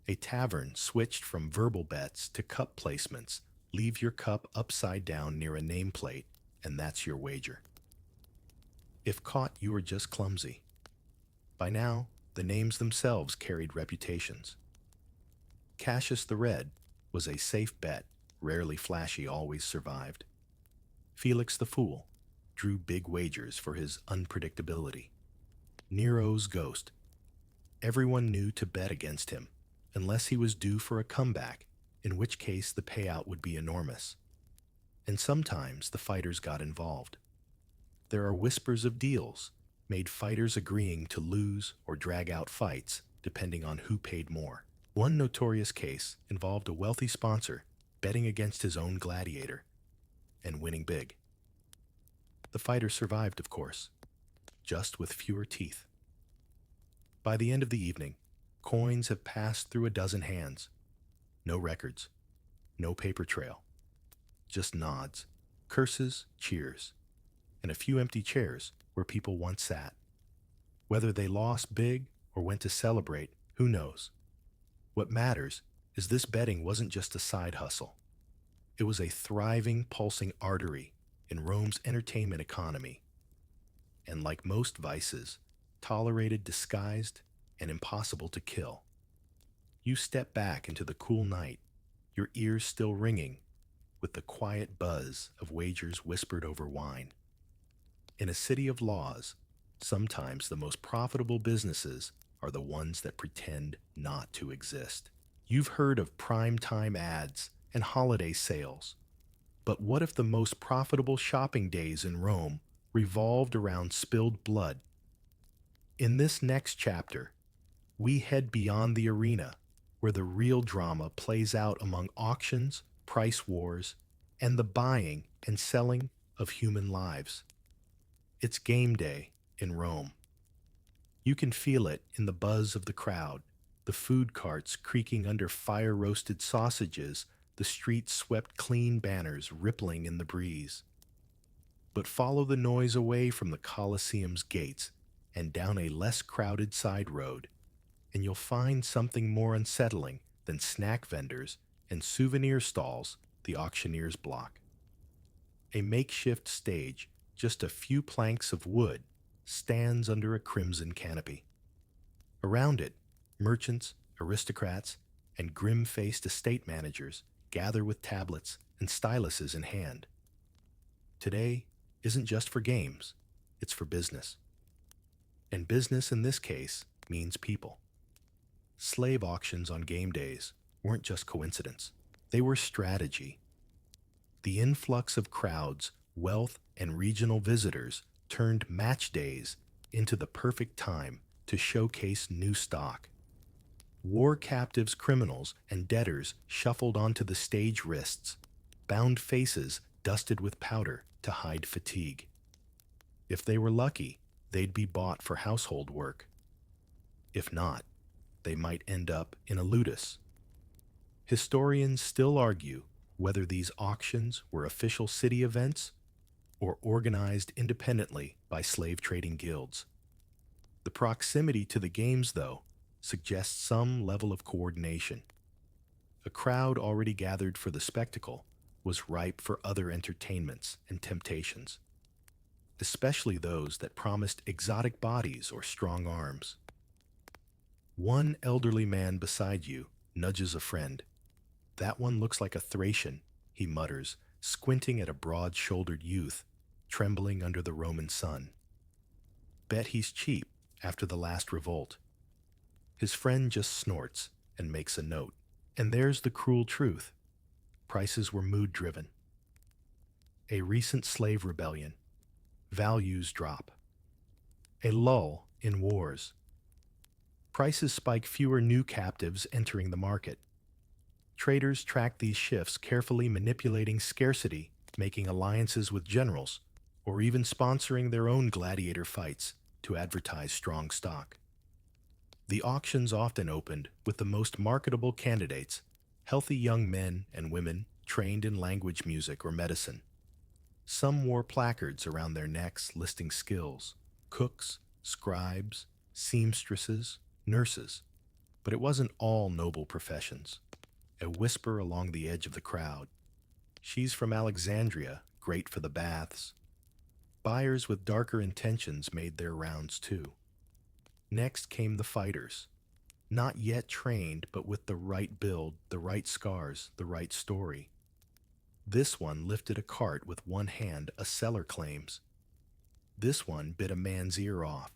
A tavern switched from verbal bets to cup placements. Leave your cup upside down near a nameplate, and that's your wager. If caught, you were just clumsy. By now, the names themselves carried reputations. Cassius the Red was a safe bet, rarely flashy, always survived. Felix the Fool drew big wagers for his unpredictability. Nero's Ghost. Everyone knew to bet against him, unless he was due for a comeback, in which case the payout would be enormous. And sometimes the fighters got involved. There are whispers of deals, made fighters agreeing to lose or drag out fights, depending on who paid more. One notorious case involved a wealthy sponsor betting against his own gladiator and winning big. The fighter survived, of course, just with fewer teeth. By the end of the evening, coins have passed through a dozen hands. No records, no paper trail, just nods, curses, cheers, and a few empty chairs where people once sat. Whether they lost big or went to celebrate, who knows? What matters is this betting wasn't just a side hustle. It was a thriving, pulsing artery in Rome's entertainment economy. And like most vices, tolerated, disguised, and impossible to kill. You step back into the cool night, your ears still ringing with the quiet buzz of wagers whispered over wine. In a city of laws, sometimes the most profitable businesses are the ones that pretend not to exist. You've heard of prime time ads and holiday sales, but what if the most profitable shopping days in Rome revolved around spilled blood? In this next chapter, we head beyond the arena, where the real drama plays out among auctions, price wars, and the buying and selling of human lives. It's game day in Rome. You can feel it in the buzz of the crowd, the food carts creaking under fire-roasted sausages, the streets swept clean, banners rippling in the breeze. But follow the noise away from the Colosseum's gates and down a less crowded side road, and you'll find something more unsettling than snack vendors and souvenir stalls the auctioneers block. A makeshift stage, just a few planks of wood, stands under a crimson canopy. Around it, merchants, aristocrats, and grim-faced estate managers gather with tablets and styluses in hand. Today isn't just for games, it's for business. And business in this case means people. Slave auctions on game days weren't just coincidence. They were strategy. The influx of crowds, wealth, and regional visitors turned match days into the perfect time to showcase new stock. War captives, criminals, and debtors shuffled onto the stage wrists, bound faces dusted with powder to hide fatigue. If they were lucky, they'd be bought for household work. If not, they might end up in a ludus. Historians still argue whether these auctions were official city events or organized independently by slave trading guilds. The proximity to the games, though, suggests some level of coordination. A crowd already gathered for the spectacle was ripe for other entertainments and temptations, especially those that promised exotic bodies or strong arms. One elderly man beside you nudges a friend. "That one looks like a Thracian," he mutters, squinting at a broad-shouldered youth, trembling under the Roman sun. Bet he's cheap after the last revolt. His friend just snorts and makes a note. And there's the cruel truth. Prices were mood-driven. A recent slave rebellion. Values drop. A lull in wars. Prices spike, fewer new captives entering the market. Traders track these shifts, carefully manipulating scarcity, making alliances with generals, or even sponsoring their own gladiator fights to advertise strong stock. The auctions often opened with the most marketable candidates, healthy young men and women trained in language, music, or medicine. Some wore placards around their necks listing skills: cooks, scribes, seamstresses, nurses. But it wasn't all noble professions. A whisper along the edge of the crowd: "She's from Alexandria, great for the baths." Buyers with darker intentions made their rounds too. Next came the fighters, not yet trained, but with the right build, the right scars, the right story. This one lifted a cart with one hand, a seller claims. This one bit a man's ear off.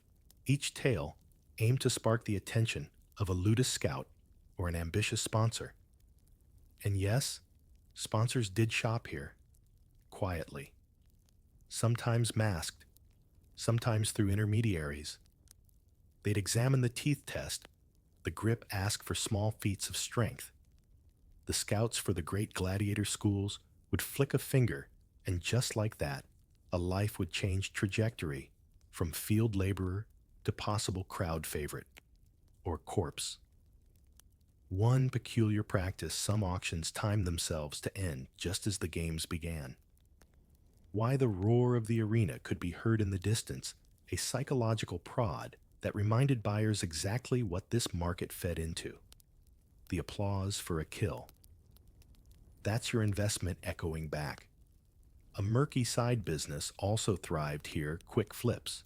Each tale aimed to spark the attention of a ludus scout or an ambitious sponsor. And yes, sponsors did shop here, quietly, sometimes masked, sometimes through intermediaries. They'd examine the teeth test, the grip ask for small feats of strength. The scouts for the great gladiator schools would flick a finger, and just like that, a life would change trajectory from field laborer to possible crowd favorite, or corpse. One peculiar practice: some auctions timed themselves to end just as the games began. Why the roar of the arena could be heard in the distance, a psychological prod that reminded buyers exactly what this market fed into: the applause for a kill. That's your investment echoing back. A murky side business also thrived here: quick flips.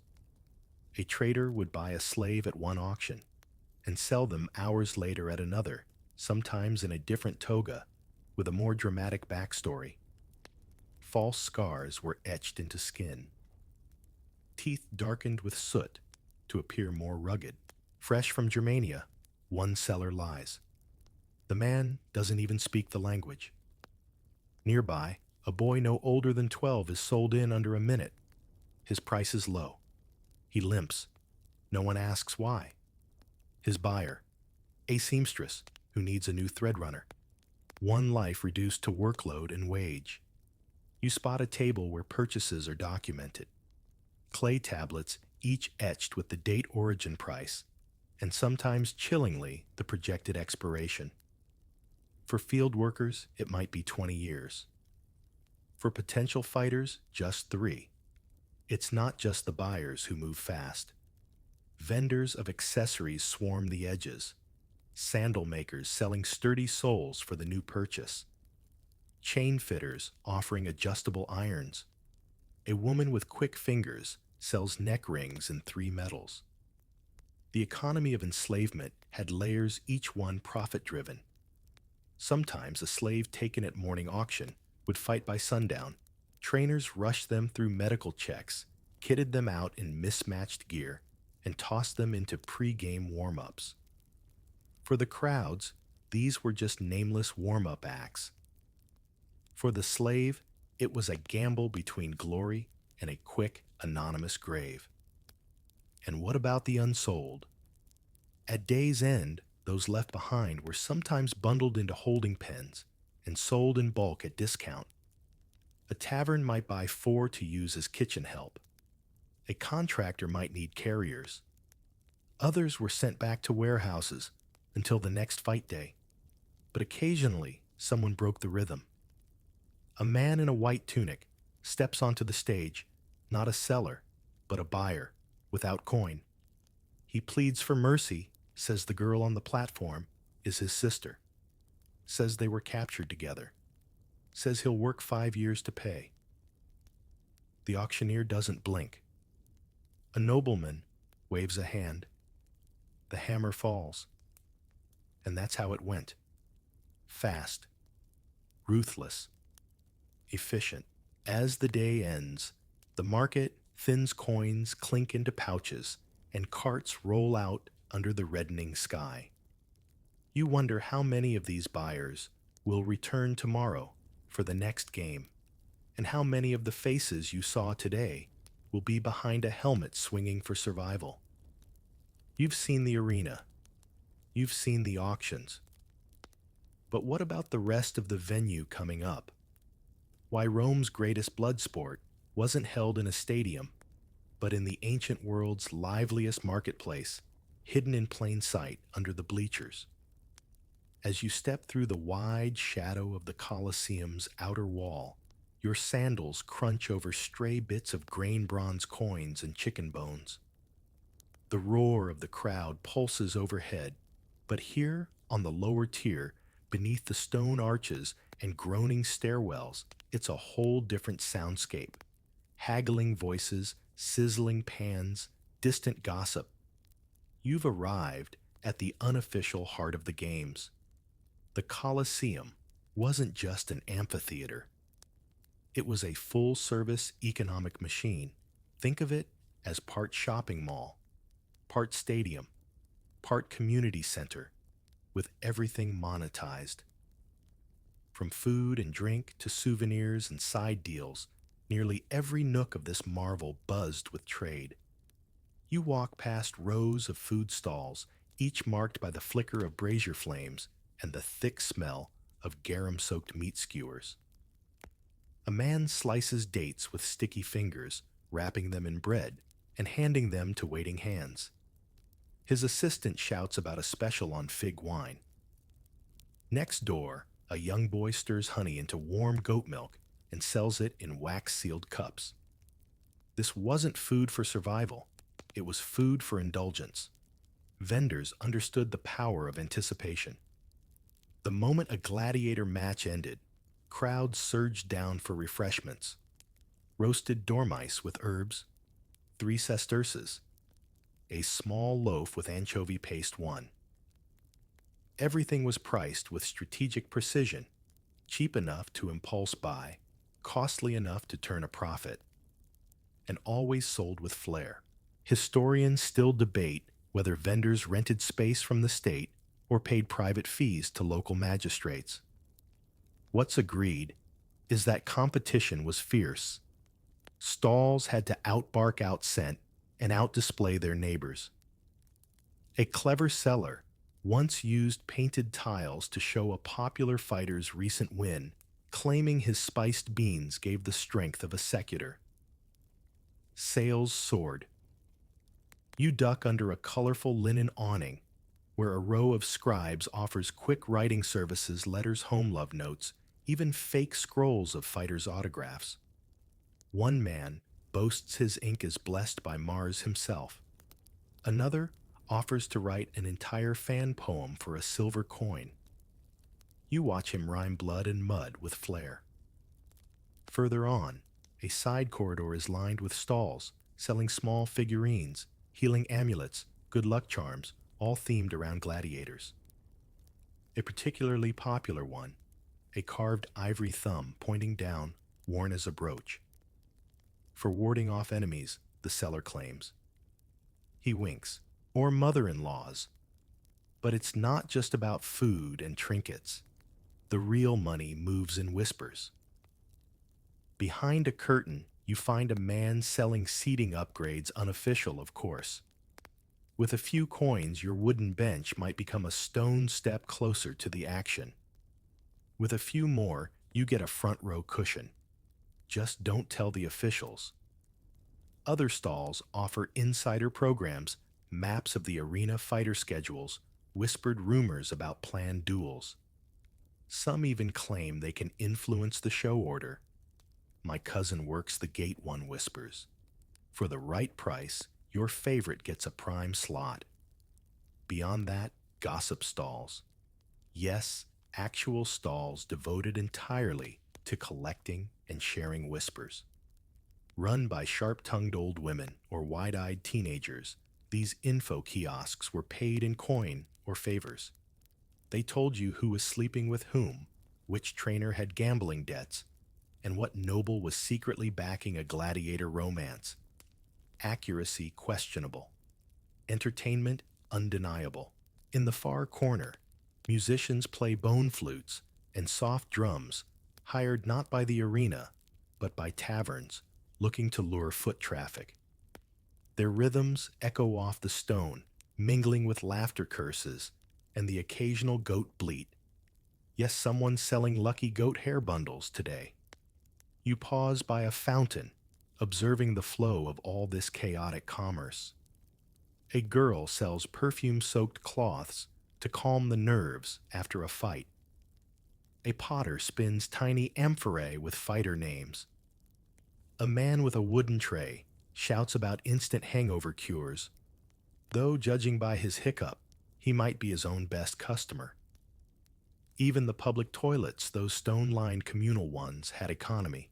A trader would buy a slave at one auction and sell them hours later at another, sometimes in a different toga, with a more dramatic backstory. False scars were etched into skin, teeth darkened with soot to appear more rugged. Fresh from Germania, one seller lies. The man doesn't even speak the language. Nearby, a boy no older than 12 is sold in under a minute. His price is low. He limps. No one asks why. His buyer, a seamstress who needs a new thread runner. One life reduced to workload and wage. You spot a table where purchases are documented. Clay tablets, each etched with the date, origin, price, and sometimes chillingly the projected expiration. For field workers, it might be 20 years. For potential fighters, just 3. It's not just the buyers who move fast. Vendors of accessories swarm the edges. Sandal makers selling sturdy soles for the new purchase. Chain fitters offering adjustable irons. A woman with quick fingers sells neck rings in 3 metals. The economy of enslavement had layers, each one profit-driven. Sometimes a slave taken at morning auction would fight by sundown. Trainers rushed them through medical checks, kitted them out in mismatched gear, and tossed them into pre-game warm-ups. For the crowds, these were just nameless warm-up acts. For the slave, it was a gamble between glory and a quick, anonymous grave. And what about the unsold? At day's end, those left behind were sometimes bundled into holding pens and sold in bulk at discount. A tavern might buy 4 to use as kitchen help. A contractor might need carriers. Others were sent back to warehouses until the next fight day. But occasionally, someone broke the rhythm. A man in a white tunic steps onto the stage, not a seller, but a buyer, without coin. He pleads for mercy, says the girl on the platform is his sister. Says they were captured together. Says he'll work 5 years to pay. The auctioneer doesn't blink. A nobleman waves a hand. The hammer falls. And that's how it went. Fast. Ruthless. Efficient. As the day ends, the market thins, coins clink into pouches, and carts roll out under the reddening sky. You wonder how many of these buyers will return tomorrow for the next game, and how many of the faces you saw today will be behind a helmet swinging for survival. You've seen the arena. You've seen the auctions. But what about the rest of the venue coming up? Why Rome's greatest blood sport wasn't held in a stadium, but in the ancient world's liveliest marketplace, hidden in plain sight under the bleachers. As you step through the wide shadow of the Colosseum's outer wall, your sandals crunch over stray bits of grain bronze coins and chicken bones. The roar of the crowd pulses overhead, but here, on the lower tier, beneath the stone arches and groaning stairwells, it's a whole different soundscape. Haggling voices, sizzling pans, distant gossip. You've arrived at the unofficial heart of the games. The Colosseum wasn't just an amphitheater. It was a full-service economic machine. Think of it as part shopping mall, part stadium, part community center, with everything monetized. From food and drink to souvenirs and side deals, nearly every nook of this marvel buzzed with trade. You walk past rows of food stalls, each marked by the flicker of brazier flames and the thick smell of garum-soaked meat skewers. A man slices dates with sticky fingers, wrapping them in bread and handing them to waiting hands. His assistant shouts about a special on fig wine. Next door, a young boy stirs honey into warm goat milk and sells it in wax-sealed cups. This wasn't food for survival. It was food for indulgence. Vendors understood the power of anticipation. The moment a gladiator match ended, crowds surged down for refreshments. Roasted dormice with herbs, 3 sesterces. A small loaf with anchovy paste won. Everything was priced with strategic precision, cheap enough to impulse buy, costly enough to turn a profit, and always sold with flair. Historians still debate whether vendors rented space from the state or paid private fees to local magistrates. What's agreed is that competition was fierce. Stalls had to outbark out-scent and out-display their neighbors. A clever seller once used painted tiles to show a popular fighter's recent win, claiming his spiced beans gave the strength of a secutor. Sales soared. You duck under a colorful linen awning, where a row of scribes offers quick writing services, letters, home love notes, even fake scrolls of fighters' autographs. One man boasts his ink is blessed by Mars himself. Another offers to write an entire fan poem for a silver coin. You watch him rhyme blood and mud with flair. Further on, a side corridor is lined with stalls selling small figurines, healing amulets, good luck charms, all themed around gladiators. A particularly popular one, a carved ivory thumb pointing down, worn as a brooch. For warding off enemies, the seller claims. He winks. Or mother-in-laws. But it's not just about food and trinkets. The real money moves in whispers. Behind a curtain, you find a man selling seating upgrades, unofficial, of course. With a few coins, your wooden bench might become a stone step closer to the action. With a few more, you get a front row cushion. Just don't tell the officials. Other stalls offer insider programs, maps of the arena fighter schedules, whispered rumors about planned duels. Some even claim they can influence the show order. My cousin works the gate, one whispers. For the right price, your favorite gets a prime slot. Beyond that, gossip stalls. Yes, actual stalls devoted entirely to collecting and sharing whispers. Run by sharp-tongued old women or wide-eyed teenagers, these info kiosks were paid in coin or favors. They told you who was sleeping with whom, which trainer had gambling debts, and what noble was secretly backing a gladiator romance. Accuracy questionable. Entertainment undeniable. In the far corner, musicians play bone flutes and soft drums, hired not by the arena, but by taverns, looking to lure foot traffic. Their rhythms echo off the stone, mingling with laughter curses and the occasional goat bleat. Yes, someone's selling lucky goat hair bundles today. You pause by a fountain, observing the flow of all this chaotic commerce. A girl sells perfume-soaked cloths to calm the nerves after a fight. A potter spins tiny amphorae with fighter names. A man with a wooden tray shouts about instant hangover cures, though judging by his hiccup, he might be his own best customer. Even the public toilets, those stone-lined communal ones, had economy.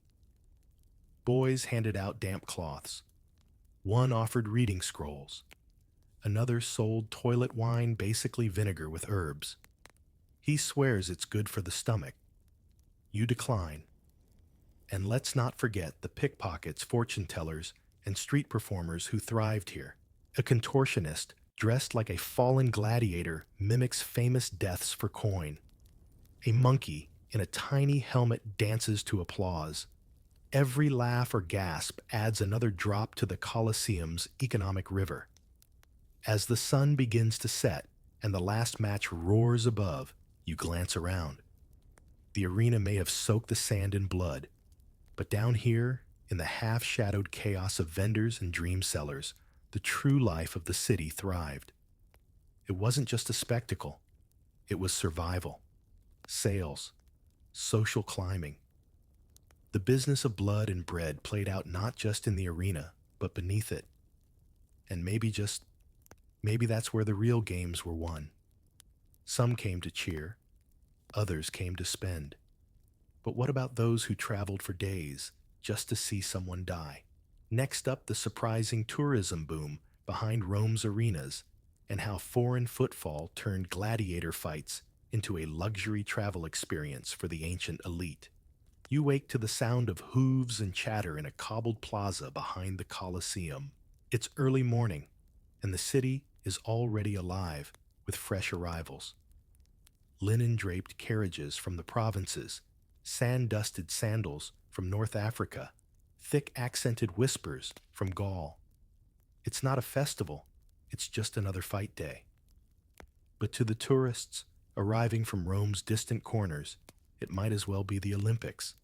Boys handed out damp cloths. One offered reading scrolls. Another sold toilet wine, basically vinegar with herbs. He swears it's good for the stomach. You decline. And let's not forget the pickpockets, fortune tellers, and street performers who thrived here. A contortionist dressed like a fallen gladiator mimics famous deaths for coin. A monkey in a tiny helmet dances to applause. Every laugh or gasp adds another drop to the Colosseum's economic river. As the sun begins to set and the last match roars above, you glance around. The arena may have soaked the sand in blood, but down here, in the half-shadowed chaos of vendors and dream sellers, the true life of the city thrived. It wasn't just a spectacle. It was survival, sales, social climbing. The business of blood and bread played out not just in the arena, but beneath it. And maybe that's where the real games were won. Some came to cheer, others came to spend. But what about those who traveled for days just to see someone die? Next up, the surprising tourism boom behind Rome's arenas and how foreign footfall turned gladiator fights into a luxury travel experience for the ancient elite. You wake to the sound of hooves and chatter in a cobbled plaza behind the Colosseum. It's early morning, and the city is already alive with fresh arrivals. Linen-draped carriages from the provinces, sand-dusted sandals from North Africa, thick accented whispers from Gaul. It's not a festival, it's just another fight day. But to the tourists arriving from Rome's distant corners, it might as well be the Olympics.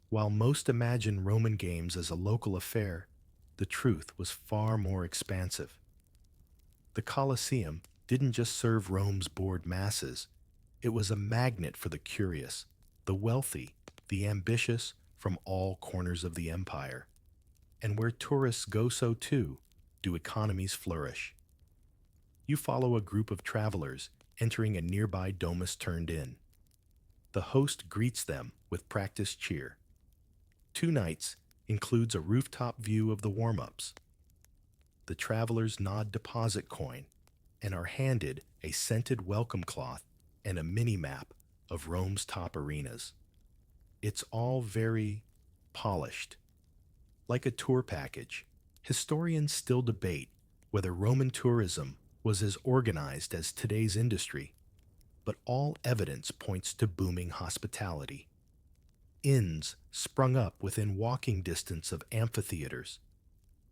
While most imagine Roman games as a local affair, the truth was far more expansive. The Colosseum didn't just serve Rome's bored masses, it was a magnet for the curious, the wealthy, the ambitious from all corners of the empire. And where tourists go, so too do economies flourish. You follow a group of travelers entering a nearby domus-turned inn. The host greets them with practiced cheer. 2 nights includes a rooftop view of the warm-ups. The travelers nod deposit coin and are handed a scented welcome cloth and a mini-map of Rome's top arenas. It's all very polished. Like a tour package, historians still debate whether Roman tourism was as organized as today's industry, but all evidence points to booming hospitality. Inns sprung up within walking distance of amphitheaters.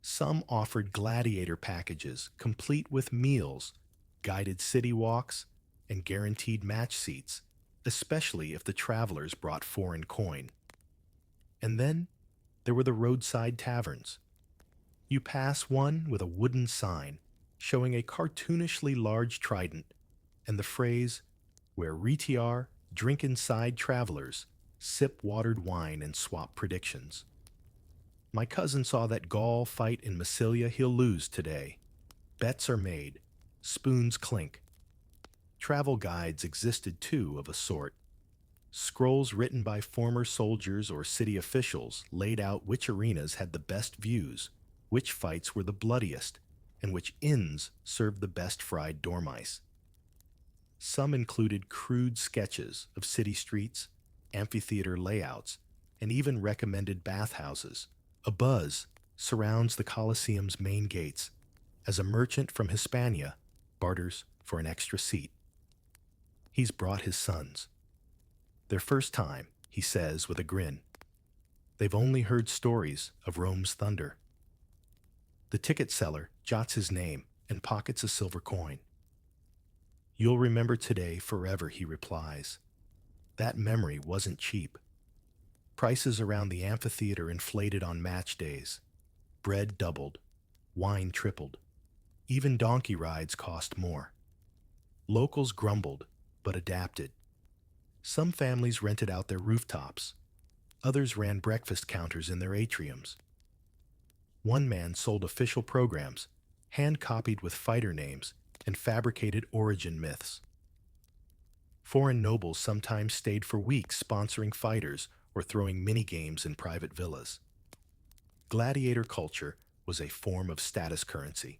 Some offered gladiator packages complete with meals, guided city walks, and guaranteed match seats, especially if the travelers brought foreign coin. And then there were the roadside taverns. You pass one with a wooden sign showing a cartoonishly large trident and the phrase, "Where retiar, drink inside travelers, sip watered wine and swap predictions." My cousin saw that Gaul fight in Massilia. He'll lose today. Bets are made. Spoons clink. Travel guides existed too, of a sort. Scrolls written by former soldiers or city officials laid out which arenas had the best views, which fights were the bloodiest, and which inns served the best fried dormice. Some included crude sketches of city streets, amphitheater layouts, and even recommended bathhouses. A buzz surrounds the Colosseum's main gates as a merchant from Hispania barters for an extra seat. He's brought his sons. Their first time, he says with a grin. They've only heard stories of Rome's thunder. The ticket seller jots his name and pockets a silver coin. "You'll remember today forever," he replies. That memory wasn't cheap. Prices around the amphitheater inflated on match days. Bread doubled, wine tripled. Even donkey rides cost more. Locals grumbled, but adapted. Some families rented out their rooftops. Others ran breakfast counters in their atriums. One man sold official programs, hand-copied with fighter names and fabricated origin myths. Foreign nobles sometimes stayed for weeks sponsoring fighters or throwing mini-games in private villas. Gladiator culture was a form of status currency.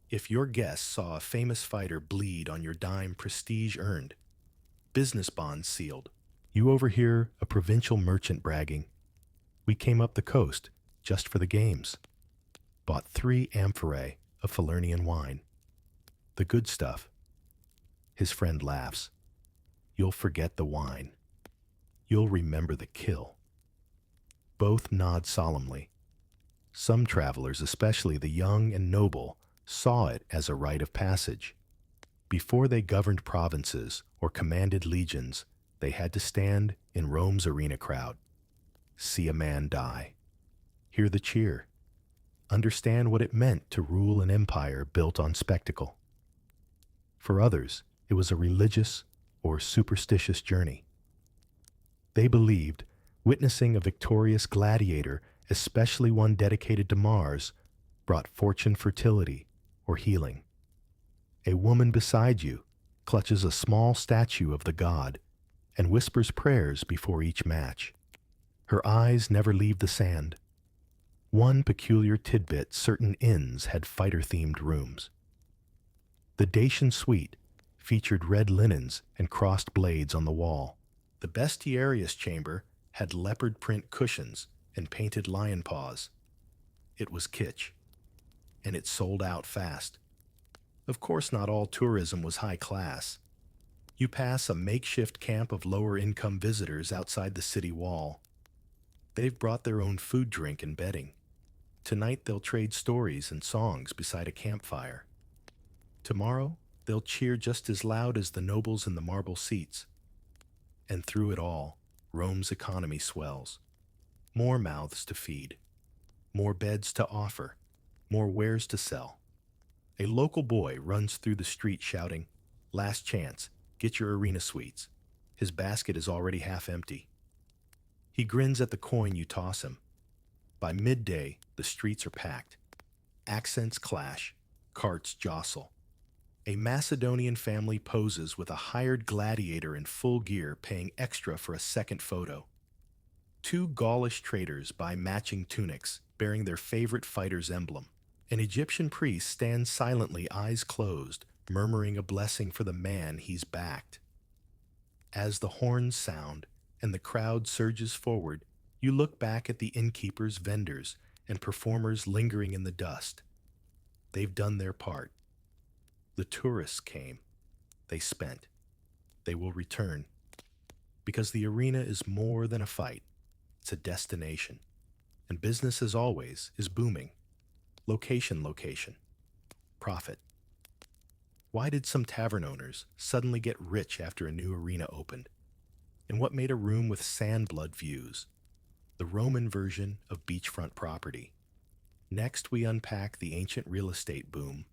If your guests saw a famous fighter bleed on your dime, prestige earned, business bonds sealed. You overhear a provincial merchant bragging, "We came up the coast just for the games. Bought 3 amphorae of Falernian wine. The good stuff." His friend laughs. You'll forget the wine. You'll remember the kill. Both nod solemnly. Some travelers, especially the young and noble, saw it as a rite of passage. Before they governed provinces or commanded legions, they had to stand in Rome's arena crowd, see a man die, hear the cheer, understand what it meant to rule an empire built on spectacle. For others, it was a religious or superstitious journey. They believed witnessing a victorious gladiator, especially one dedicated to Mars, brought fortune, fertility, or healing. A woman beside you clutches a small statue of the god and whispers prayers before each match. Her eyes never leave the sand. One peculiar tidbit: certain inns had fighter-themed rooms. The Dacian suite featured red linens and crossed blades on the wall. The Bestiarius chamber had leopard print cushions and painted lion paws. It was kitsch, and it sold out fast. Of course, not all tourism was high class. You pass a makeshift camp of lower-income visitors outside the city wall. They've brought their own food, drink, and bedding. Tonight they'll trade stories and songs beside a campfire. Tomorrow they'll cheer just as loud as the nobles in the marble seats. And through it all, Rome's economy swells. More mouths to feed, more beds to offer, more wares to sell. A local boy runs through the street shouting, "Last chance, get your arena suites." His basket is already half empty. He grins at the coin you toss him. By midday, the streets are packed. Accents clash, carts jostle. A Macedonian family poses with a hired gladiator in full gear, paying extra for a second photo. 2 Gaulish traders buy matching tunics, bearing their favorite fighter's emblem. An Egyptian priest stands silently, eyes closed, murmuring a blessing for the man he's backed. As the horns sound and the crowd surges forward, you look back at the innkeepers, vendors, and performers lingering in the dust. They've done their part. The tourists came. They spent. They will return. Because the arena is more than a fight. It's a destination. And business, as always, is booming. Location, location. Profit. Why did some tavern owners suddenly get rich after a new arena opened? And what made a room with sandblood views? The Roman version of beachfront property. Next, we unpack the ancient real estate boom,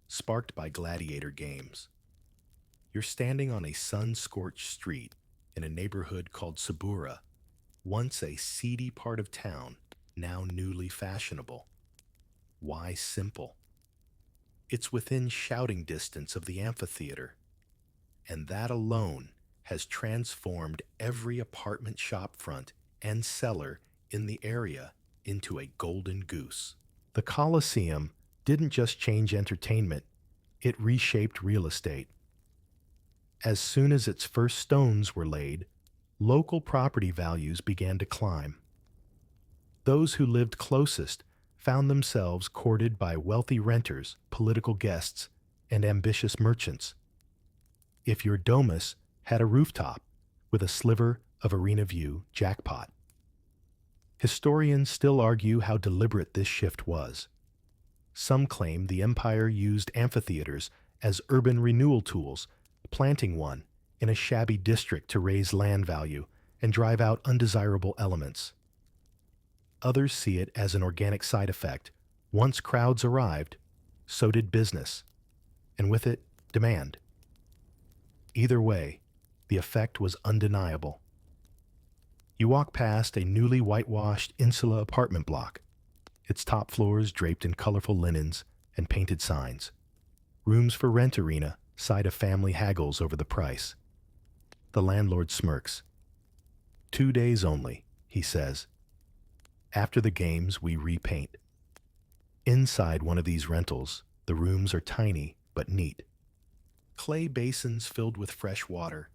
sparked by gladiator games. You're standing on a sun-scorched street in a neighborhood called Subura, once a seedy part of town, now newly fashionable. Why simple? It's within shouting distance of the amphitheater, and that alone has transformed every apartment shopfront and cellar in the area into a golden goose. The Colosseum didn't just change entertainment, it reshaped real estate. As soon as its first stones were laid, local property values began to climb. Those who lived closest found themselves courted by wealthy renters, political guests, and ambitious merchants. If your domus had a rooftop with a sliver of arena view, jackpot. Historians still argue how deliberate this shift was. Some claim the empire used amphitheaters as urban renewal tools, planting one in a shabby district to raise land value and drive out undesirable elements. Others see it as an organic side effect. Once crowds arrived, So did business, and with it, demand. Either way, the effect was undeniable. You walk past a newly whitewashed insula apartment block, its top floors draped in colorful linens and painted signs. Rooms for rent arena side a family haggles over the price. The landlord smirks. 2 days only, he says. After the games, we repaint. Inside one of these rentals, the rooms are tiny but neat. Clay basins filled with fresh water,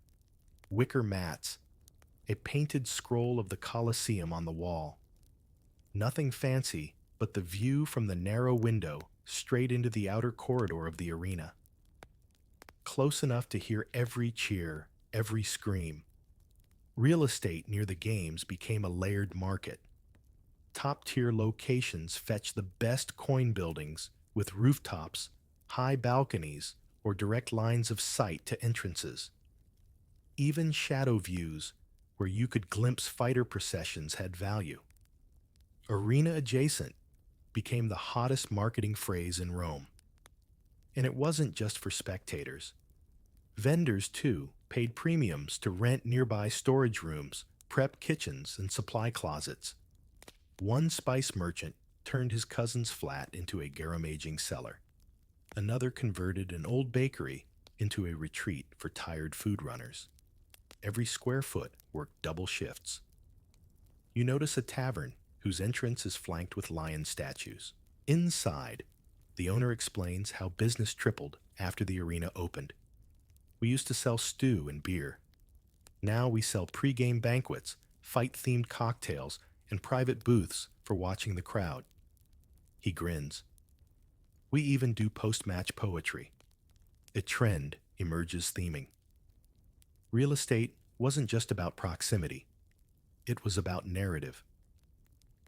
wicker mats, a painted scroll of the Colosseum on the wall. Nothing fancy, but the view from the narrow window straight into the outer corridor of the arena. Close enough to hear every cheer, every scream. Real estate near the games became a layered market. Top-tier locations fetch the best coin buildings with rooftops, high balconies, or direct lines of sight to entrances. Even shadow views, where you could glimpse fighter processions, had value. Arena adjacent became the hottest marketing phrase in Rome. And it wasn't just for spectators. Vendors, too, paid premiums to rent nearby storage rooms, prep kitchens, and supply closets. One spice merchant turned his cousin's flat into a garum-aging cellar. Another converted an old bakery into a retreat for tired food runners. Every square foot worked double shifts. You notice a tavern whose entrance is flanked with lion statues. Inside, the owner explains how business tripled after the arena opened. We used to sell stew and beer. Now we sell pre-game banquets, fight-themed cocktails, and private booths for watching the crowd. He grins. We even do post-match poetry. A trend emerges theming. Real estate wasn't just about proximity. It was about narrative.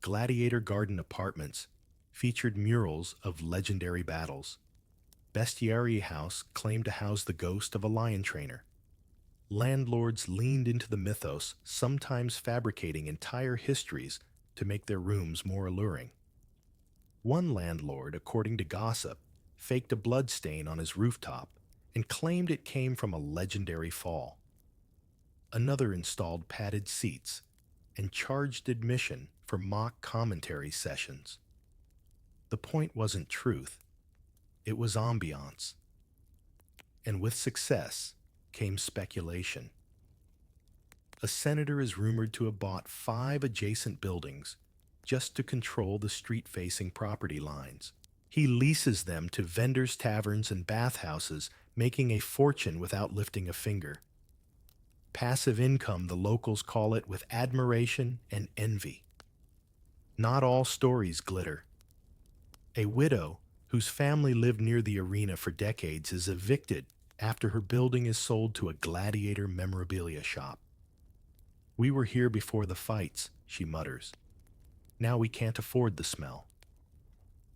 Gladiator Garden Apartments featured murals of legendary battles. Bestiary House claimed to house the ghost of a lion trainer. Landlords leaned into the mythos, sometimes fabricating entire histories to make their rooms more alluring. One landlord, according to gossip, faked a blood stain on his rooftop and claimed it came from a legendary fall. Another installed padded seats and charged admission for mock commentary sessions. The point wasn't truth, it was ambiance. And with success came speculation. A senator is rumored to have bought 5 adjacent buildings just to control the street-facing property lines. He leases them to vendors, taverns, and bathhouses, making a fortune without lifting a finger. Passive income, the locals call it, with admiration and envy. Not all stories glitter. A widow whose family lived near the arena for decades is evicted after her building is sold to a Gladiator memorabilia shop. We were here before the fights, she mutters. Now we can't afford the smell.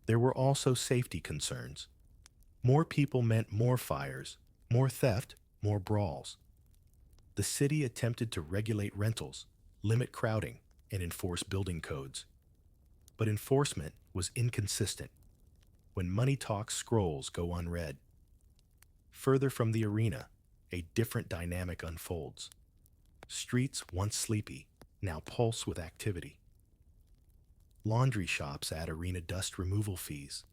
There were also safety concerns. More people meant more fires, more theft, more brawls. The city attempted to regulate rentals, limit crowding, and enforce building codes. But enforcement was inconsistent. When money talks, scrolls go unread. Further from the arena, a different dynamic unfolds. Streets, once sleepy, now pulse with activity. Laundry shops add arena dust removal fees.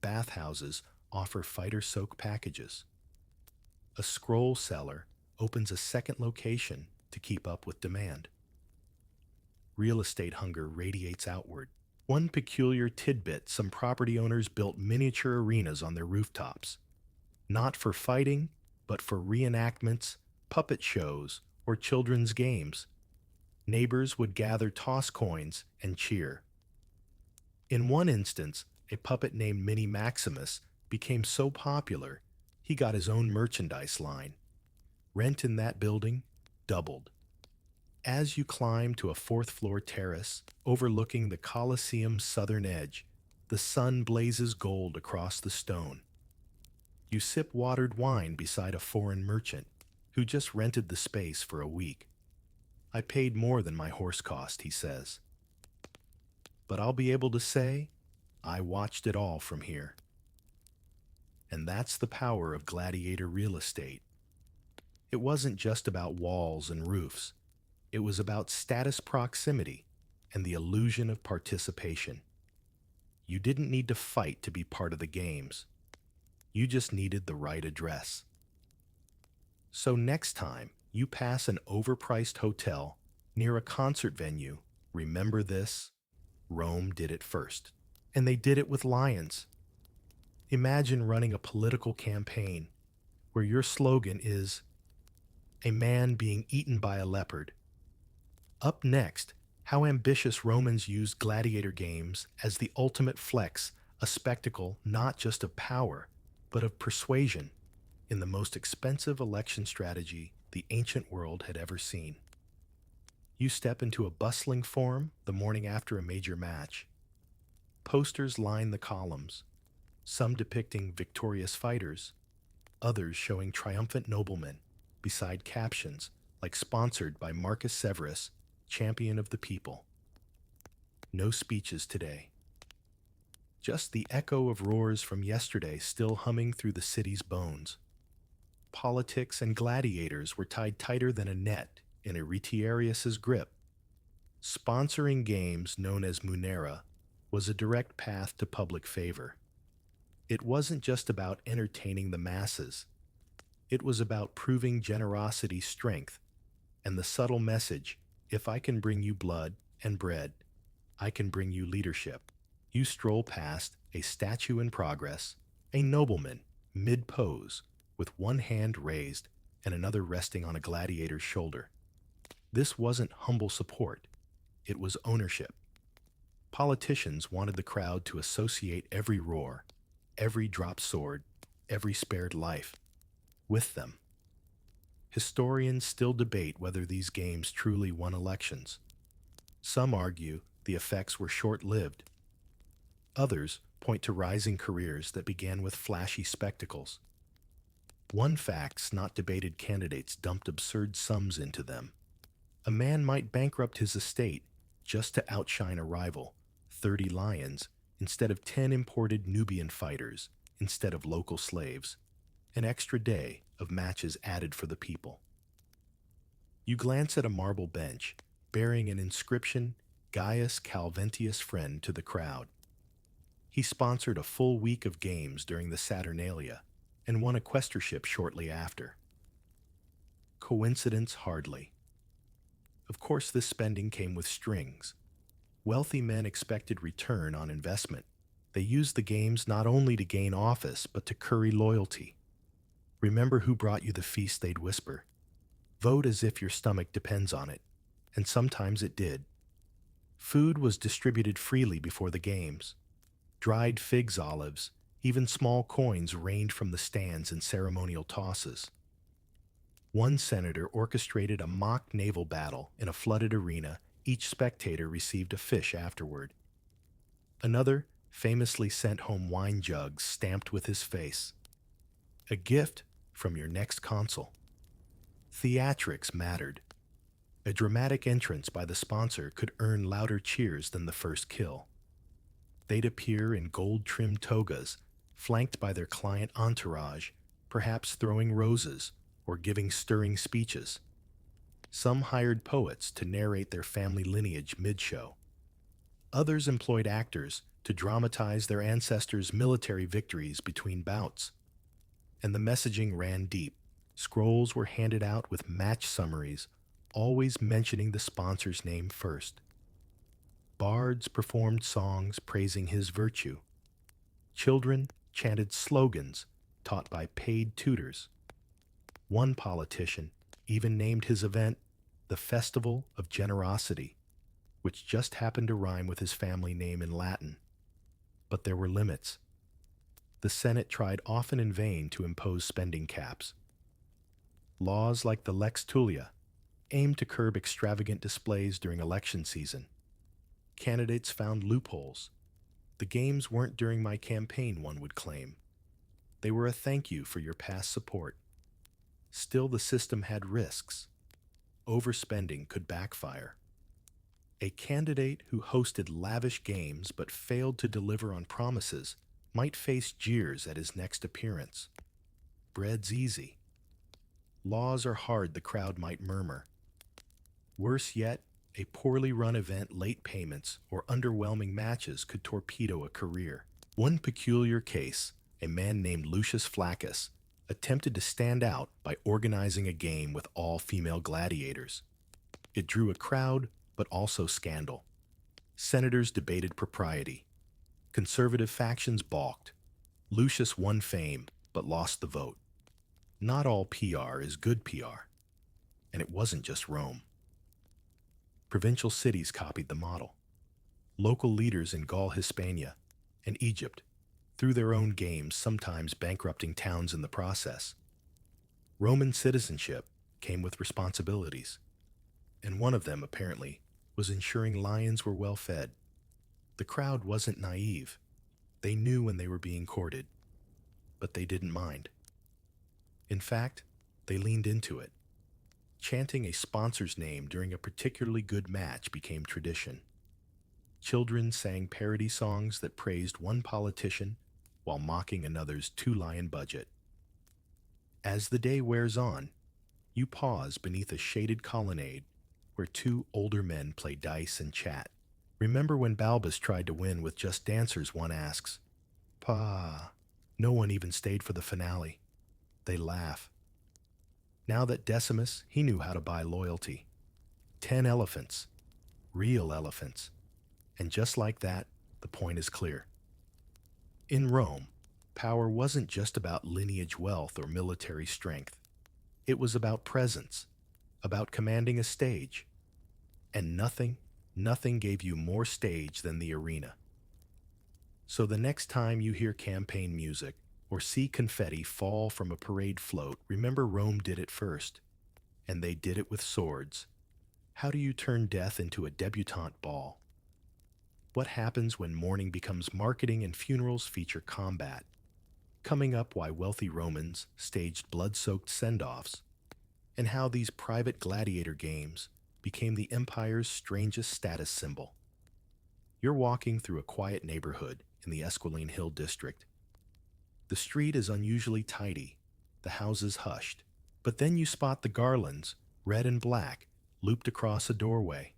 Bathhouses offer fighter soak packages. A scroll seller opens a second location to keep up with demand. Real estate hunger radiates outward. One peculiar tidbit: some property owners built miniature arenas on their rooftops. Not for fighting, but for reenactments, puppet shows, or children's games. Neighbors would gather, toss coins, and cheer. In one instance, a puppet named Mini Maximus became so popular, he got his own merchandise line. Rent in that building doubled. As you climb to a fourth-floor terrace overlooking the Colosseum's southern edge, the sun blazes gold across the stone. You sip watered wine beside a foreign merchant who just rented the space for a week. I paid more than my horse cost, he says. But I'll be able to say, I watched it all from here. And that's the power of Gladiator real estate. It wasn't just about walls and roofs. It was about status proximity and the illusion of participation. You didn't need to fight to be part of the games. You just needed the right address. So next time you pass an overpriced hotel near a concert venue, remember this: Rome did it first. And they did it with lions. Imagine running a political campaign where your slogan is, "A man being eaten by a leopard." Up next, how ambitious Romans used gladiator games as the ultimate flex, a spectacle not just of power, but of persuasion, in the most expensive election strategy the ancient world had ever seen. You step into a bustling forum the morning after a major match. Posters line the columns, some depicting victorious fighters, others showing triumphant noblemen, beside captions like "Sponsored by Marcus Severus, Champion of the People." No speeches today. Just the echo of roars from yesterday still humming through the city's bones. Politics and gladiators were tied tighter than a net in Aetiarius's grip. Sponsoring games known as munera was a direct path to public favor. It wasn't just about entertaining the masses. It was about proving generosity's strength and the subtle message, if I can bring you blood and bread, I can bring you leadership. You stroll past a statue in progress, a nobleman, mid-pose, with one hand raised and another resting on a gladiator's shoulder. This wasn't humble support. It was ownership. Politicians wanted the crowd to associate every roar, every dropped sword, every spared life with them. Historians still debate whether these games truly won elections. Some argue the effects were short-lived. Others point to rising careers that began with flashy spectacles. One fact's not debated: candidates dumped absurd sums into them. A man might bankrupt his estate just to outshine a rival, 30 lions instead of 10 imported Nubian fighters instead of local slaves. An extra day of matches added for the people. You glance at a marble bench bearing an inscription, "Gaius Calventius friend," to the crowd. He sponsored a full week of games during the Saturnalia and won a quaestorship shortly after. Coincidence? Hardly. Of course, this spending came with strings. Wealthy men expected return on investment. They used the games not only to gain office, but to curry loyalty. Remember who brought you the feast, they'd whisper. Vote as if your stomach depends on it. And sometimes it did. Food was distributed freely before the games. Dried figs, olives, even small coins rained from the stands in ceremonial tosses. One senator orchestrated a mock naval battle in a flooded arena. Each spectator received a fish afterward. Another famously sent home wine jugs stamped with his face. A gift from your next consul. Theatrics mattered. A dramatic entrance by the sponsor could earn louder cheers than the first kill. They'd appear in gold-trimmed togas, flanked by their client entourage, perhaps throwing roses or giving stirring speeches. Some hired poets to narrate their family lineage mid-show. Others employed actors to dramatize their ancestors' military victories between bouts. And the messaging ran deep. Scrolls were handed out with match summaries, always mentioning the sponsor's name first. Bards performed songs praising his virtue. Children chanted slogans taught by paid tutors. One politician even named his event the Festival of Generosity, which just happened to rhyme with his family name in Latin. But there were limits. The Senate tried often in vain to impose spending caps. Laws like the Lex Tullia aimed to curb extravagant displays during election season. Candidates found loopholes. The games weren't during my campaign, one would claim. They were a thank you for your past support. Still, the system had risks. Overspending could backfire. A candidate who hosted lavish games but failed to deliver on promises might face jeers at his next appearance. Bread's easy. Laws are hard, the crowd might murmur. Worse yet, a poorly run event, late payments, or underwhelming matches could torpedo a career. One peculiar case, a man named Lucius Flaccus, attempted to stand out by organizing a game with all female gladiators. It drew a crowd, but also scandal. Senators debated propriety. Conservative factions balked. Lucius won fame, but lost the vote. Not all PR is good PR. And it wasn't just Rome. Provincial cities copied the model. Local leaders in Gaul Hispania and Egypt threw their own games, sometimes bankrupting towns in the process. Roman citizenship came with responsibilities, and one of them, apparently, was ensuring lions were well fed. The crowd wasn't naive. They knew when they were being courted, but they didn't mind. In fact, they leaned into it. Chanting a sponsor's name during a particularly good match became tradition. Children sang parody songs that praised one politician while mocking another's two-lion budget. As the day wears on, you pause beneath a shaded colonnade where two older men play dice and chat. Remember when Balbus tried to win with just dancers, one asks. Pa. No one even stayed for the finale. They laugh. Now that Decimus, he knew how to buy loyalty. 10 elephants. Real elephants. And just like that, the point is clear. In Rome, power wasn't just about lineage wealth or military strength. It was about presence, about commanding a stage. And nothing gave you more stage than the arena. So the next time you hear campaign music or see confetti fall from a parade float, remember Rome did it first. And they did it with swords. How do you turn death into a debutante ball? What happens when mourning becomes marketing and funerals feature combat? Coming up, why wealthy Romans staged blood-soaked send-offs, and how these private gladiator games became the empire's strangest status symbol. You're walking through a quiet neighborhood in the Esquiline Hill district. The street is unusually tidy, the houses hushed, but then you spot the garlands, red and black, looped across a doorway.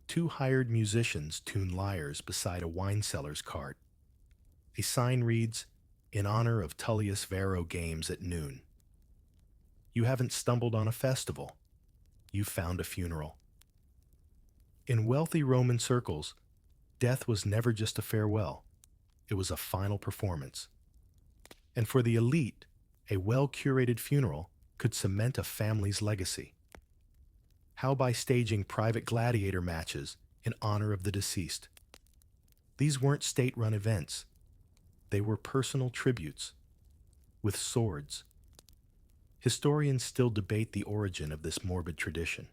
Two hired musicians tune lyres beside a wine seller's cart. A sign reads, "In honor of Tullius Varro Games at noon." You haven't stumbled on a festival. You've found a funeral. In wealthy Roman circles, death was never just a farewell. It was a final performance. And for the elite, a well-curated funeral could cement a family's legacy. How by staging private gladiator matches in honor of the deceased? These weren't state-run events. They were personal tributes, with swords. Historians still debate the origin of this morbid tradition.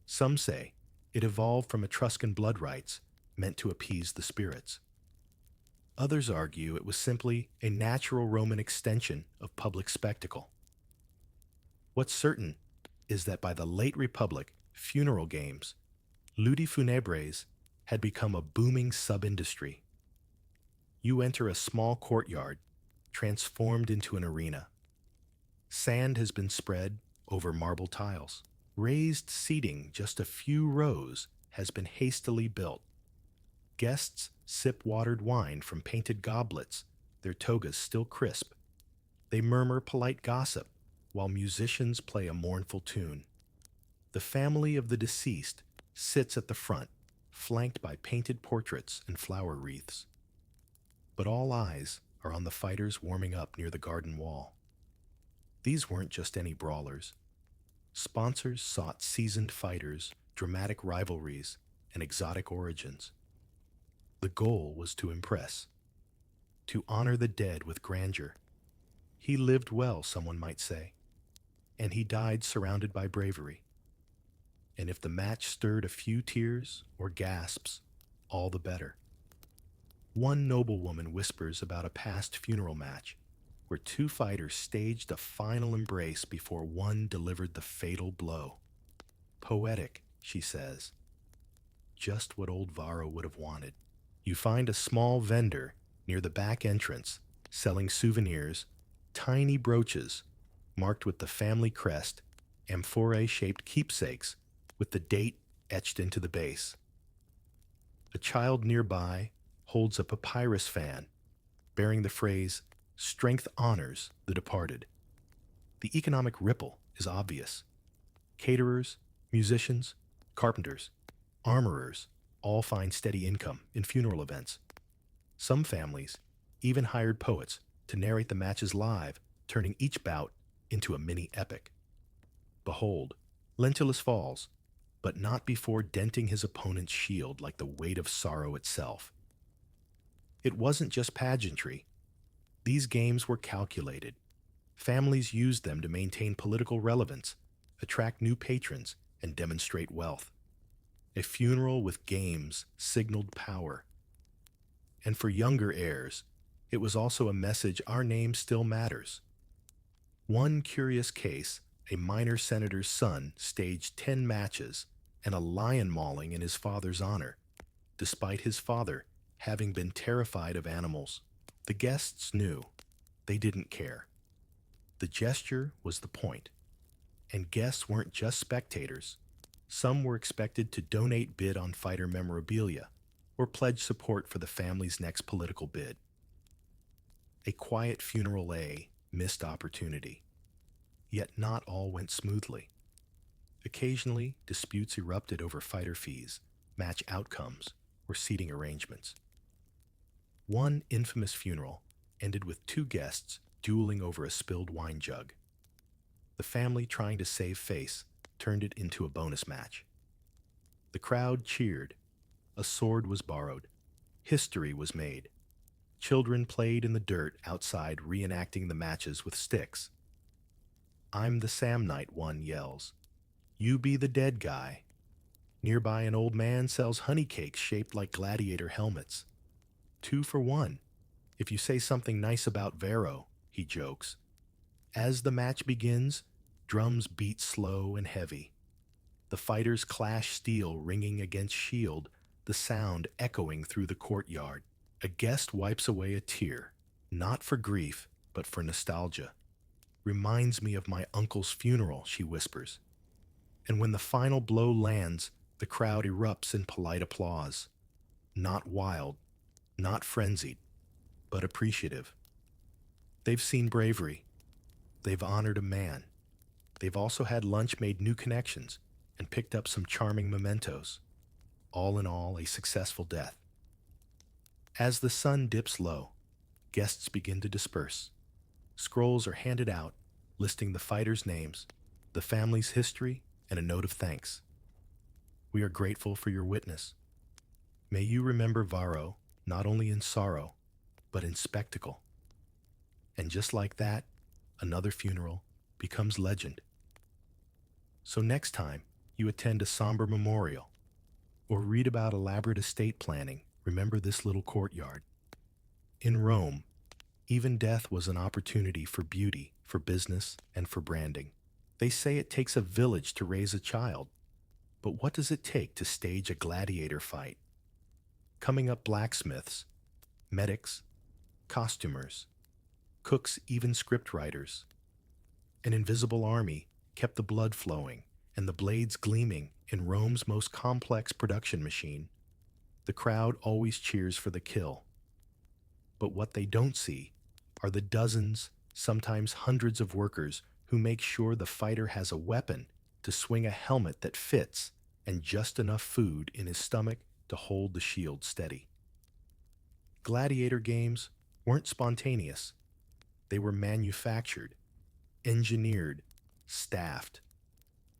Some say it evolved from Etruscan blood rites meant to appease the spirits. Others argue it was simply a natural Roman extension of public spectacle. What's certain is that by the late Republic, funeral games, ludi funebres, had become a booming sub-industry. You enter a small courtyard, transformed into an arena. Sand has been spread over marble tiles. Raised seating, just a few rows, has been hastily built. Guests sip watered wine from painted goblets, their togas still crisp. They murmur polite gossip, while musicians play a mournful tune. The family of the deceased sits at the front, flanked by painted portraits and flower wreaths. But all eyes are on the fighters warming up near the garden wall. These weren't just any brawlers. Sponsors sought seasoned fighters, dramatic rivalries, and exotic origins. The goal was to impress, to honor the dead with grandeur. He lived well, someone might say, and he died surrounded by bravery. And if the match stirred a few tears or gasps, all the better. One noblewoman whispers about a past funeral match where two fighters staged a final embrace before one delivered the fatal blow. Poetic, she says. Just what old Varro would have wanted. You find a small vendor near the back entrance, selling souvenirs, tiny brooches marked with the family crest, amphora-shaped keepsakes with the date etched into the base. A child nearby holds a papyrus fan bearing the phrase, "Strength honors the departed." The economic ripple is obvious. Caterers, musicians, carpenters, armorers all find steady income in funeral events. Some families even hired poets to narrate the matches live, turning each bout into a mini epic. Behold, Lentulus falls, but not before denting his opponent's shield like the weight of sorrow itself. It wasn't just pageantry. These games were calculated. Families used them to maintain political relevance, attract new patrons, and demonstrate wealth. A funeral with games signaled power. And for younger heirs, it was also a message our name still matters. One curious case, a minor senator's son staged 10 matches and a lion mauling in his father's honor, despite his father having been terrified of animals. The guests knew. They didn't care. The gesture was the point. And guests weren't just spectators. Some were expected to donate bid on fighter memorabilia or pledge support for the family's next political bid. A quiet funeral missed opportunity. Yet not all went smoothly. Occasionally, disputes erupted over fighter fees, match outcomes, or seating arrangements. One infamous funeral ended with 2 guests dueling over a spilled wine jug. The family, trying to save face, turned it into a bonus match. The crowd cheered. A sword was borrowed. History was made. Children played in the dirt outside, reenacting the matches with sticks. "I'm the Samnite," one yells. "You be the dead guy." Nearby, an old man sells honey cakes shaped like gladiator helmets. 2 for 1. If you say something nice about Vero, he jokes. As the match begins, drums beat slow and heavy. The fighters clash steel ringing against shield, the sound echoing through the courtyard. A guest wipes away a tear, not for grief, but for nostalgia. "Reminds me of my uncle's funeral," she whispers. And when the final blow lands, the crowd erupts in polite applause. Not wild, not frenzied, but appreciative. They've seen bravery. They've honored a man. They've also had lunch, made new connections, and picked up some charming mementos. All in all, a successful death. As the sun dips low, guests begin to disperse. Scrolls are handed out, listing the fighters' names, the family's history, and a note of thanks. "We are grateful for your witness. May you remember Varro not only in sorrow, but in spectacle." And just like that, another funeral becomes legend. So next time you attend a somber memorial or read about elaborate estate planning, remember this little courtyard. In Rome, even death was an opportunity for beauty, for business, and for branding. They say it takes a village to raise a child. But what does it take to stage a gladiator fight? Coming up, blacksmiths, medics, costumers, cooks, even scriptwriters. An invisible army kept the blood flowing and the blades gleaming in Rome's most complex production machine. The crowd always cheers for the kill. But what they don't see are the dozens, sometimes hundreds of workers who make sure the fighter has a weapon to swing, a helmet that fits, and just enough food in his stomach to hold the shield steady. Gladiator games weren't spontaneous. They were manufactured, engineered, staffed.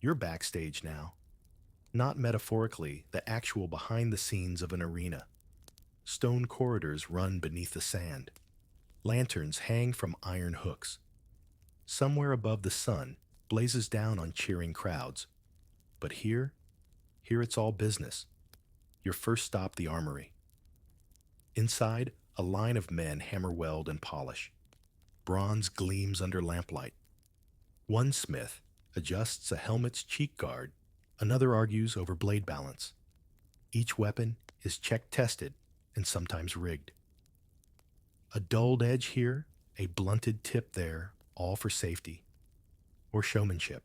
You're backstage now. Not metaphorically, the actual behind the scenes of an arena. Stone corridors run beneath the sand. Lanterns hang from iron hooks. Somewhere above, the sun blazes down on cheering crowds. But here it's all business. Your first stop, the armory. Inside, a line of men hammer weld and polish. Bronze gleams under lamplight. One smith adjusts a helmet's cheek guard. Another argues over blade balance. Each weapon is check-tested and sometimes rigged. A dulled edge here, a blunted tip there, all for safety or showmanship.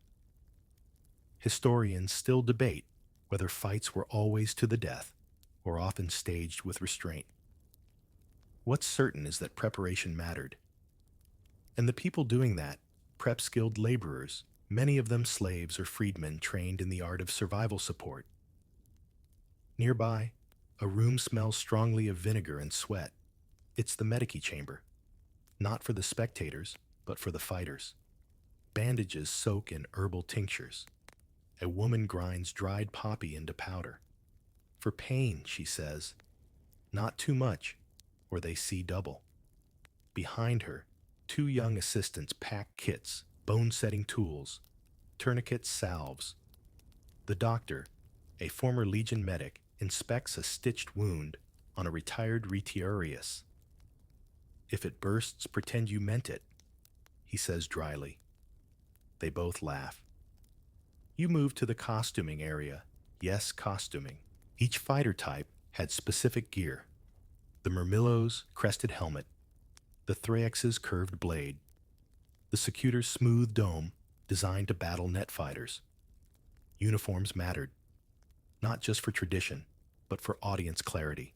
Historians still debate whether fights were always to the death or often staged with restraint. What's certain is that preparation mattered. And the people doing that, prep-skilled laborers, many of them slaves or freedmen trained in the art of survival support. Nearby, a room smells strongly of vinegar and sweat. It's the medici chamber, not for the spectators, but for the fighters. Bandages soak in herbal tinctures. A woman grinds dried poppy into powder. For pain, she says, not too much, or they see double. Behind her, two young assistants pack kits, bone-setting tools, tourniquets, salves. The doctor, a former Legion medic, inspects a stitched wound on a retired retiarius. If it bursts, pretend you meant it, he says dryly. They both laugh. You move to the costuming area. Yes, costuming. Each fighter type had specific gear. The Murmillo's crested helmet, the Threix's curved blade, the Secutor's smooth dome designed to battle net fighters. Uniforms mattered, not just for tradition, but for audience clarity.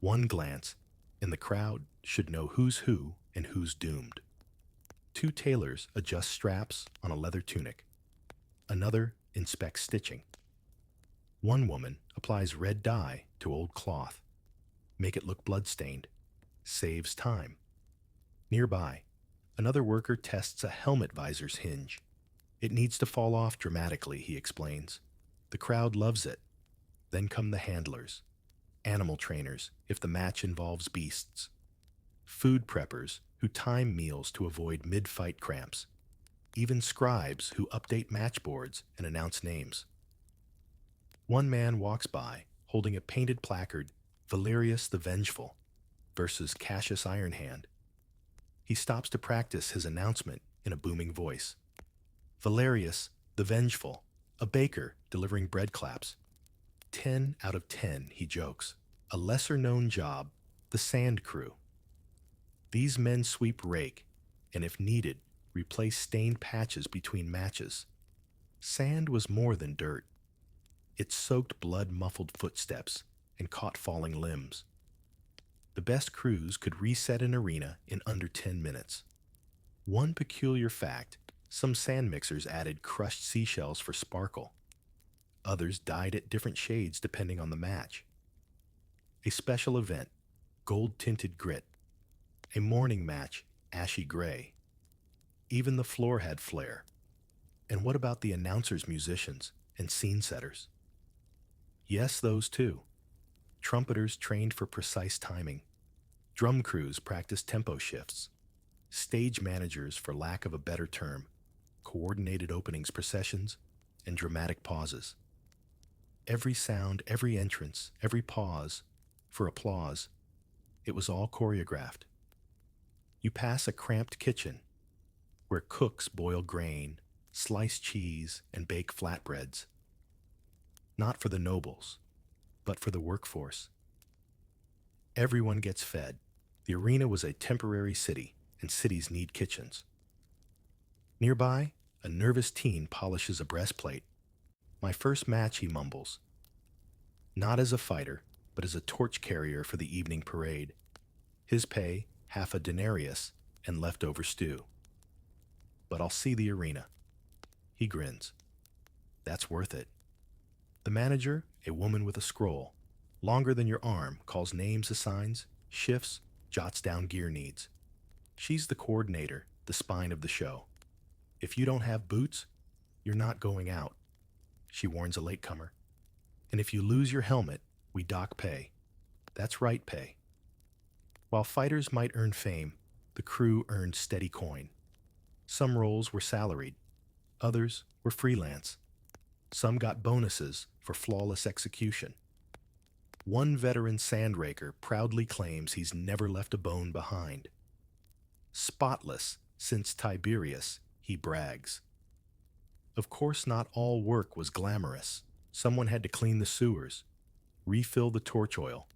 One glance, and the crowd should know who's who and who's doomed. Two tailors adjust straps on a leather tunic. Another inspects stitching. One woman applies red dye to old cloth. Make it look bloodstained. Saves time. Nearby, another worker tests a helmet visor's hinge. It needs to fall off dramatically, he explains. The crowd loves it. Then come the handlers. Animal trainers, if the match involves beasts. Food preppers who time meals to avoid mid-fight cramps. Even scribes who update match boards and announce names. One man walks by, holding a painted placard, Valerius the Vengeful versus Cassius Ironhand. He stops to practice his announcement in a booming voice. Valerius the Vengeful, a baker delivering bread claps. 10 out of 10, he jokes. A lesser-known job, the sand crew. These men sweep rake, and if needed, replace stained patches between matches. Sand was more than dirt. It soaked blood-muffled footsteps and caught falling limbs. The best crews could reset an arena in under 10 minutes. One peculiar fact, some sand mixers added crushed seashells for sparkle. Others dyed it different shades depending on the match. A special event, gold-tinted grit. A morning match, ashy gray. Even the floor had flair. And what about the announcers, musicians, and scene setters? Yes, those too. Trumpeters trained for precise timing. Drum crews practiced tempo shifts. Stage managers, for lack of a better term, coordinated openings, processions, and dramatic pauses. Every sound, every entrance, every pause, for applause, it was all choreographed. You pass a cramped kitchen, where cooks boil grain, slice cheese, and bake flatbreads. Not for the nobles, but for the workforce. Everyone gets fed. The arena was a temporary city, and cities need kitchens. Nearby, a nervous teen polishes a breastplate. My first match, he mumbles. Not as a fighter, but as a torch carrier for the evening parade. His pay, half a denarius, and leftover stew. But I'll see the arena. He grins. That's worth it. The manager, a woman with a scroll, longer than your arm, calls names, assigns, shifts, jots down gear needs. She's the coordinator, the spine of the show. If you don't have boots, you're not going out, she warns a latecomer. And if you lose your helmet, we dock pay. That's right pay. While fighters might earn fame, the crew earned steady coin. Some roles were salaried, others were freelance. Some got bonuses for flawless execution. One veteran sandraker proudly claims he's never left a bone behind. Spotless since Tiberius, he brags. Of course, not all work was glamorous. Someone had to clean the sewers, refill the torch oil,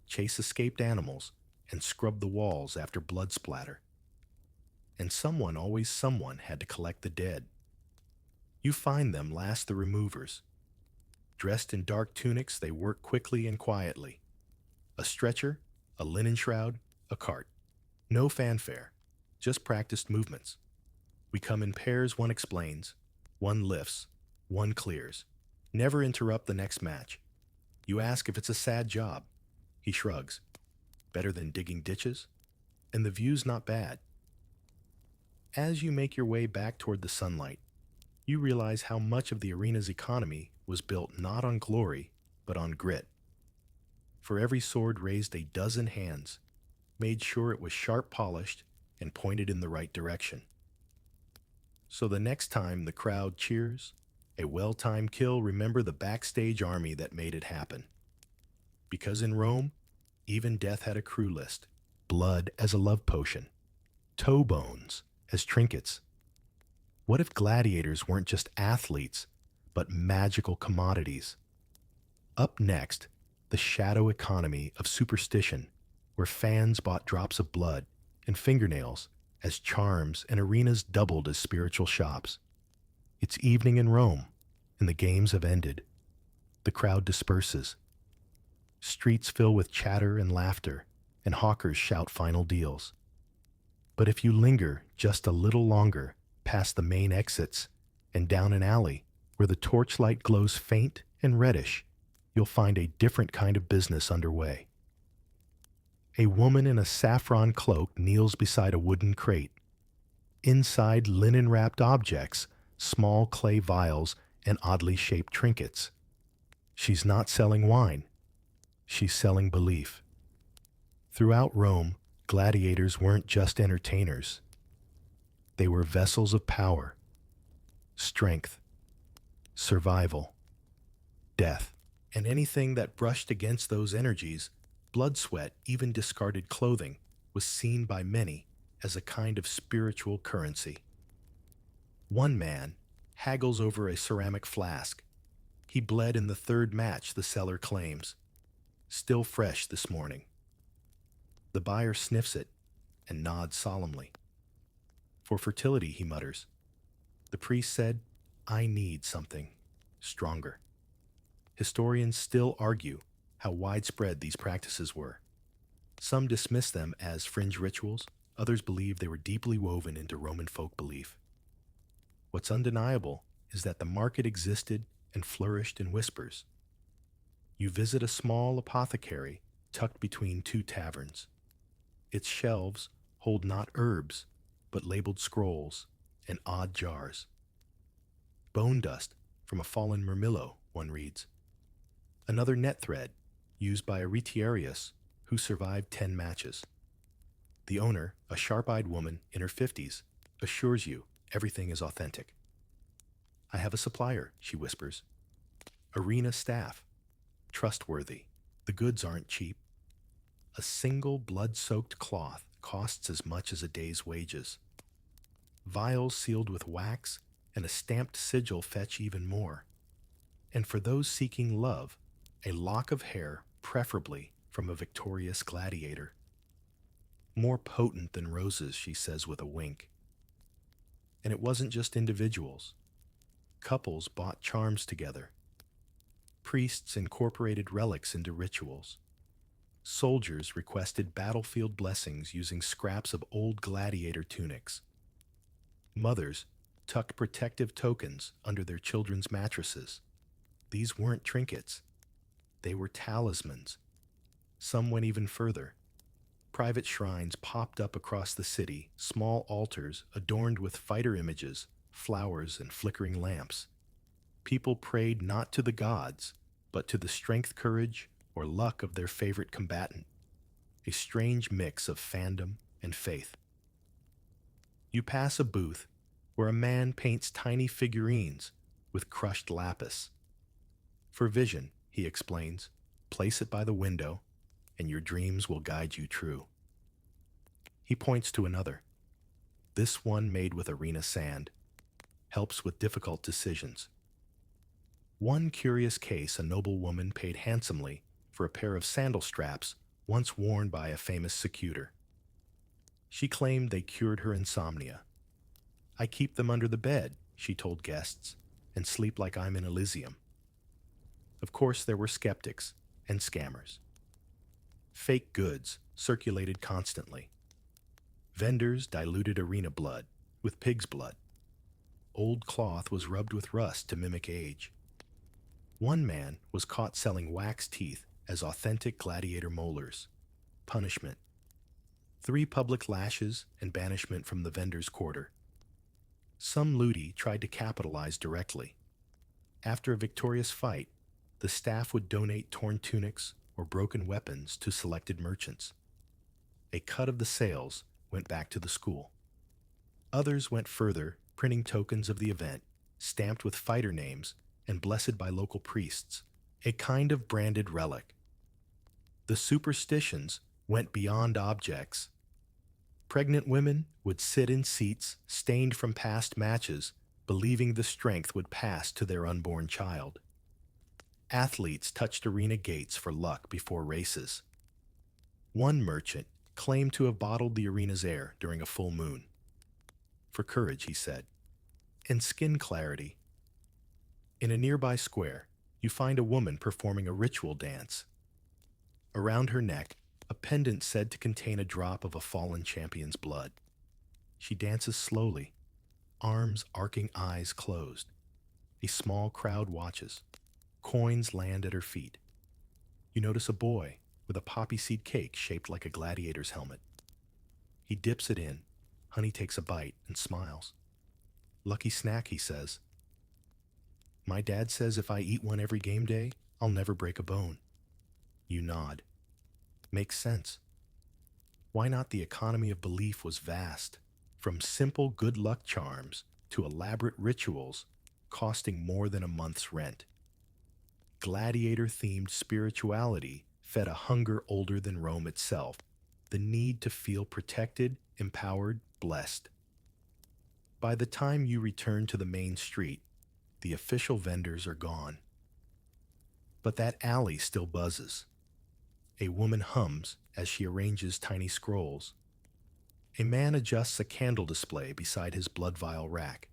chase escaped animals, and scrub the walls after blood splatter. And someone had to collect the dead. You find them last the removers. Dressed in dark tunics, they work quickly and quietly. A stretcher, a linen shroud, a cart. No fanfare, just practiced movements. We come in pairs, one explains, one lifts, one clears. Never interrupt the next match. You ask if it's a sad job. He shrugs. Better than digging ditches? And the view's not bad. As you make your way back toward the sunlight, you realize how much of the arena's economy was built not on glory, but on grit. For every sword raised a dozen hands, made sure it was sharp polished and pointed in the right direction. So the next time the crowd cheers, a well-timed kill, remember the backstage army that made it happen. Because in Rome, even death had a crew list. Blood as a love potion. Toe bones as trinkets. What if gladiators weren't just athletes, but magical commodities? Up next, the shadow economy of superstition, where fans bought drops of blood and fingernails as charms and arenas doubled as spiritual shops. It's evening in Rome, and the games have ended. The crowd disperses. Streets fill with chatter and laughter, and hawkers shout final deals. But if you linger just a little longer past the main exits and down an alley where the torchlight glows faint and reddish, you'll find a different kind of business underway. A woman in a saffron cloak kneels beside a wooden crate. Inside linen-wrapped objects, small clay vials, and oddly shaped trinkets. She's not selling wine. She's selling belief. Throughout Rome, gladiators weren't just entertainers. They were vessels of power, strength, survival, death, and anything that brushed against those energies, blood, sweat, even discarded clothing, was seen by many as a kind of spiritual currency. One man haggles over a ceramic flask. He bled in the third match, the seller claims. Still fresh this morning. The buyer sniffs it and nods solemnly. For fertility, he mutters. The priest said, I need something stronger. Historians still argue how widespread these practices were. Some dismiss them as fringe rituals, others believe they were deeply woven into Roman folk belief. What's undeniable is that the market existed and flourished in whispers. You visit a small apothecary tucked between two taverns. Its shelves hold not herbs, but labeled scrolls and odd jars. Bone dust from a fallen murmillo, one reads. Another net thread used by a retiarius who survived 10 matches. The owner, a sharp-eyed woman in her 50s, assures you everything is authentic. I have a supplier, she whispers. Arena staff. Trustworthy. The goods aren't cheap. A single blood-soaked cloth costs as much as a day's wages. Vials sealed with wax and a stamped sigil fetch even more. And for those seeking love, a lock of hair, preferably from a victorious gladiator. More potent than roses, she says with a wink. And it wasn't just individuals. Couples bought charms together. Priests incorporated relics into rituals. Soldiers requested battlefield blessings using scraps of old gladiator tunics. Mothers tucked protective tokens under their children's mattresses. These weren't trinkets. They were talismans. Some went even further. Private shrines popped up across the city, small altars adorned with fighter images, flowers, and flickering lamps. People prayed not to the gods, but to the strength, courage, or luck of their favorite combatant. A strange mix of fandom and faith. You pass a booth where a man paints tiny figurines with crushed lapis. For vision, he explains, place it by the window, and your dreams will guide you true. He points to another. This one made with arena sand. Helps with difficult decisions. One curious case, a noble woman paid handsomely for a pair of sandal straps once worn by a famous secutor. She claimed they cured her insomnia. "I keep them under the bed," she told guests, "and sleep like I'm in Elysium." Of course, there were skeptics and scammers. Fake goods circulated constantly. Vendors diluted arena blood with pig's blood. Old cloth was rubbed with rust to mimic age. One man was caught selling wax teeth as authentic gladiator molars. Punishment: 3 public lashes and banishment from the vendor's quarter. Some ludi tried to capitalize directly. After a victorious fight, the staff would donate torn tunics or broken weapons to selected merchants. A cut of the sales went back to the school. Others went further, printing tokens of the event, stamped with fighter names and blessed by local priests, a kind of branded relic. The superstitions went beyond objects. Pregnant women would sit in seats stained from past matches, believing the strength would pass to their unborn child. Athletes touched arena gates for luck before races. One merchant claimed to have bottled the arena's air during a full moon. For courage, he said, and skin clarity. In a nearby square, you find a woman performing a ritual dance. Around her neck, a pendant said to contain a drop of a fallen champion's blood. She dances slowly, arms arcing, eyes closed. A small crowd watches. Coins land at her feet. You notice a boy with a poppy seed cake shaped like a gladiator's helmet. He dips it in. Honey takes a bite and smiles. "Lucky snack," he says. "My dad says if I eat one every game day, I'll never break a bone." You nod. Makes sense. Why not? The economy of belief was vast, from simple good luck charms to elaborate rituals costing more than a month's rent. Gladiator-themed spirituality fed a hunger older than Rome itself, the need to feel protected, empowered, blessed. By the time you return to the main street, the official vendors are gone. But that alley still buzzes. A woman hums as she arranges tiny scrolls. A man adjusts a candle display beside his blood vial rack.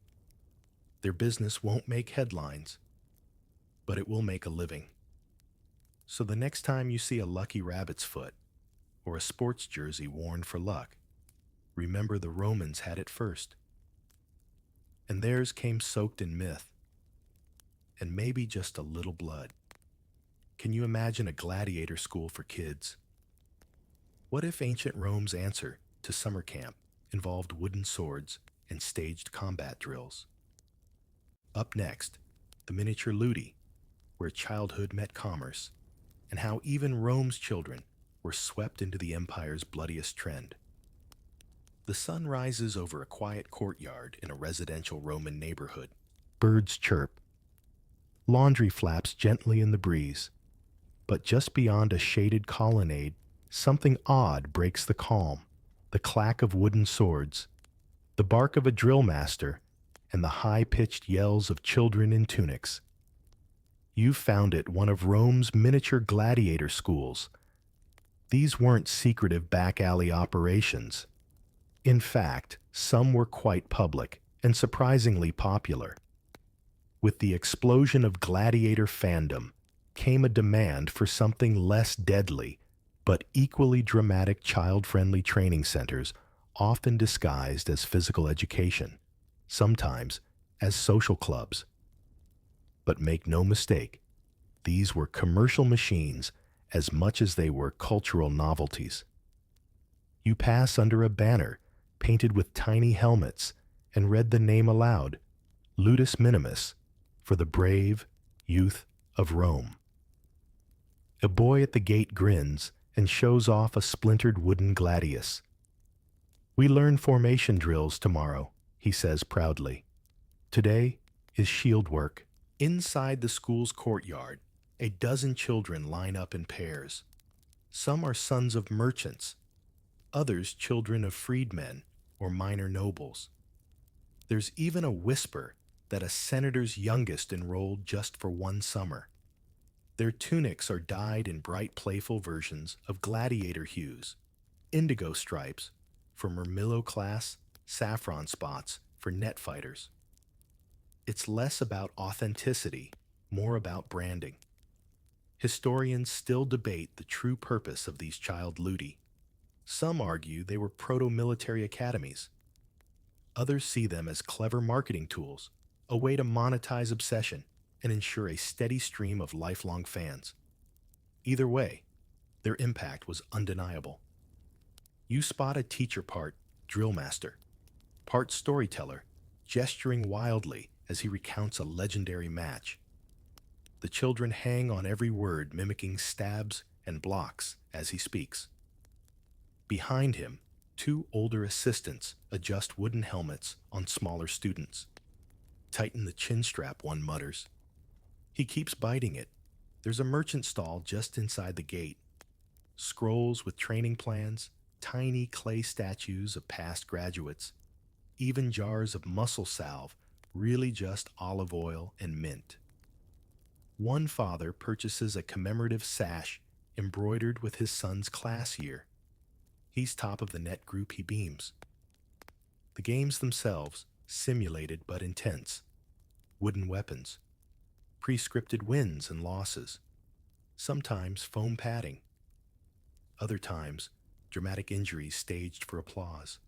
Their business won't make headlines, but it will make a living. So the next time you see a lucky rabbit's foot or a sports jersey worn for luck, remember the Romans had it first. And theirs came soaked in myth, and maybe just a little blood. Can you imagine a gladiator school for kids? What if ancient Rome's answer to summer camp involved wooden swords and staged combat drills? Up next, the miniature ludi, where childhood met commerce, and how even Rome's children were swept into the empire's bloodiest trend. The sun rises over a quiet courtyard in a residential Roman neighborhood. Birds chirp. Laundry flaps gently in the breeze. But just beyond a shaded colonnade, something odd breaks the calm. The clack of wooden swords, the bark of a drill master, and the high-pitched yells of children in tunics. You found it, one of Rome's miniature gladiator schools. These weren't secretive back-alley operations. In fact, some were quite public and surprisingly popular. With the explosion of gladiator fandom came a demand for something less deadly, but equally dramatic child-friendly training centers, often disguised as physical education, sometimes as social clubs. But make no mistake, these were commercial machines as much as they were cultural novelties. You pass under a banner painted with tiny helmets and read the name aloud, Ludus Minimus, for the brave youth of Rome. A boy at the gate grins and shows off a splintered wooden gladius. "We learn formation drills tomorrow," he says proudly. "Today is shield work." Inside the school's courtyard, a dozen children line up in pairs. Some are sons of merchants, others children of freedmen or minor nobles. There's even a whisper that a senator's youngest enrolled just for one summer. Their tunics are dyed in bright, playful versions of gladiator hues, indigo stripes for Murmillo class, saffron spots for net fighters. It's less about authenticity, more about branding. Historians still debate the true purpose of these child ludi. Some argue they were proto-military academies. Others see them as clever marketing tools, a way to monetize obsession and ensure a steady stream of lifelong fans. Either way, their impact was undeniable. You spot a teacher part, drill master, part storyteller, gesturing wildly as he recounts a legendary match. The children hang on every word, mimicking stabs and blocks as he speaks. Behind him, two older assistants adjust wooden helmets on smaller students. Tighten the chin strap, one mutters. He keeps biting it. There's a merchant stall just inside the gate. Scrolls with training plans, tiny clay statues of past graduates, even jars of muscle salve, really just olive oil and mint. One father purchases a commemorative sash embroidered with his son's class year. He's top of the net group, he beams. The games themselves, simulated but intense. Wooden weapons, pre-scripted wins and losses, sometimes foam padding, other times dramatic injuries staged for applause.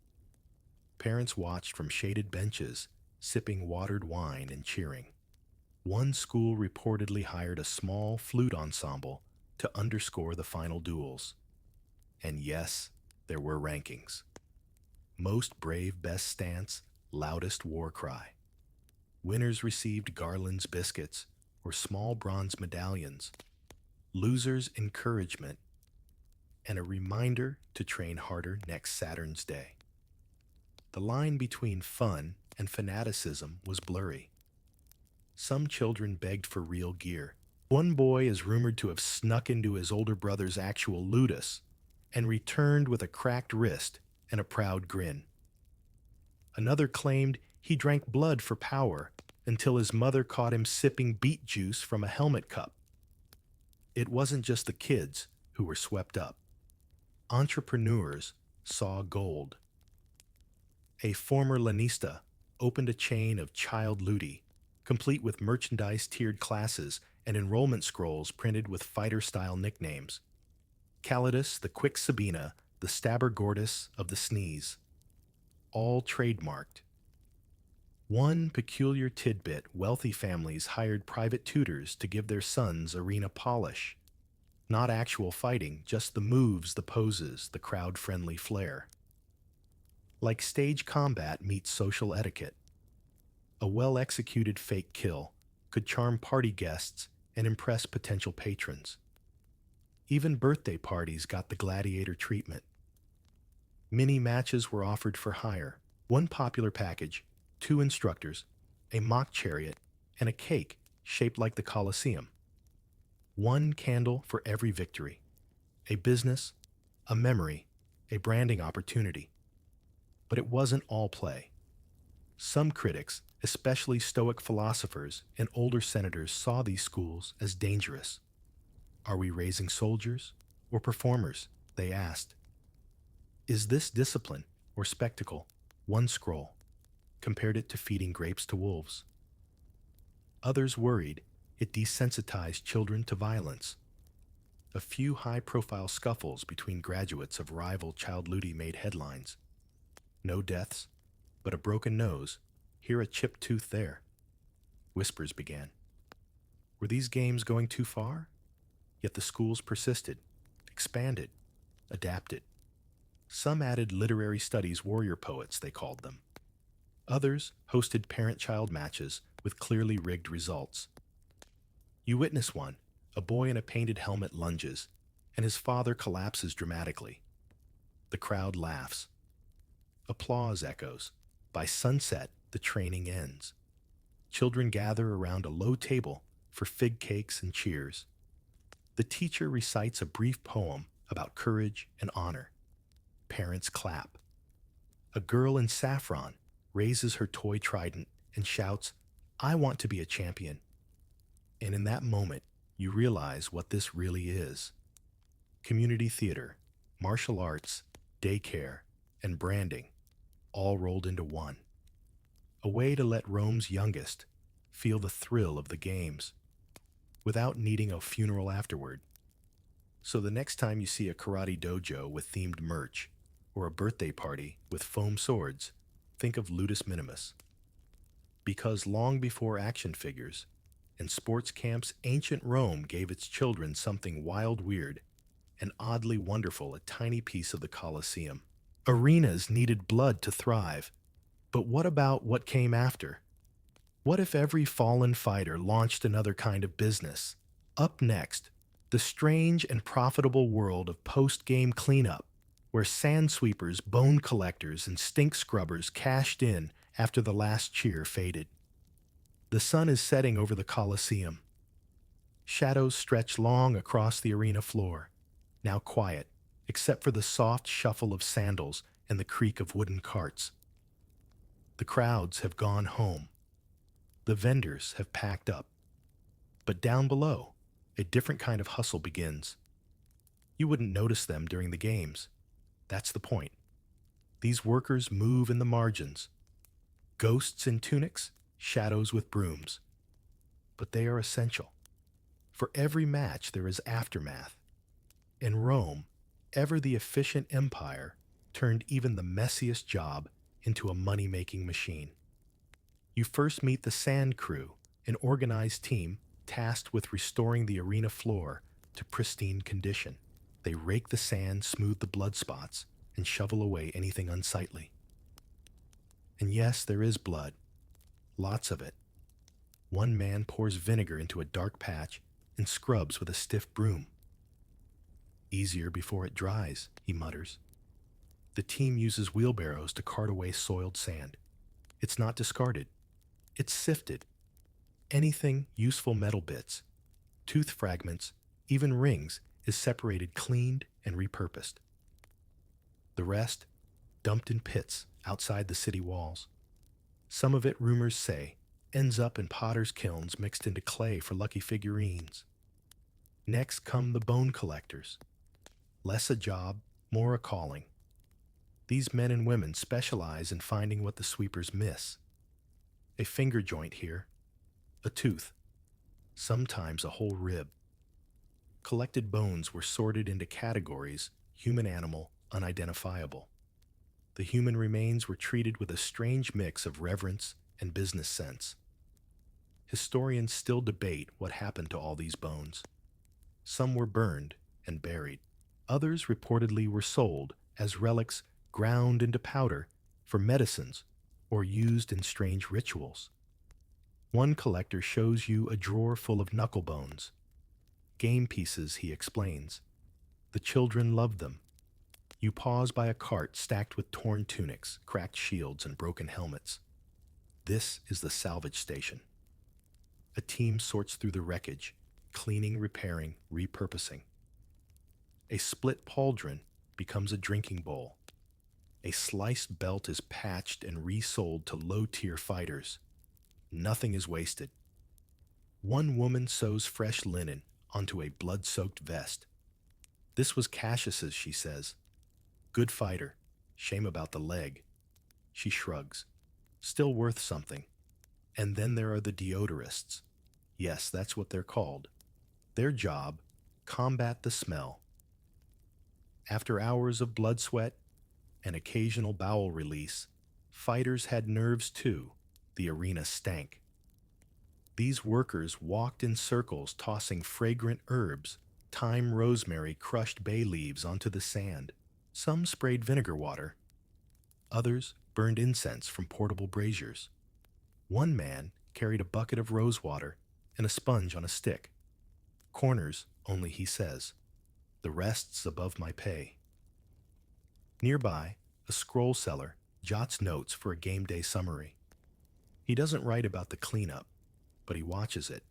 Parents watched from shaded benches, sipping watered wine and cheering. One school reportedly hired a small flute ensemble to underscore the final duels. And yes, there were rankings. Most brave, best stance, loudest war cry. Winners received garlands, biscuits, or small bronze medallions. Losers, encouragement, and a reminder to train harder next Saturn's Day. The line between fun and fanaticism was blurry. Some children begged for real gear. One boy is rumored to have snuck into his older brother's actual ludus and returned with a cracked wrist and a proud grin. Another claimed he drank blood for power until his mother caught him sipping beet juice from a helmet cup. It wasn't just the kids who were swept up. Entrepreneurs saw gold. A former lanista opened a chain of child ludi, complete with merchandise-tiered classes and enrollment scrolls printed with fighter-style nicknames. Calidus, the Quick Sabina, the Stabber Gordis of the Sneeze. All trademarked. One peculiar tidbit: wealthy families hired private tutors to give their sons arena polish. Not actual fighting, just the moves, the poses, the crowd-friendly flair. Like stage combat meets social etiquette. A well-executed fake kill could charm party guests and impress potential patrons. Even birthday parties got the gladiator treatment. Mini matches were offered for hire. One popular package, 2 instructors, a mock chariot, and a cake shaped like the Colosseum. One candle for every victory. A business, a memory, a branding opportunity. But it wasn't all play. Some critics, especially Stoic philosophers and older senators, saw these schools as dangerous. Are we raising soldiers or performers? They asked. Is this discipline or spectacle? One scroll compared it to feeding grapes to wolves. Others worried it desensitized children to violence. A few high-profile scuffles between graduates of rival child ludi made headlines. No deaths, but a broken nose, here a chipped tooth there. Whispers began. Were these games going too far? Yet the schools persisted, expanded, adapted. Some added literary studies warrior poets, they called them. Others hosted parent-child matches with clearly rigged results. You witness one, a boy in a painted helmet lunges, and his father collapses dramatically. The crowd laughs. Applause echoes. By sunset, the training ends. Children gather around a low table for fig cakes and cheers. The teacher recites a brief poem about courage and honor. Parents clap. A girl in saffron raises her toy trident and shouts, "I want to be a champion." And in that moment, you realize what this really is: community theater, martial arts, daycare, and branding, all rolled into one. A way to let Rome's youngest feel the thrill of the games without needing a funeral afterward. So the next time you see a karate dojo with themed merch or a birthday party with foam swords, think of Ludus Minimus. Because long before action figures and sports camps, ancient Rome gave its children something wild, weird, and oddly wonderful: a tiny piece of the Colosseum. Arenas needed blood to thrive. But what about what came after? What if every fallen fighter launched another kind of business? Up next, the strange and profitable world of post-game cleanup, where sand sweepers, bone collectors, and stink scrubbers cashed in after the last cheer faded. The sun is setting over the Colosseum. Shadows stretch long across the arena floor, now quiet, except for the soft shuffle of sandals and the creak of wooden carts. The crowds have gone home. The vendors have packed up. But down below, a different kind of hustle begins. You wouldn't notice them during the games. That's the point. These workers move in the margins. Ghosts in tunics, shadows with brooms. But they are essential. For every match there is aftermath. In Rome, ever the efficient empire turned even the messiest job into a money-making machine. You first meet the Sand Crew, an organized team tasked with restoring the arena floor to pristine condition. They rake the sand, smooth the blood spots, and shovel away anything unsightly. And yes, there is blood. Lots of it. One man pours vinegar into a dark patch and scrubs with a stiff broom. "Easier before it dries," he mutters. The team uses wheelbarrows to cart away soiled sand. It's not discarded. It's sifted. Anything, useful metal bits, tooth fragments, even rings, is separated, cleaned, and repurposed. The rest, dumped in pits outside the city walls. Some of it, rumors say, ends up in potters' kilns mixed into clay for lucky figurines. Next come the bone collectors. Less a job, more a calling. These men and women specialize in finding what the sweepers miss. A finger joint here, a tooth, sometimes a whole rib. Collected bones were sorted into categories: human, animal, unidentifiable. The human remains were treated with a strange mix of reverence and business sense. Historians still debate what happened to all these bones. Some were burned and buried. Others reportedly were sold as relics, ground into powder for medicines or used in strange rituals. One collector shows you a drawer full of knuckle bones. Game pieces, he explains. The children loved them. You pause by a cart stacked with torn tunics, cracked shields, and broken helmets. This is the salvage station. A team sorts through the wreckage, cleaning, repairing, repurposing. A split pauldron becomes a drinking bowl. A sliced belt is patched and resold to low-tier fighters. Nothing is wasted. One woman sews fresh linen onto a blood-soaked vest. "This was Cassius's," she says. "Good fighter. Shame about the leg." She shrugs. "Still worth something." And then there are the deodorists. Yes, that's what they're called. Their job: combat the smell. After hours of blood sweat and occasional bowel release, fighters had nerves too. The arena stank. These workers walked in circles, tossing fragrant herbs, thyme, rosemary, crushed bay leaves onto the sand. Some sprayed vinegar water. Others burned incense from portable braziers. One man carried a bucket of rose water and a sponge on a stick. "Corners, only," he says. "The rest's above my pay." Nearby, a scroll seller jots notes for a game day summary. He doesn't write about the cleanup, but he watches it.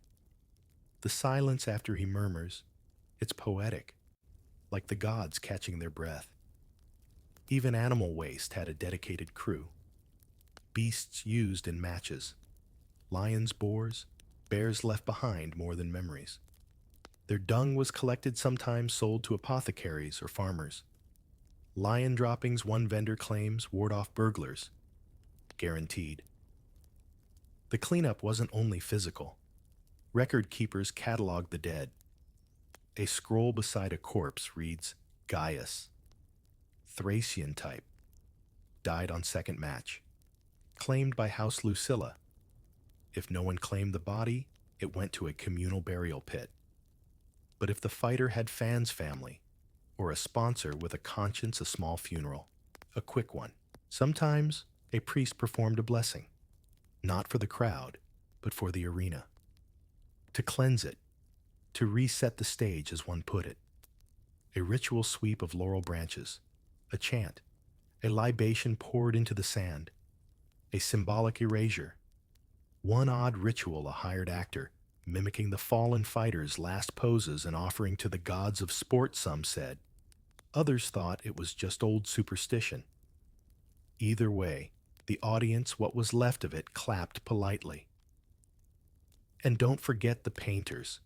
The silence after he murmurs, it's poetic, like the gods catching their breath. Even animal waste had a dedicated crew. Beasts used in matches. Lions, boars, bears left behind more than memories. Their dung was collected, sometimes sold to apothecaries or farmers. Lion droppings, one vendor claims, ward off burglars. Guaranteed. The cleanup wasn't only physical. Record keepers cataloged the dead. A scroll beside a corpse reads Gaius, Thracian type, died on second match, claimed by House Lucilla. If no one claimed the body, it went to a communal burial pit. But if the fighter had fans' family, or a sponsor with a conscience, a small funeral, a quick one. Sometimes a priest performed a blessing, not for the crowd, but for the arena. To cleanse it, to reset the stage, as one put it. A ritual sweep of laurel branches, a chant, a libation poured into the sand, a symbolic erasure. One odd ritual, a hired actor, mimicking the fallen fighter's last poses and offering to the gods of sport, some said. Others thought it was just old superstition. Either way, the audience, what was left of it, clapped politely. And don't forget the painters.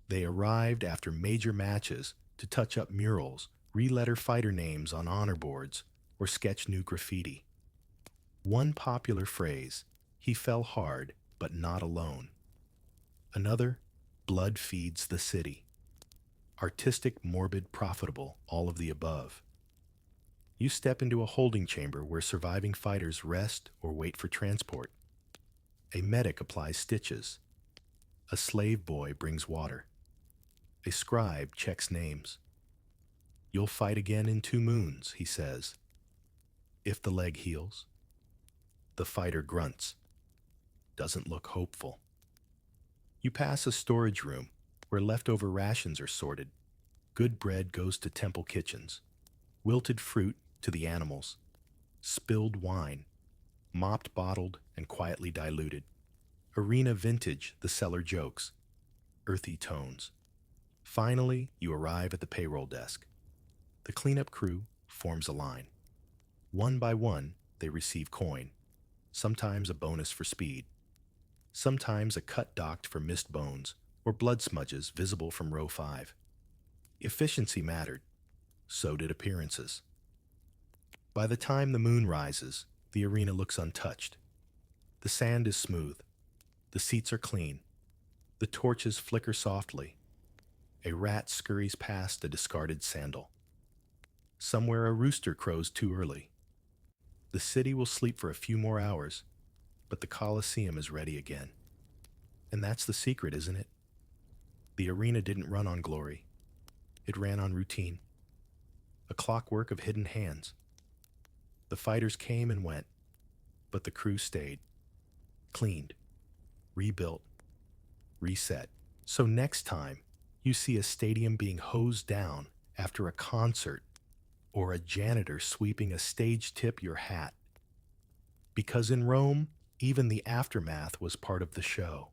They arrived after major matches to touch up murals, re-letter fighter names on honor boards, or sketch new graffiti. One popular phrase, he fell hard, but not alone. Another, blood feeds the city. Artistic, morbid, profitable, all of the above. You step into a holding chamber where surviving fighters rest or wait for transport. A medic applies stitches. A slave boy brings water. A scribe checks names. You'll fight again in 2 moons, he says. If the leg heals. The fighter grunts. Doesn't look hopeful. You pass a storage room where leftover rations are sorted. Good bread goes to temple kitchens. Wilted fruit to the animals. Spilled wine, mopped, bottled, and quietly diluted. Arena vintage, the cellar jokes. Earthy tones. Finally, you arrive at the payroll desk. The cleanup crew forms a line. One by one, they receive coin, sometimes a bonus for speed, sometimes a cut docked for missed bones or blood smudges visible from row 5. Efficiency mattered, so did appearances. By the time the moon rises, the arena looks untouched. The sand is smooth. The seats are clean. The torches flicker softly. A rat scurries past a discarded sandal. Somewhere a rooster crows too early. The city will sleep for a few more hours, but the Colosseum is ready again. And that's the secret, isn't it? The arena didn't run on glory. It ran on routine. A clockwork of hidden hands. The fighters came and went, but the crew stayed. Cleaned, rebuilt, reset. So next time you see a stadium being hosed down after a concert or a janitor sweeping a stage, tip your hat. Because in Rome, even the aftermath was part of the show.